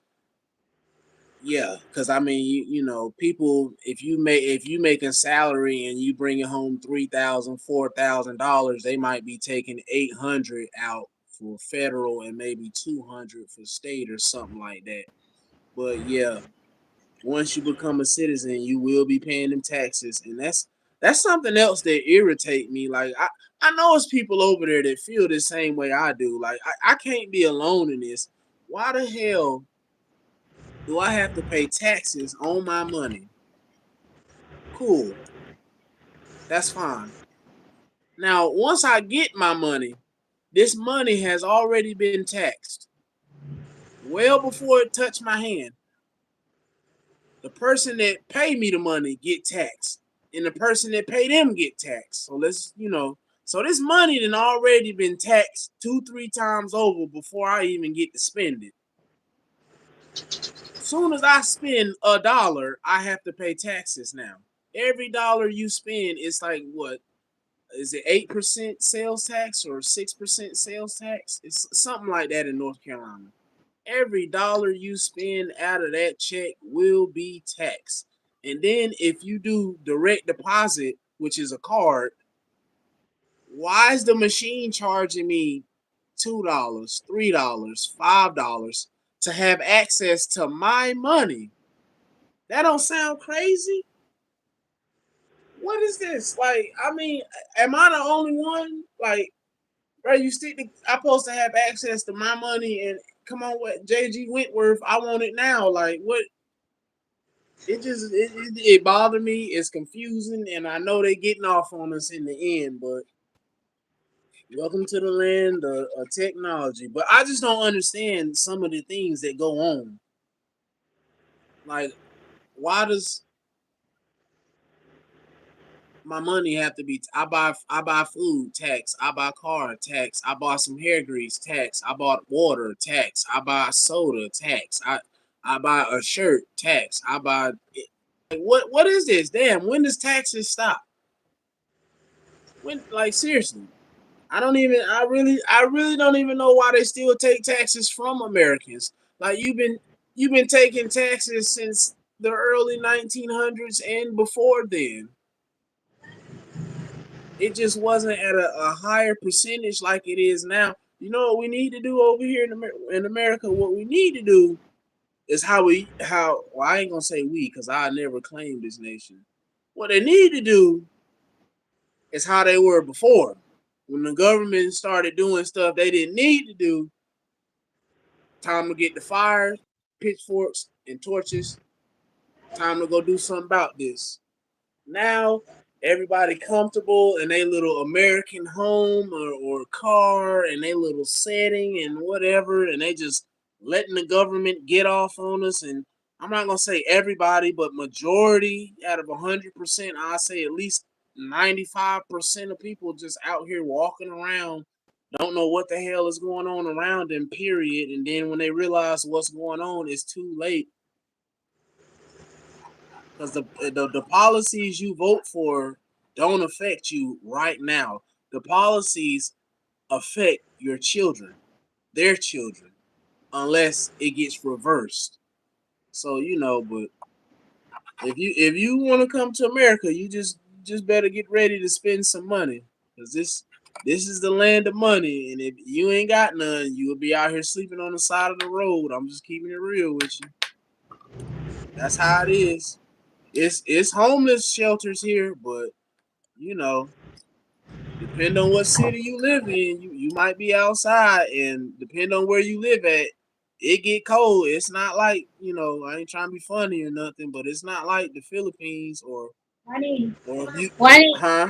S3: Yeah, because I mean, you know, people if you make a salary and you bring it home $3,000, $4,000, they might be taking 800 out for federal and maybe 200 for state or something like that. But yeah, once you become a citizen, you will be paying them taxes, and that's something else that irritate me. Like I know it's people over there that feel the same way I do. Like I can't be alone in this. Why the hell do I have to pay taxes on my money? Cool, that's fine. Now, once I get my money, this money has already been taxed well before it touched my hand. The person that pay me the money get taxed, and the person that pay them get taxed. So let's, so this money then already been taxed 2, 3 times over before I even get to spend it. Soon as I spend $1, I have to pay taxes now. Every dollar you spend, it's like what is it 8% sales tax or 6% sales tax? It's something like that in North Carolina. Every dollar you spend out of that check will be taxed. And then if you do direct deposit, which is a card, why is the machine charging me $2, $3, $5 to have access to my money? That don't sound crazy? What is this? Like, I mean, am I the only one? Like, bro, you stick to, I'm supposed to have access to my money and come on, what JG Wentworth, I want it now. Like, what? It bothered me. It's confusing, and I know they're getting off on us in the end. But welcome to the land of technology. But I just don't understand some of the things that go on. Like, why does my money have to be? I buy food tax. I buy car tax. I bought some hair grease tax. I bought water tax. I buy soda tax. I buy a shirt tax. I buy like what is this? Damn, when does taxes stop? When, like, seriously, I really don't even know why they still take taxes from Americans. Like, you've been taking taxes since the early 1900s and before then. It just wasn't at a higher percentage like it is now. You know what we need to do over here in America? What we need to do is well, I ain't gonna say we because I never claimed this nation. What they need to do is how they were before. When the government started doing stuff they didn't need to do, time to get the fire, pitchforks, and torches. Time to go do something about this. Now everybody comfortable in a little American home or car and a little setting and whatever, and they just letting the government get off on us. And I'm not gonna say everybody, but majority out of 100%, I say at least 95% of people just out here walking around, don't know what the hell is going on around them. Period. And then when they realize what's going on, it's too late because the policies you vote for don't affect you right now. The policies affect your children, their children, unless it gets reversed. So but if you want to come to America, you just better get ready to spend some money because this is the land of money, and if you ain't got none, you will be out here sleeping on the side of the road. I'm just keeping it real with you. That's how it is. It's homeless shelters here, but you know, depend on what city you live in, you might be outside, and depend on where you live at, it get cold. It's not like I ain't trying to be funny or nothing, but it's not like the Philippines
S4: Honey,
S3: or if you,
S4: honey,
S3: huh?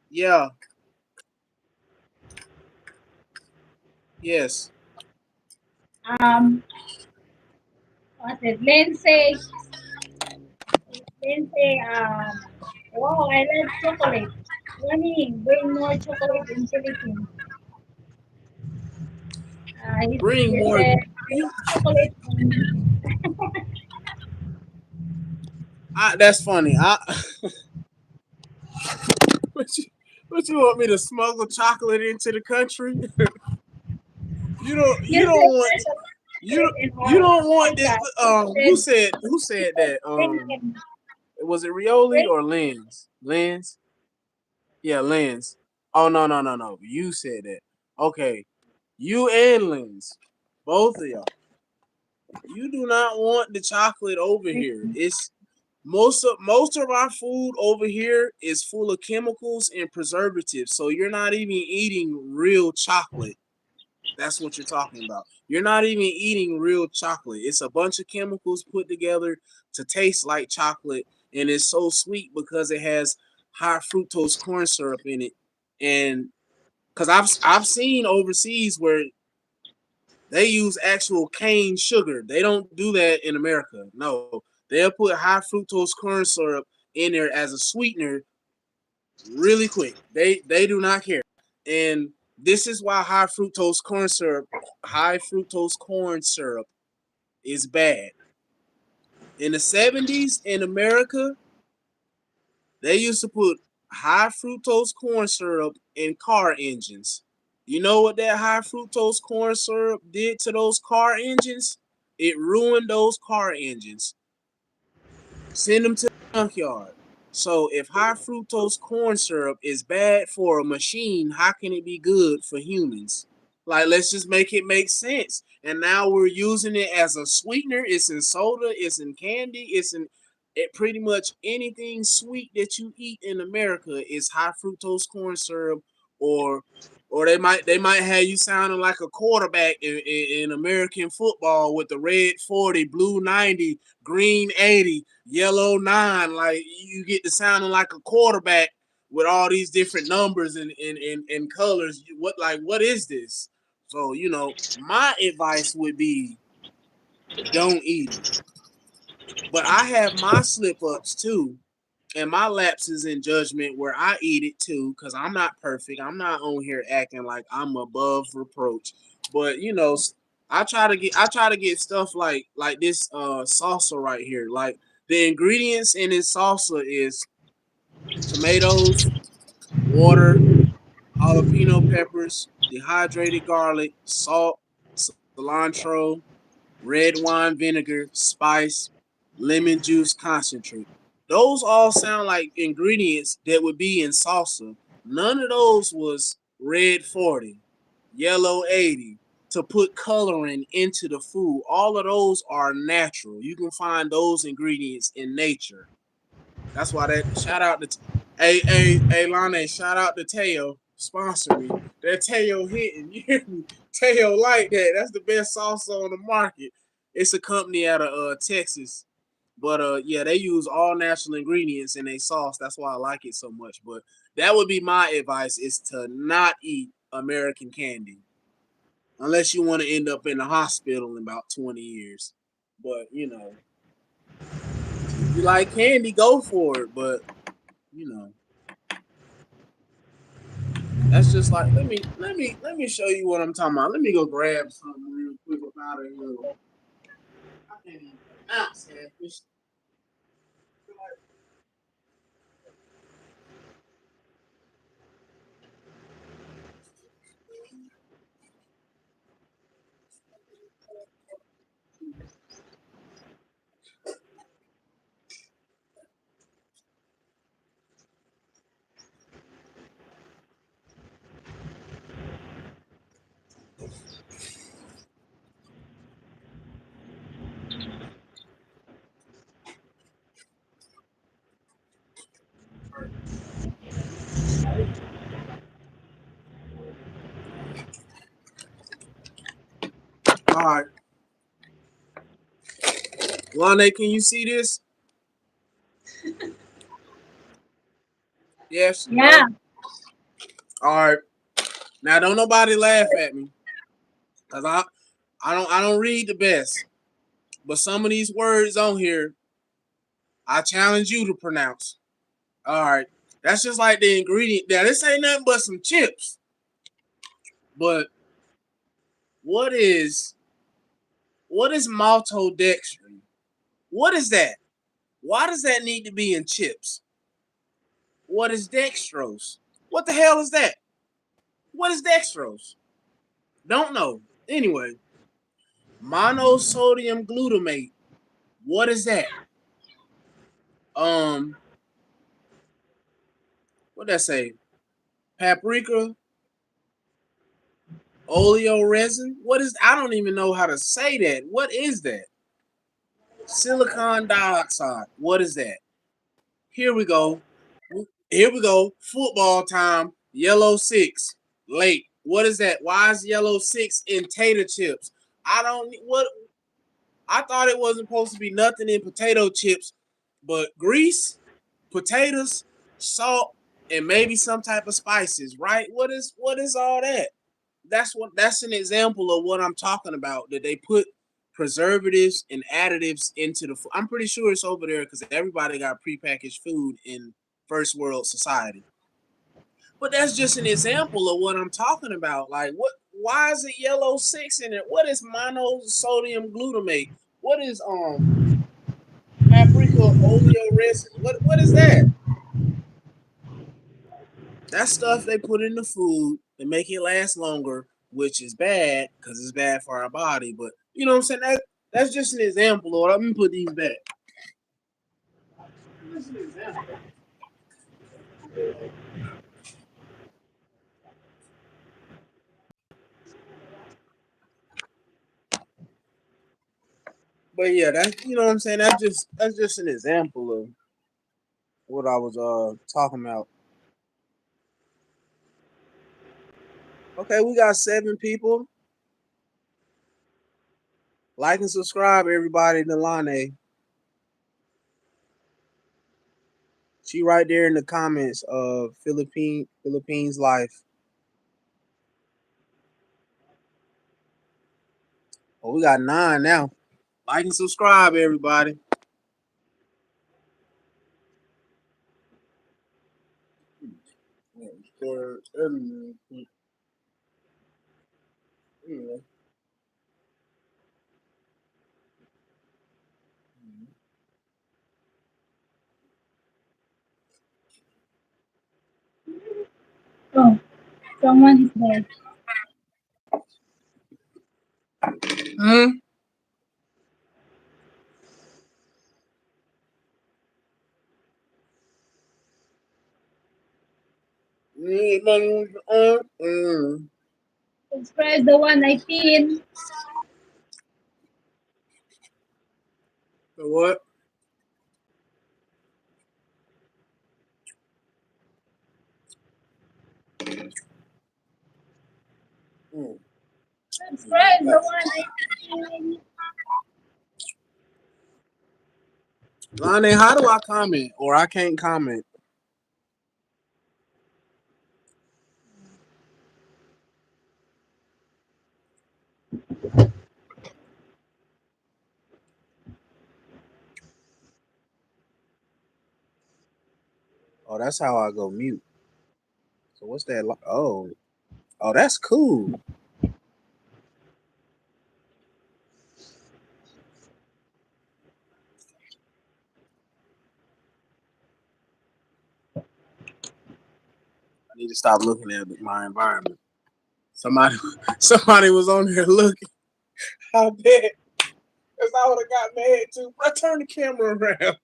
S3: Yeah, yes.
S4: um, what's it? Lindsay, wow, I love chocolate. Honey, bring more chocolate in Philippines.
S3: Bring
S4: He
S3: more.
S4: said,
S3: You,
S4: bring chocolate in.
S3: that's funny. What you, what you want me to smuggle chocolate into the country? You don't.
S4: You
S3: You don't
S4: said
S3: want.
S4: chocolate.
S3: you
S4: in
S3: you
S4: our
S3: don't want this.
S4: podcast.
S3: Who said that?
S4: Then,
S3: Was it Rioli
S4: then,
S3: or Lens? Lens? Yeah, Lens. Oh no. You said that. Okay. You and Lens. Both of y'all. You do not want the chocolate over here. It's most of our food over here is full of chemicals and preservatives. So you're not even eating real chocolate. That's what you're talking about. You're not even eating real chocolate. It's a bunch of chemicals put together to taste like chocolate, and it's so sweet because it has high fructose corn syrup in it. And because I've seen overseas where they use actual cane sugar. They don't do that in America. No, they'll put high fructose corn syrup in there as a sweetener really quick. They do not care. And this is why high fructose corn syrup is bad. In the 70s in America, they used to put high fructose corn syrup in car engines. You know what that high fructose corn syrup did to those car engines? It ruined those car engines. Send them to the junkyard. So if high fructose corn syrup is bad for a machine, how can it be good for humans? Like, let's just make it make sense. And now we're using it as a sweetener. It's in soda, it's in candy, it's in it pretty much anything sweet that you eat in America is high fructose corn syrup, or or they might have you sounding like a quarterback in American football with the red 40, blue 90, green 80, yellow 9. Like you get to sounding like a quarterback with all these different numbers and colors. What is this? So, my advice would be don't eat it. But I have my slip ups too and my lapses in judgment where I eat it too, because I'm not perfect. I'm not on here acting like I'm above reproach. But I try to get stuff like this salsa right here. Like the ingredients in this salsa is tomatoes, water, jalapeno peppers, dehydrated garlic, salt, cilantro, red wine vinegar, spice, lemon juice concentrate. Those all sound like ingredients that would be in salsa. None of those was red 40, yellow 80 to put coloring into the food. All of those are natural. You can find those ingredients in nature. That's why that shout out to Lane, shout out to Teo, sponsor me. That Teo hitting, you hear me? Teo like that. That's the best salsa on the market. It's a company out of Texas. But yeah, they use all natural ingredients in a sauce. That's why I like it so much. But that would be my advice is to not eat American candy. Unless you want to end up in the hospital in about 20 years. But if you like candy, go for it. But you know, that's just like let me show you what I'm talking about. Let me go grab something real quick about it. I can't even pronounce that. All right, Lane, can you see this? Yes,
S4: yeah,
S3: no. All right. Now don't nobody laugh at me, cause I don't read the best, but some of these words on here I challenge you to pronounce. All right, that's just like the ingredient. Now this ain't nothing but some chips, but what is what is maltodextrin? What is that? Why does that need to be in chips? What is dextrose? What the hell is that? What is dextrose? Don't know. Anyway, Monosodium glutamate. What is that? Um, what that say? Paprika oleo resin. What is? I don't even know how to say that. What is that? Silicon dioxide. What is that? Here we go. Here we go. Football time. Yellow six. Late. What is that? Why is yellow six in tater chips? I don't. What? I thought it wasn't supposed to be nothing in potato chips, but grease, potatoes, salt, and maybe some type of spices, right? What is all that? That's an example of what I'm talking about. That they put preservatives and additives into the food. I'm pretty sure it's over there because everybody got prepackaged food in first world society. But that's just an example of what I'm talking about. Like what? Why is it yellow six in it? What is monosodium glutamate? What is paprika oleo resin? What is that? That's stuff they put in the food to make it last longer, which is bad because it's bad for our body. But you know what I'm saying? That's just an example, Lord. I'm gonna put these back. That's an example. But yeah, that's you know what I'm saying. That's just an example of what I was talking about. Okay, we got 7 people. Like and subscribe, everybody. To Lane, she right there in the comments of Philippines life. Oh, we got 9 now. Like and subscribe, everybody. For
S4: Oh, someone is there.
S3: Hmm?
S4: Express the one I pin.
S3: What? Mm.
S4: Express the one I pin.
S3: Lane, how do I comment? Or I can't comment. Oh, that's how I go mute. So what's that? Oh, that's cool. I need to stop looking at my environment. Somebody, somebody was on there looking. I bet. Cause I would have got mad too. I turn the camera around.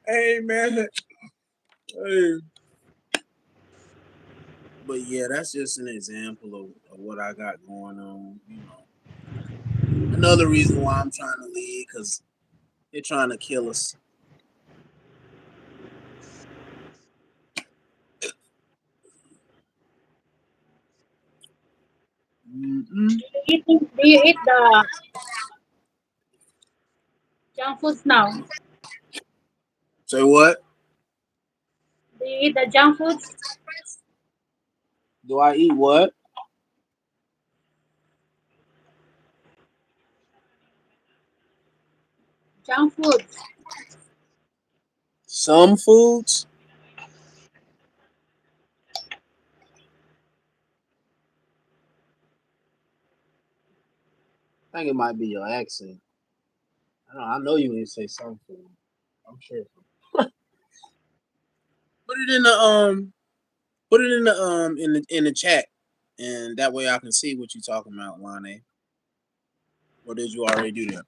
S3: Hey man. Hey. But yeah, that's just an example of what I got going on. Another reason why I'm trying to leave because they're trying to kill us. Mm-mm.
S4: Do you eat the junk foods now?
S3: Say what?
S4: Do you eat the junk foods?
S3: Do I eat what?
S4: Junk foods.
S3: Some foods. I think it might be your accent. I know you didn't say some food. I'm sure. Put it in the put it in the chat. and that way I can see what you're talking about, Lane. Or did you already do that?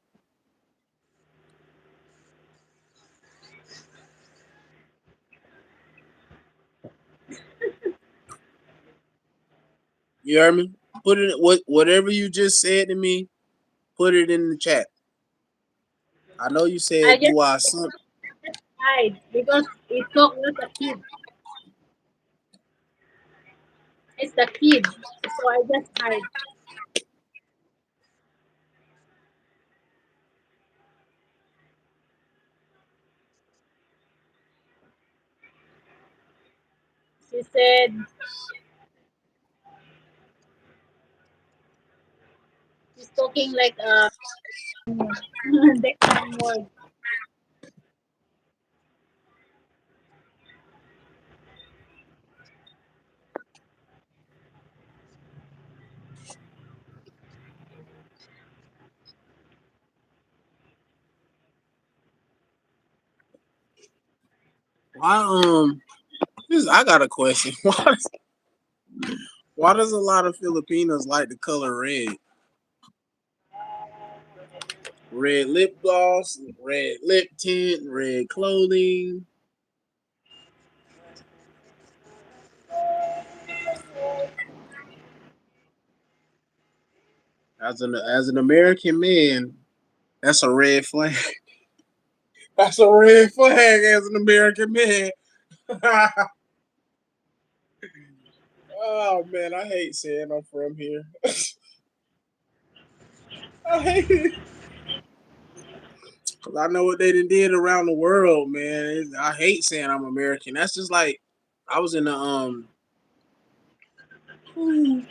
S3: You heard me? Put it whatever you just said to me. Put it in the chat. I know you
S4: I
S3: said
S4: just
S3: do I some.
S4: hide because it talk was a kid. It's the kid. So I just hide. She said she's talking like that kind word.
S3: Why I got a question. Why does a lot of Filipinos like the color red? Red lip gloss, red lip tint, red clothing. As an American man, that's a red flag. That's a red flag as an American man. Oh man, I hate saying I'm from here. I hate it. 'Cause I know what they did around the world, man. I hate saying I'm American. That's just like I was in the who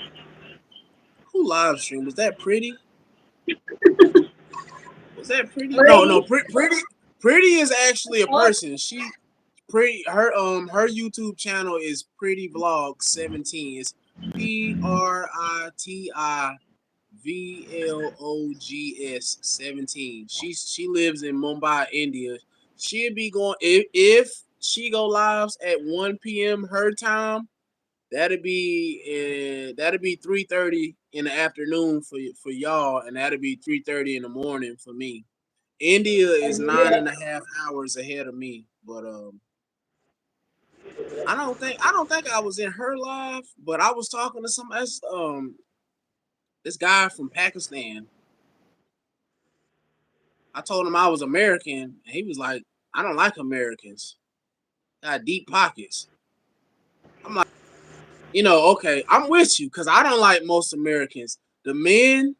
S3: who live stream was that pretty? Was that pretty? No, no,
S4: Already?
S3: pretty is actually a
S4: Oh,
S3: person. She pretty her YouTube channel is Pretty Vlog 17. It's PRITIVLOGS 17. She lives in Mumbai, India. She'll be going if she go lives at 1 p.m. her time. That'd be 3:30 in the afternoon for y'all, and that'd be 3:30 in the morning for me. India is nine
S4: yeah.
S3: and a half hours ahead of me, but I don't think I was in her live, but I was talking to some this guy from Pakistan. I told him I was American, and he was like, "I don't like Americans. Got deep pockets." I'm like, okay, I'm with you because I don't like most Americans. The men,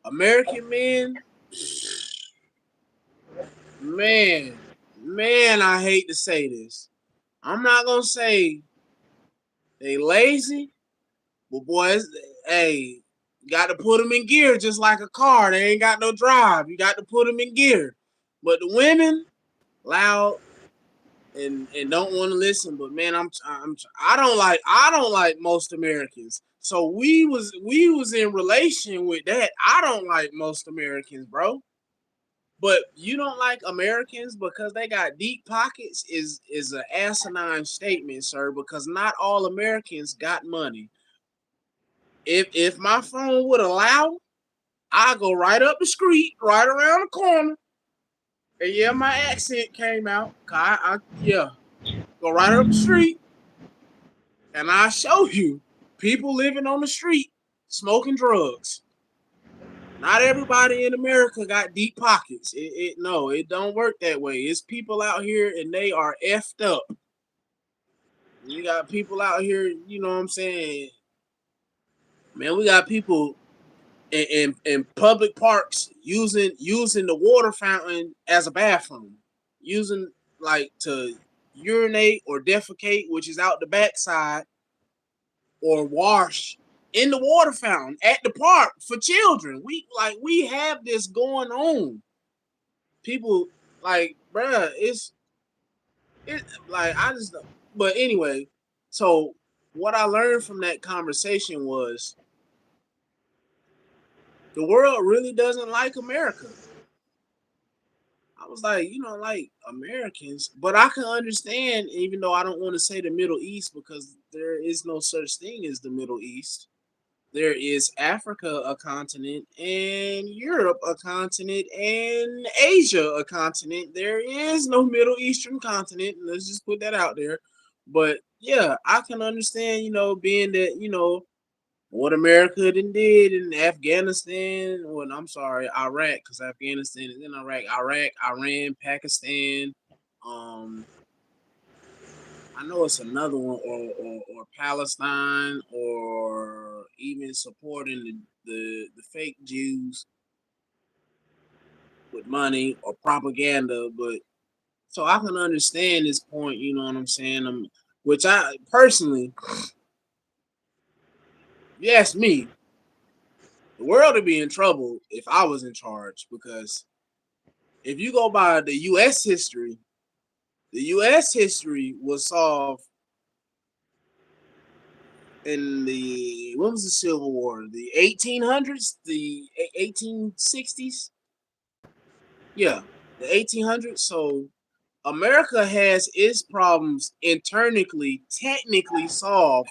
S3: American men, man, I hate to say this. I'm not gonna say they lazy, but boys, hey, you got to put them in gear just like a car. They ain't got no drive. You got to put them in gear. But the women, loud and don't want to listen. But man, I don't like most Americans. So we was in relation with that. I don't like most Americans, bro. But you don't like Americans because they got deep pockets is an asinine statement, sir. Because not all Americans got money. If my phone would allow, I go right up the street, right around the corner, and yeah, my accent came out. Yeah, go right up the street, and I show you people living on the street smoking drugs. Not everybody in America got deep pockets. No, it don't work that way. It's people out here and they are effed up. You got people out here, you know what I'm saying? Man, we got people in public parks using the water fountain as a bathroom, using like to urinate or defecate, which is out the backside, or wash in the water fountain at the park for children. We have this going on. People like, bruh, it like I just. But anyway, so what I learned from that conversation was the world really doesn't like America. I was like, like Americans, but I can understand, even though I don't want to say the Middle East because there is no such thing as the Middle East. there is Africa a continent, and Europe a continent, and Asia a continent. There is no Middle Eastern continent. Let's just put that out there. But yeah, I can understand, being that, what America did in Afghanistan, or I'm sorry, Iraq, because Afghanistan is in Iraq, Iran, Pakistan. Um, I know it's another one, or Palestine, or even supporting the fake Jews with money or propaganda. But so I can understand this point, you know what I'm saying? Which I personally, if you ask me, the world would be in trouble if I was in charge, because if you go by the U.S. history was solved in the what was the Civil War? The 1800s, the 1860s. Yeah, the 1800s. So America has its problems internally, technically solved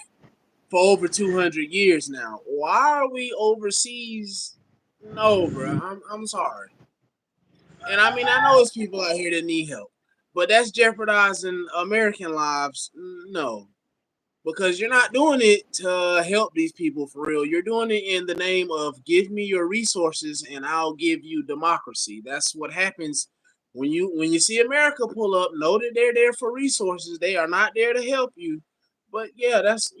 S3: for over 200 years now. Why are we overseas? No, bro. I'm sorry. And I mean, I know it's people out here that need help, but that's jeopardizing American lives. No, because you're not doing it to help these people for real. You're doing it in the name of give me your resources and I'll give you democracy. That's what happens when you see America pull up. Know that they're there for resources. They are not there to help you. But yeah, that's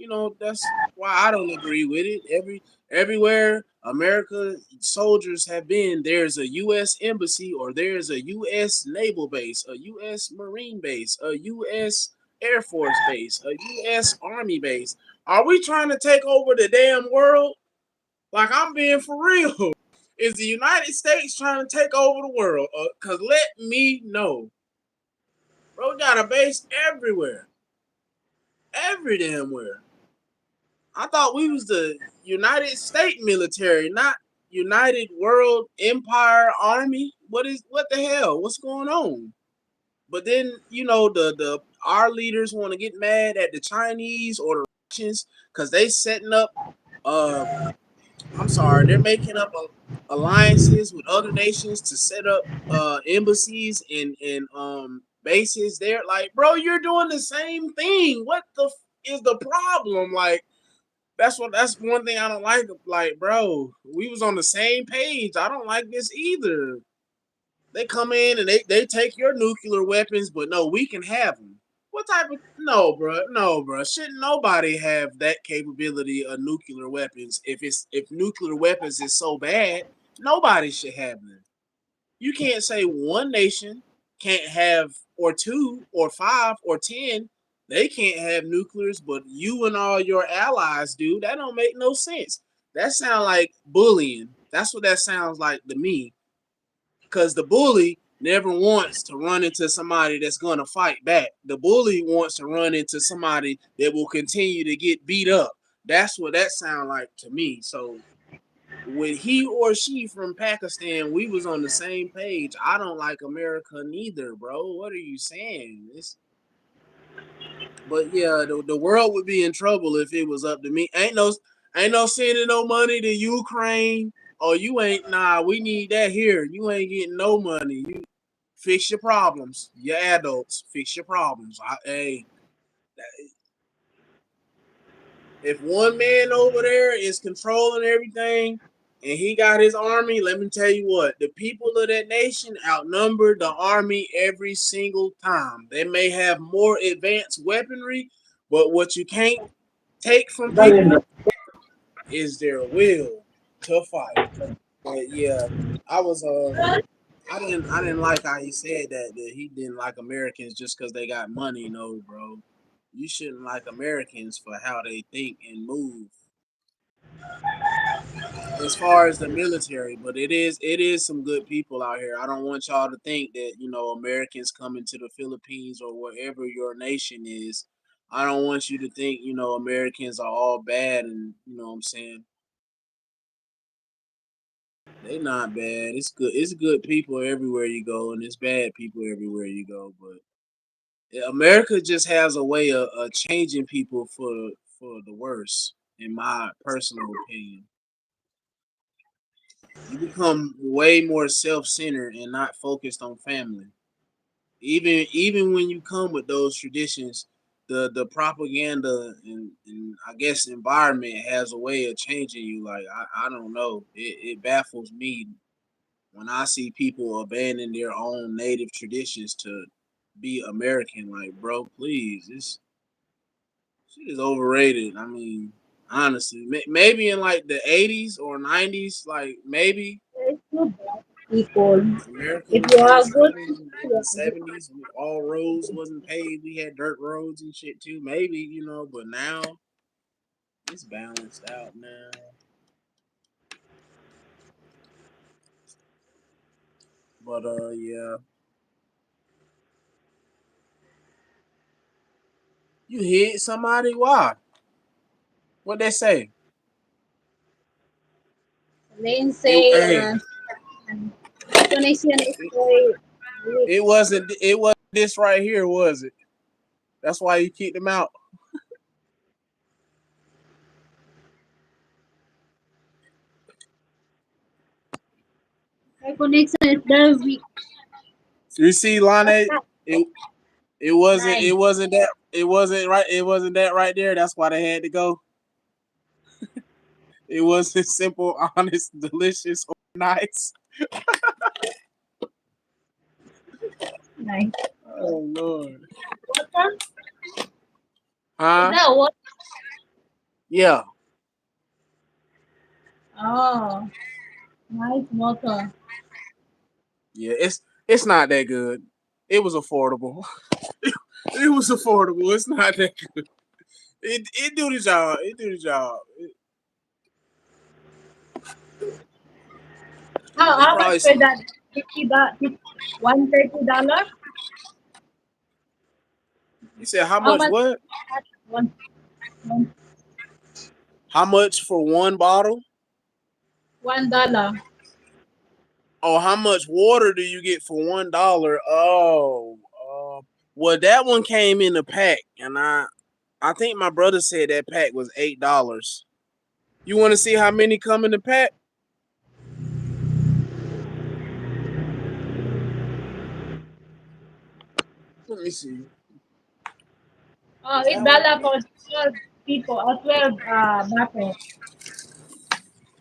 S3: why I don't agree with it. Everywhere America soldiers have been, there's a U.S. embassy or there's a U.S. naval base, a U.S. Marine base, a U.S. Air Force base, a U.S. Army base. Are we trying to take over the damn world? Like, I'm being for real. Is the United States trying to take over the world? Cause let me know, bro. We got a base everywhere, every damn where. I thought we was the United States military, not United World Empire Army. What the hell? What's going on? But then the our leaders want to get mad at the Chinese or the Russians because they setting up. Uh, I'm sorry, they're making up alliances with other nations to set up embassies and bases there. Like, bro, you're doing the same thing. What the is the problem? Like, that's one thing I don't like. Like, bro, we was on the same page. I don't like this either. They come in and they take your nuclear weapons, but no, we can have them. What type of no, bro? No, bro. Shouldn't nobody have that capability of nuclear weapons? If nuclear weapons is so bad, nobody should have them. You can't say one nation can't have, or two or five or 10. They can't have nuclears, but you and all your allies do. That don't make no sense. That sounds like bullying. That's what that sounds like to me, because the bully never wants to run into somebody that's going to fight back. The bully wants to run into somebody that will continue to get beat up. That's what that sounds like to me. So with he or she from Pakistan, we was on the same page. I don't like America neither, bro. What are you saying? But yeah, the world would be in trouble if it was up to me. Ain't no sending no money to Ukraine. Oh, you ain't we need that here. You ain't getting no money. You fix your problems. You adults, fix your problems. Hey, if one man over there is controlling everything and he got his army, let me tell you what, the people of that nation outnumber the army every single time. They may have more advanced weaponry, but what you can't take from people is their will to fight. But yeah, I was I didn't like how he said that he didn't like Americans just because they got money. No, bro, you shouldn't like Americans for how they think and move as far as the military. But it is some good people out here. I don't want y'all to think that Americans coming to the Philippines or wherever your nation is. I don't want you to think Americans are all bad, and what I'm saying, they not bad. It's good. It's good people everywhere you go, and it's bad people everywhere you go. But yeah, America just has a way of changing people for the worse. in my personal opinion. You become way more self-centered and not focused on family. Even when you come with those traditions, the propaganda and I guess environment has a way of changing you. Like I don't know. It baffles me when I see people abandon their own native traditions to be American. Like, bro, please, this shit is overrated. I mean, honestly, maybe in like the '80s or '90s, like maybe
S4: There's no black people.
S3: America
S4: If
S3: was
S4: you are
S3: first
S4: good,
S3: started in
S4: you
S3: the
S4: are good.
S3: '70s. All roads wasn't paved. We had dirt roads and shit too. Maybe but now it's balanced out now. But yeah, you hit somebody. Why? What they say?
S4: Lane
S3: It
S4: say,
S3: hey,
S4: the connection is very weak.
S3: it wasn't. It wasn't this right here, was it? That's why you kicked him out.
S4: My connection is very weak.
S3: You see,
S4: What's
S3: Lane,
S4: that?
S3: it it wasn't. It
S4: Nine.
S3: wasn't that. It wasn't right. It wasn't that right there. That's why they had to go. It wasn't simple, honest, delicious, or nice.
S4: Nine.
S3: Oh Lord.
S4: Water? Is
S3: Huh?
S4: that what?
S3: Yeah.
S4: Oh, nice water.
S3: Yeah. It's not that good. It was affordable. It was affordable. It's not that good. It do the job. It do the job. It's
S4: How much
S3: probably
S4: for
S3: some.
S4: that? $50, $130?
S3: You said how
S4: How
S3: much?
S4: much
S3: What?
S4: that one
S3: How much for one bottle?
S4: $1?
S3: Oh, how much water do you get for $1? Oh, well, that one came in a pack, and I think my brother said that pack was $8. You want to see how many come in the pack? Let me see.
S4: Oh,
S3: Is
S4: eight
S3: that what I
S4: dollar
S3: think?
S4: for 12 people or 12 bottle.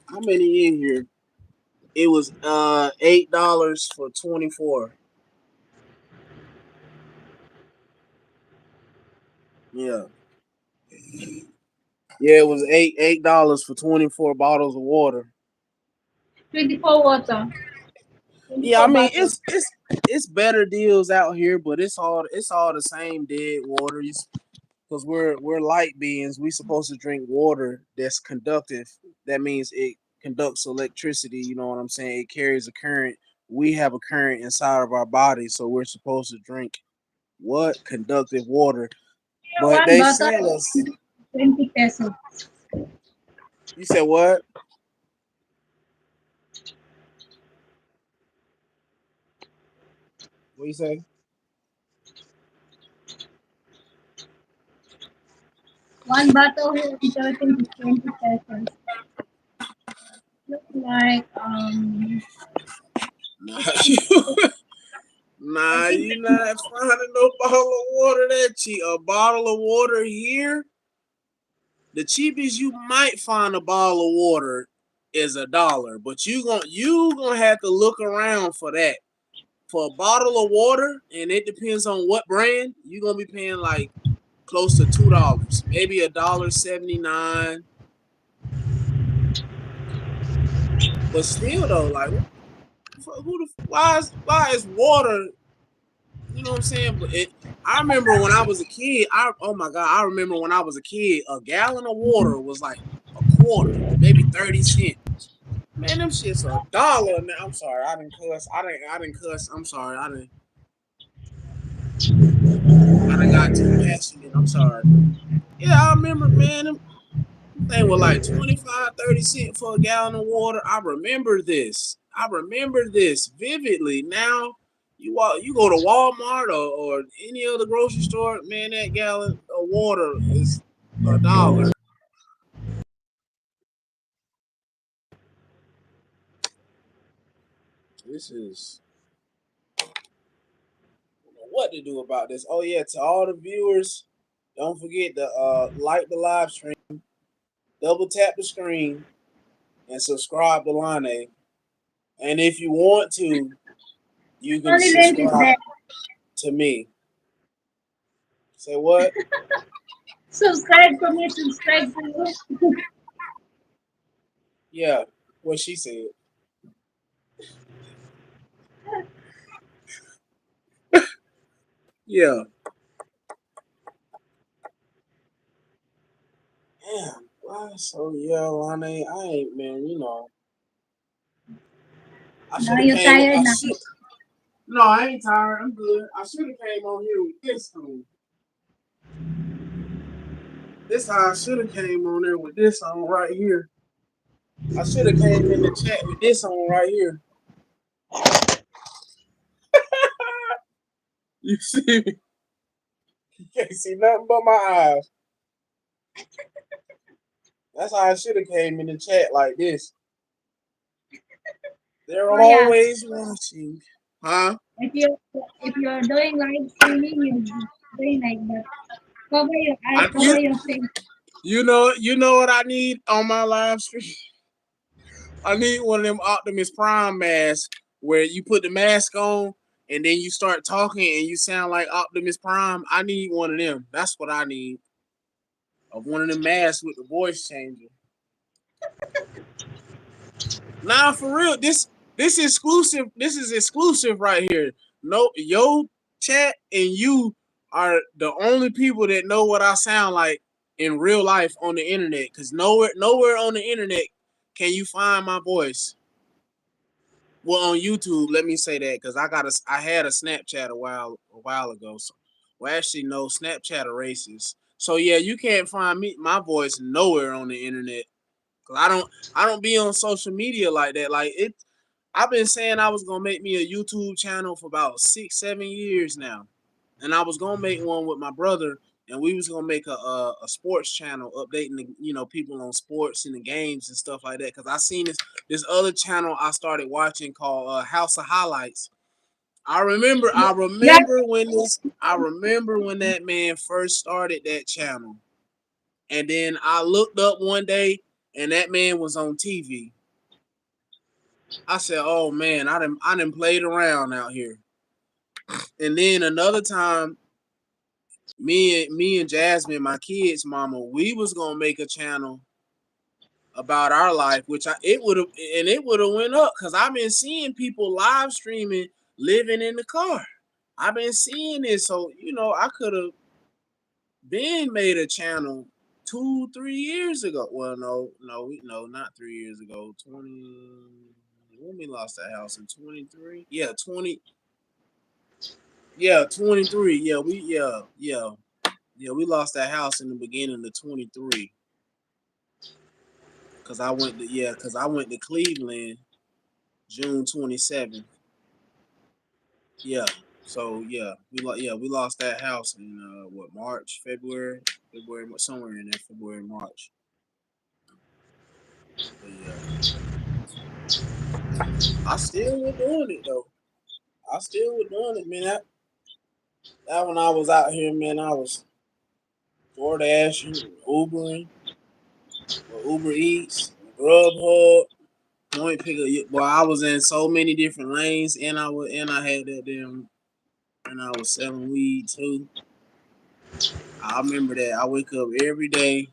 S3: How many in here? It was $8 for 24. Yeah, yeah, it was $8 for 24 bottles of water.
S4: 24 water.
S3: Yeah, I
S4: 24
S3: mean
S4: bottle.
S3: it's better deals out here, but it's all the same dead water. Because we're light beings, we supposed to drink water that's conductive. That means it conducts electricity. You know what I'm saying? It carries a current. We have a current inside of our body, so we're supposed to drink what conductive water.
S4: Here,
S3: But
S4: one
S3: they
S4: bottle
S3: said
S4: is
S3: us.
S4: 20 pesos.
S3: You said what? What you say?
S4: One bottle here in Philippines is 20 pesos. Look like
S3: Nah,
S4: 16 pesos. I
S3: nah,
S4: think
S3: you not finding no bottle of water that cheap. A bottle of water here, the cheapest you might find a bottle of water is $1, but you gonna have to look around for that. For a bottle of water, and it depends on what brand, you're gonna be paying like close to $2, maybe $1.79. But still though, like why is water? You know what I'm saying? But I remember when I was a kid. Oh my god, I remember when I was a kid, a gallon of water was like a quarter, maybe 30 cents. Man, them shits $1 now. I'm sorry, I didn't cuss. I didn't cuss. I'm sorry, I done got too passionate. I'm sorry. Yeah, I remember, man. Them thing was like 25, 30 cents for a gallon of water. I remember this vividly. Now you go to Walmart or any other grocery store, man, that gallon of water is $1. This is I don't know what to do about this. Oh yeah, to all the viewers, don't forget to like the live stream, double tap the screen, and subscribe to Lane. And if you want to, you can
S4: Only lens is
S3: subscribe
S4: there.
S3: to me. Say what?
S4: Subscribe to me, subscribe to you.
S3: Yeah, what she said. Yeah. Damn. Why so yeah, Lane, I ain't man, I
S4: Now
S3: should have
S4: you're
S3: came
S4: tired
S3: I
S4: now.
S3: should No, I ain't tired. I'm good. I should have came on here with this on. This how I should have came on there with this on right here. I should have came in the chat with this on right here. You see me? You can't see nothing but my eyes. That's how I should have came in the chat like this. They're
S4: Oh yeah.
S3: always watching. Huh?
S4: If you're doing live streaming, you're doing like that. Cover your eyes,
S3: I,
S4: cover your face.
S3: you know what I need on my live stream? I need one of them Optimus Prime masks where you put the mask on and then you start talking and you sound like Optimus Prime. I need one of them. That's what I need. Of one of them masks with the voice changer. Nah, for real. This exclusive. This is exclusive right here. No, yo, chat and you are the only people that know what I sound like in real life on the internet. Cause nowhere on the internet can you find my voice. Well, on YouTube, let me say that because I had a Snapchat a while ago. So, well, actually, no, Snapchat erases. So yeah, you can't find my voice nowhere on the internet. Cause I don't be on social media like that. Like it, I've been saying I was gonna make me a YouTube channel for about 6, 7 years now, and I was gonna make one with my brother, and we was gonna make a sports channel updating the people on sports and the games and stuff like that. Cause I seen this other channel I started watching called House of Highlights. I remember I
S4: That
S3: remember when this I remember when that man first started that channel, and then I looked up one day and that man was on TV. I said, "Oh man, I done played around out here." And then another time, me and Jasmine, my kids' mama, we was gonna make a channel about our life, which it would have went up because I've been seeing people live streaming living in the car. I've been seeing this, so I could have been made a channel 2, 3 years ago. Well, no, not 3 years ago. when we lost that house in 23. Yeah, 20. Yeah, 23. Yeah, we lost that house in the beginning of 23. Cause I went to Cleveland June 27th. Yeah. So we lost that house in March, February, somewhere in there, February, March. But yeah, I still was doing it though. I still was doing it, man. That when I was out here, man, I was DoorDashing, Ubering, or Uber Eats, Grubhub, Point Picker. Boy, I was in so many different lanes, and I had that damn, and I was selling weed too. I remember that. I wake up every day,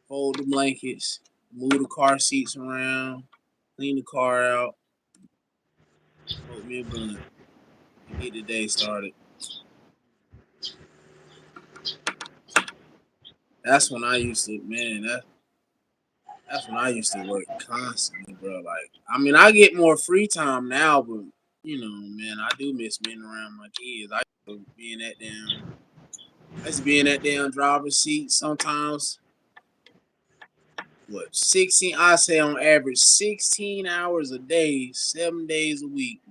S3: fold the blankets, move the car seats around, clean the car out, smoke me a blunt, and get the day started. That's when I used to, man. That's when I used to work constantly, bro. Like, I mean, I get more free time now, but man, I do miss being around my kids. Used to be in that damn, I used to be in that damn driver's seat sometimes. What 16? I say on average 16 hours a day, 7 days a week.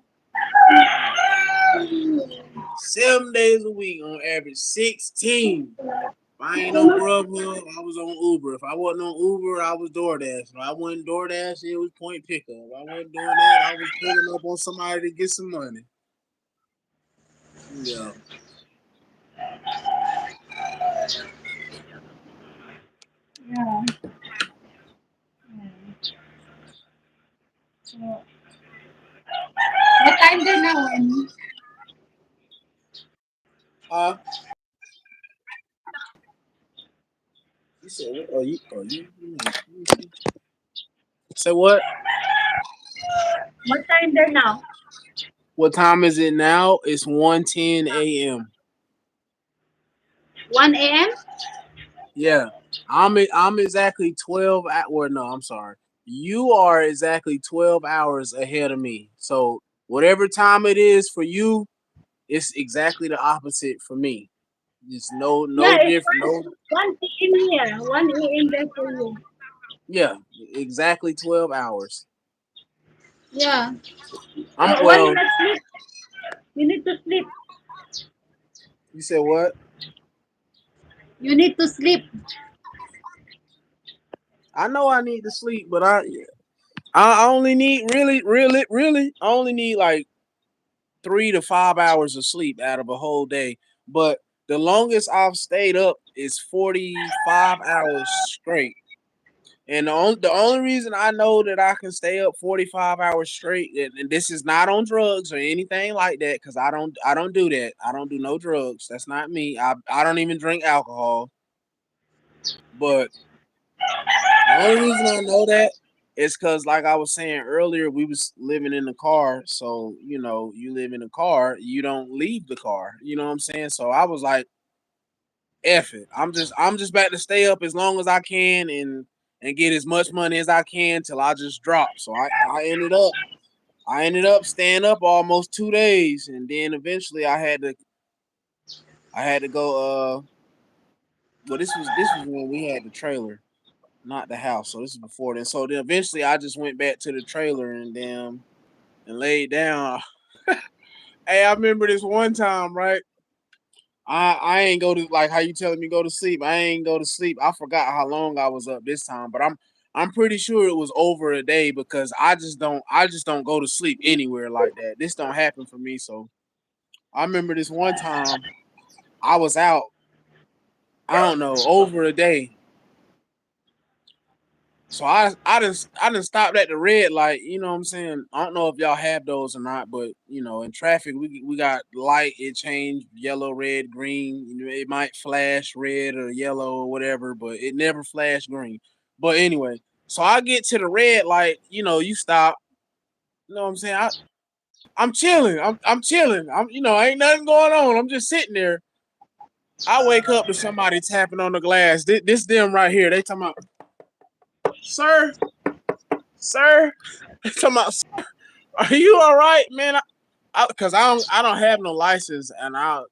S3: 7 days a week on average 16. If I ain't on Grubhub, I was on Uber. If I wasn't on Uber, I was DoorDash. If I wasn't DoorDash, it was point pickup. If I wasn't doing that, I was pulling up on somebody to get some money. Yeah.
S4: Yeah. So, what time there now? And
S3: Uh, you said what? You. Say what?
S4: what time there now?
S3: What time is it now? It's 1:10 a.m.
S4: 1 a.m.
S3: Yeah. I'm exactly 12 at well, no, I'm sorry. You are exactly 12 hours ahead of me. So whatever time it is for you, it's exactly the opposite for me. It's
S4: Yeah,
S3: no
S4: it's
S3: different. No,
S4: 1 p.m. here. 1 a.m. there for you.
S3: yeah, exactly 12 hours.
S1: Yeah.
S3: I'm
S4: Why you
S3: well.
S4: not sleep? You need to sleep.
S3: You said what?
S1: You need to sleep.
S3: I know I need to sleep, but I only need really. I only need like 3 to 5 hours of sleep out of a whole day. But the longest I've stayed up is 45 hours straight. And the only reason I know that I can stay up 45 hours straight, and this is not on drugs or anything like that, because I don't do that. I don't do no drugs. That's not me. I don't even drink alcohol. But the only reason I know that is because, like I was saying earlier, we was living in the car. So you live in a car, you don't leave the car. You know what I'm saying? So I was like, F it. I'm just about to stay up as long as I can and get as much money as I can till I just drop. So I ended up staying up almost 2 days, and then eventually I had to go. Well, this was when we had the trailer, not the house. So this is before then. So then eventually I just went back to the trailer and laid down. Hey, I remember this one time, right? I ain't go to like how you telling me go to sleep. I ain't go to sleep. I forgot how long I was up this time, but I'm pretty sure it was over a day because I just don't go to sleep anywhere like that. This don't happen for me. So I remember this one time I was out, I don't know, over a day. So I didn't stop at the red light. You know what I'm saying? I don't know if y'all have those or not, but in traffic we got light. It changed yellow, red, green. It might flash red or yellow or whatever, but it never flashed green. But anyway, so I get to the red light. You stop. You know what I'm saying? I'm chilling. I'm chilling. Ain't nothing going on. I'm just sitting there. I wake up to somebody tapping on the glass. This them right here. They talking about, sir, sir. They talking about, are you all right, man? Because I don't have no license, and I'll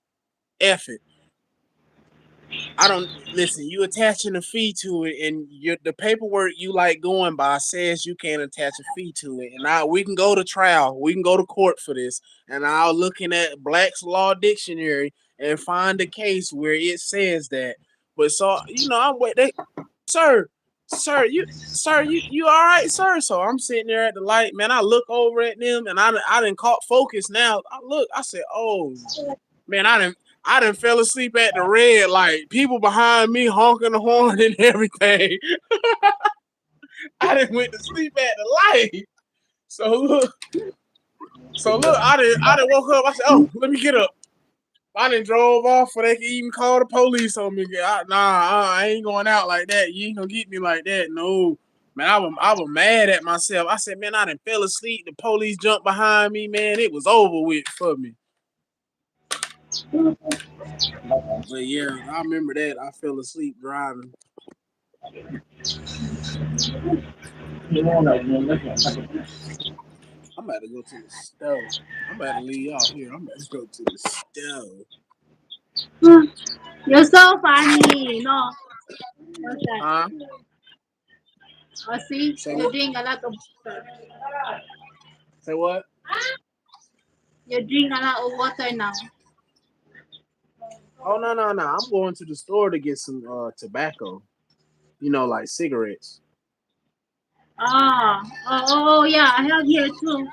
S3: F it. I don't listen. You attaching a fee to it, and the paperwork you like going by says you can't attach a fee to it. And we can go to trial. We can go to court for this. And I'll looking at Black's Law Dictionary and find a case where it says that. But so I'm wait. Sir, sir, you all right, sir? So I'm sitting there at the light, man. I look over at them, and I didn't caught focus. Now I look, I said, oh man, I didn't fell asleep at the red light. People behind me honking the horn and everything. I didn't went to sleep at the light. So look, I didn't woke up. I said, oh, let me get up. I done drove off before they could even call the police on me. I ain't going out like that. You ain't gonna get me like that. No. Man, I was mad at myself. I said, man, I done fell asleep. The police jumped behind me, man. It was over with for me. But yeah, I remember that. I fell asleep driving. I'm about to go to the stove. I'm about to leave y'all here. I'm about to go to the stove.
S4: You're so funny. No. What's that?
S3: Huh?
S1: Oh, see,
S3: Say
S1: you
S3: what?
S1: drink a lot of water.
S3: Say what?
S1: You drink a lot of water now.
S3: Oh no no no! I'm going to the store to get some tobacco. You know, like cigarettes.
S4: Ah, oh, yeah, I have here too.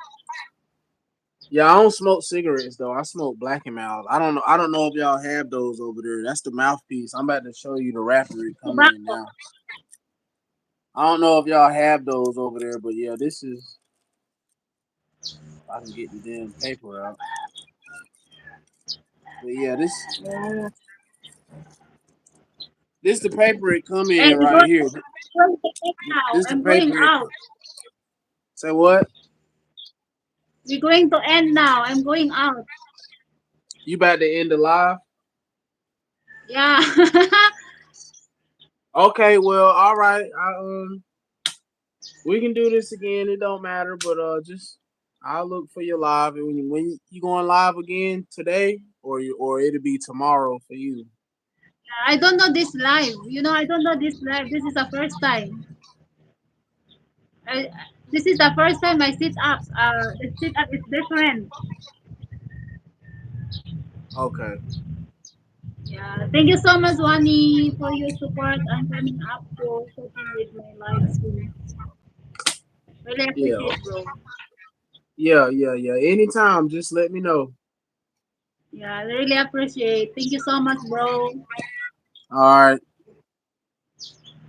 S3: Yeah, I don't smoke cigarettes though. I smoke Black and Mild. I don't know. I don't know if y'all have those over there. That's the mouthpiece. I'm about to show you the wrapper it come in
S4: Tobacco.
S3: now. I don't know if y'all have those over there, but yeah, this is. I can get the damn paper out. But yeah,
S4: Oh.
S3: this the paper it come
S4: And
S3: in
S4: I'm
S3: right here.
S4: going to eat now.
S3: This the
S4: I'm going
S3: paper it.
S4: out.
S3: Say what?
S4: We're going to end now. I'm going out.
S3: You about to end the live?
S4: Yeah.
S3: Okay, well, all right. We can do this again. It don't matter, but just I'll look for your live. And when you going live again today, or it'll be tomorrow for you.
S4: I don't know this live. I don't know this live. This is the first time. I, this is the first time I sit ups. The sit up is different.
S3: Okay.
S4: Yeah. Thank you so much, Wani, for your support. I'm coming up to shooting with my live stream. Really
S3: Yeah.
S4: appreciate, bro.
S3: Yeah. Yeah. Yeah. Anytime, just let me know.
S4: Yeah, I really appreciate. Thank you so much, bro.
S3: All right.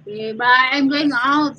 S4: Okay, bye. I'm going out.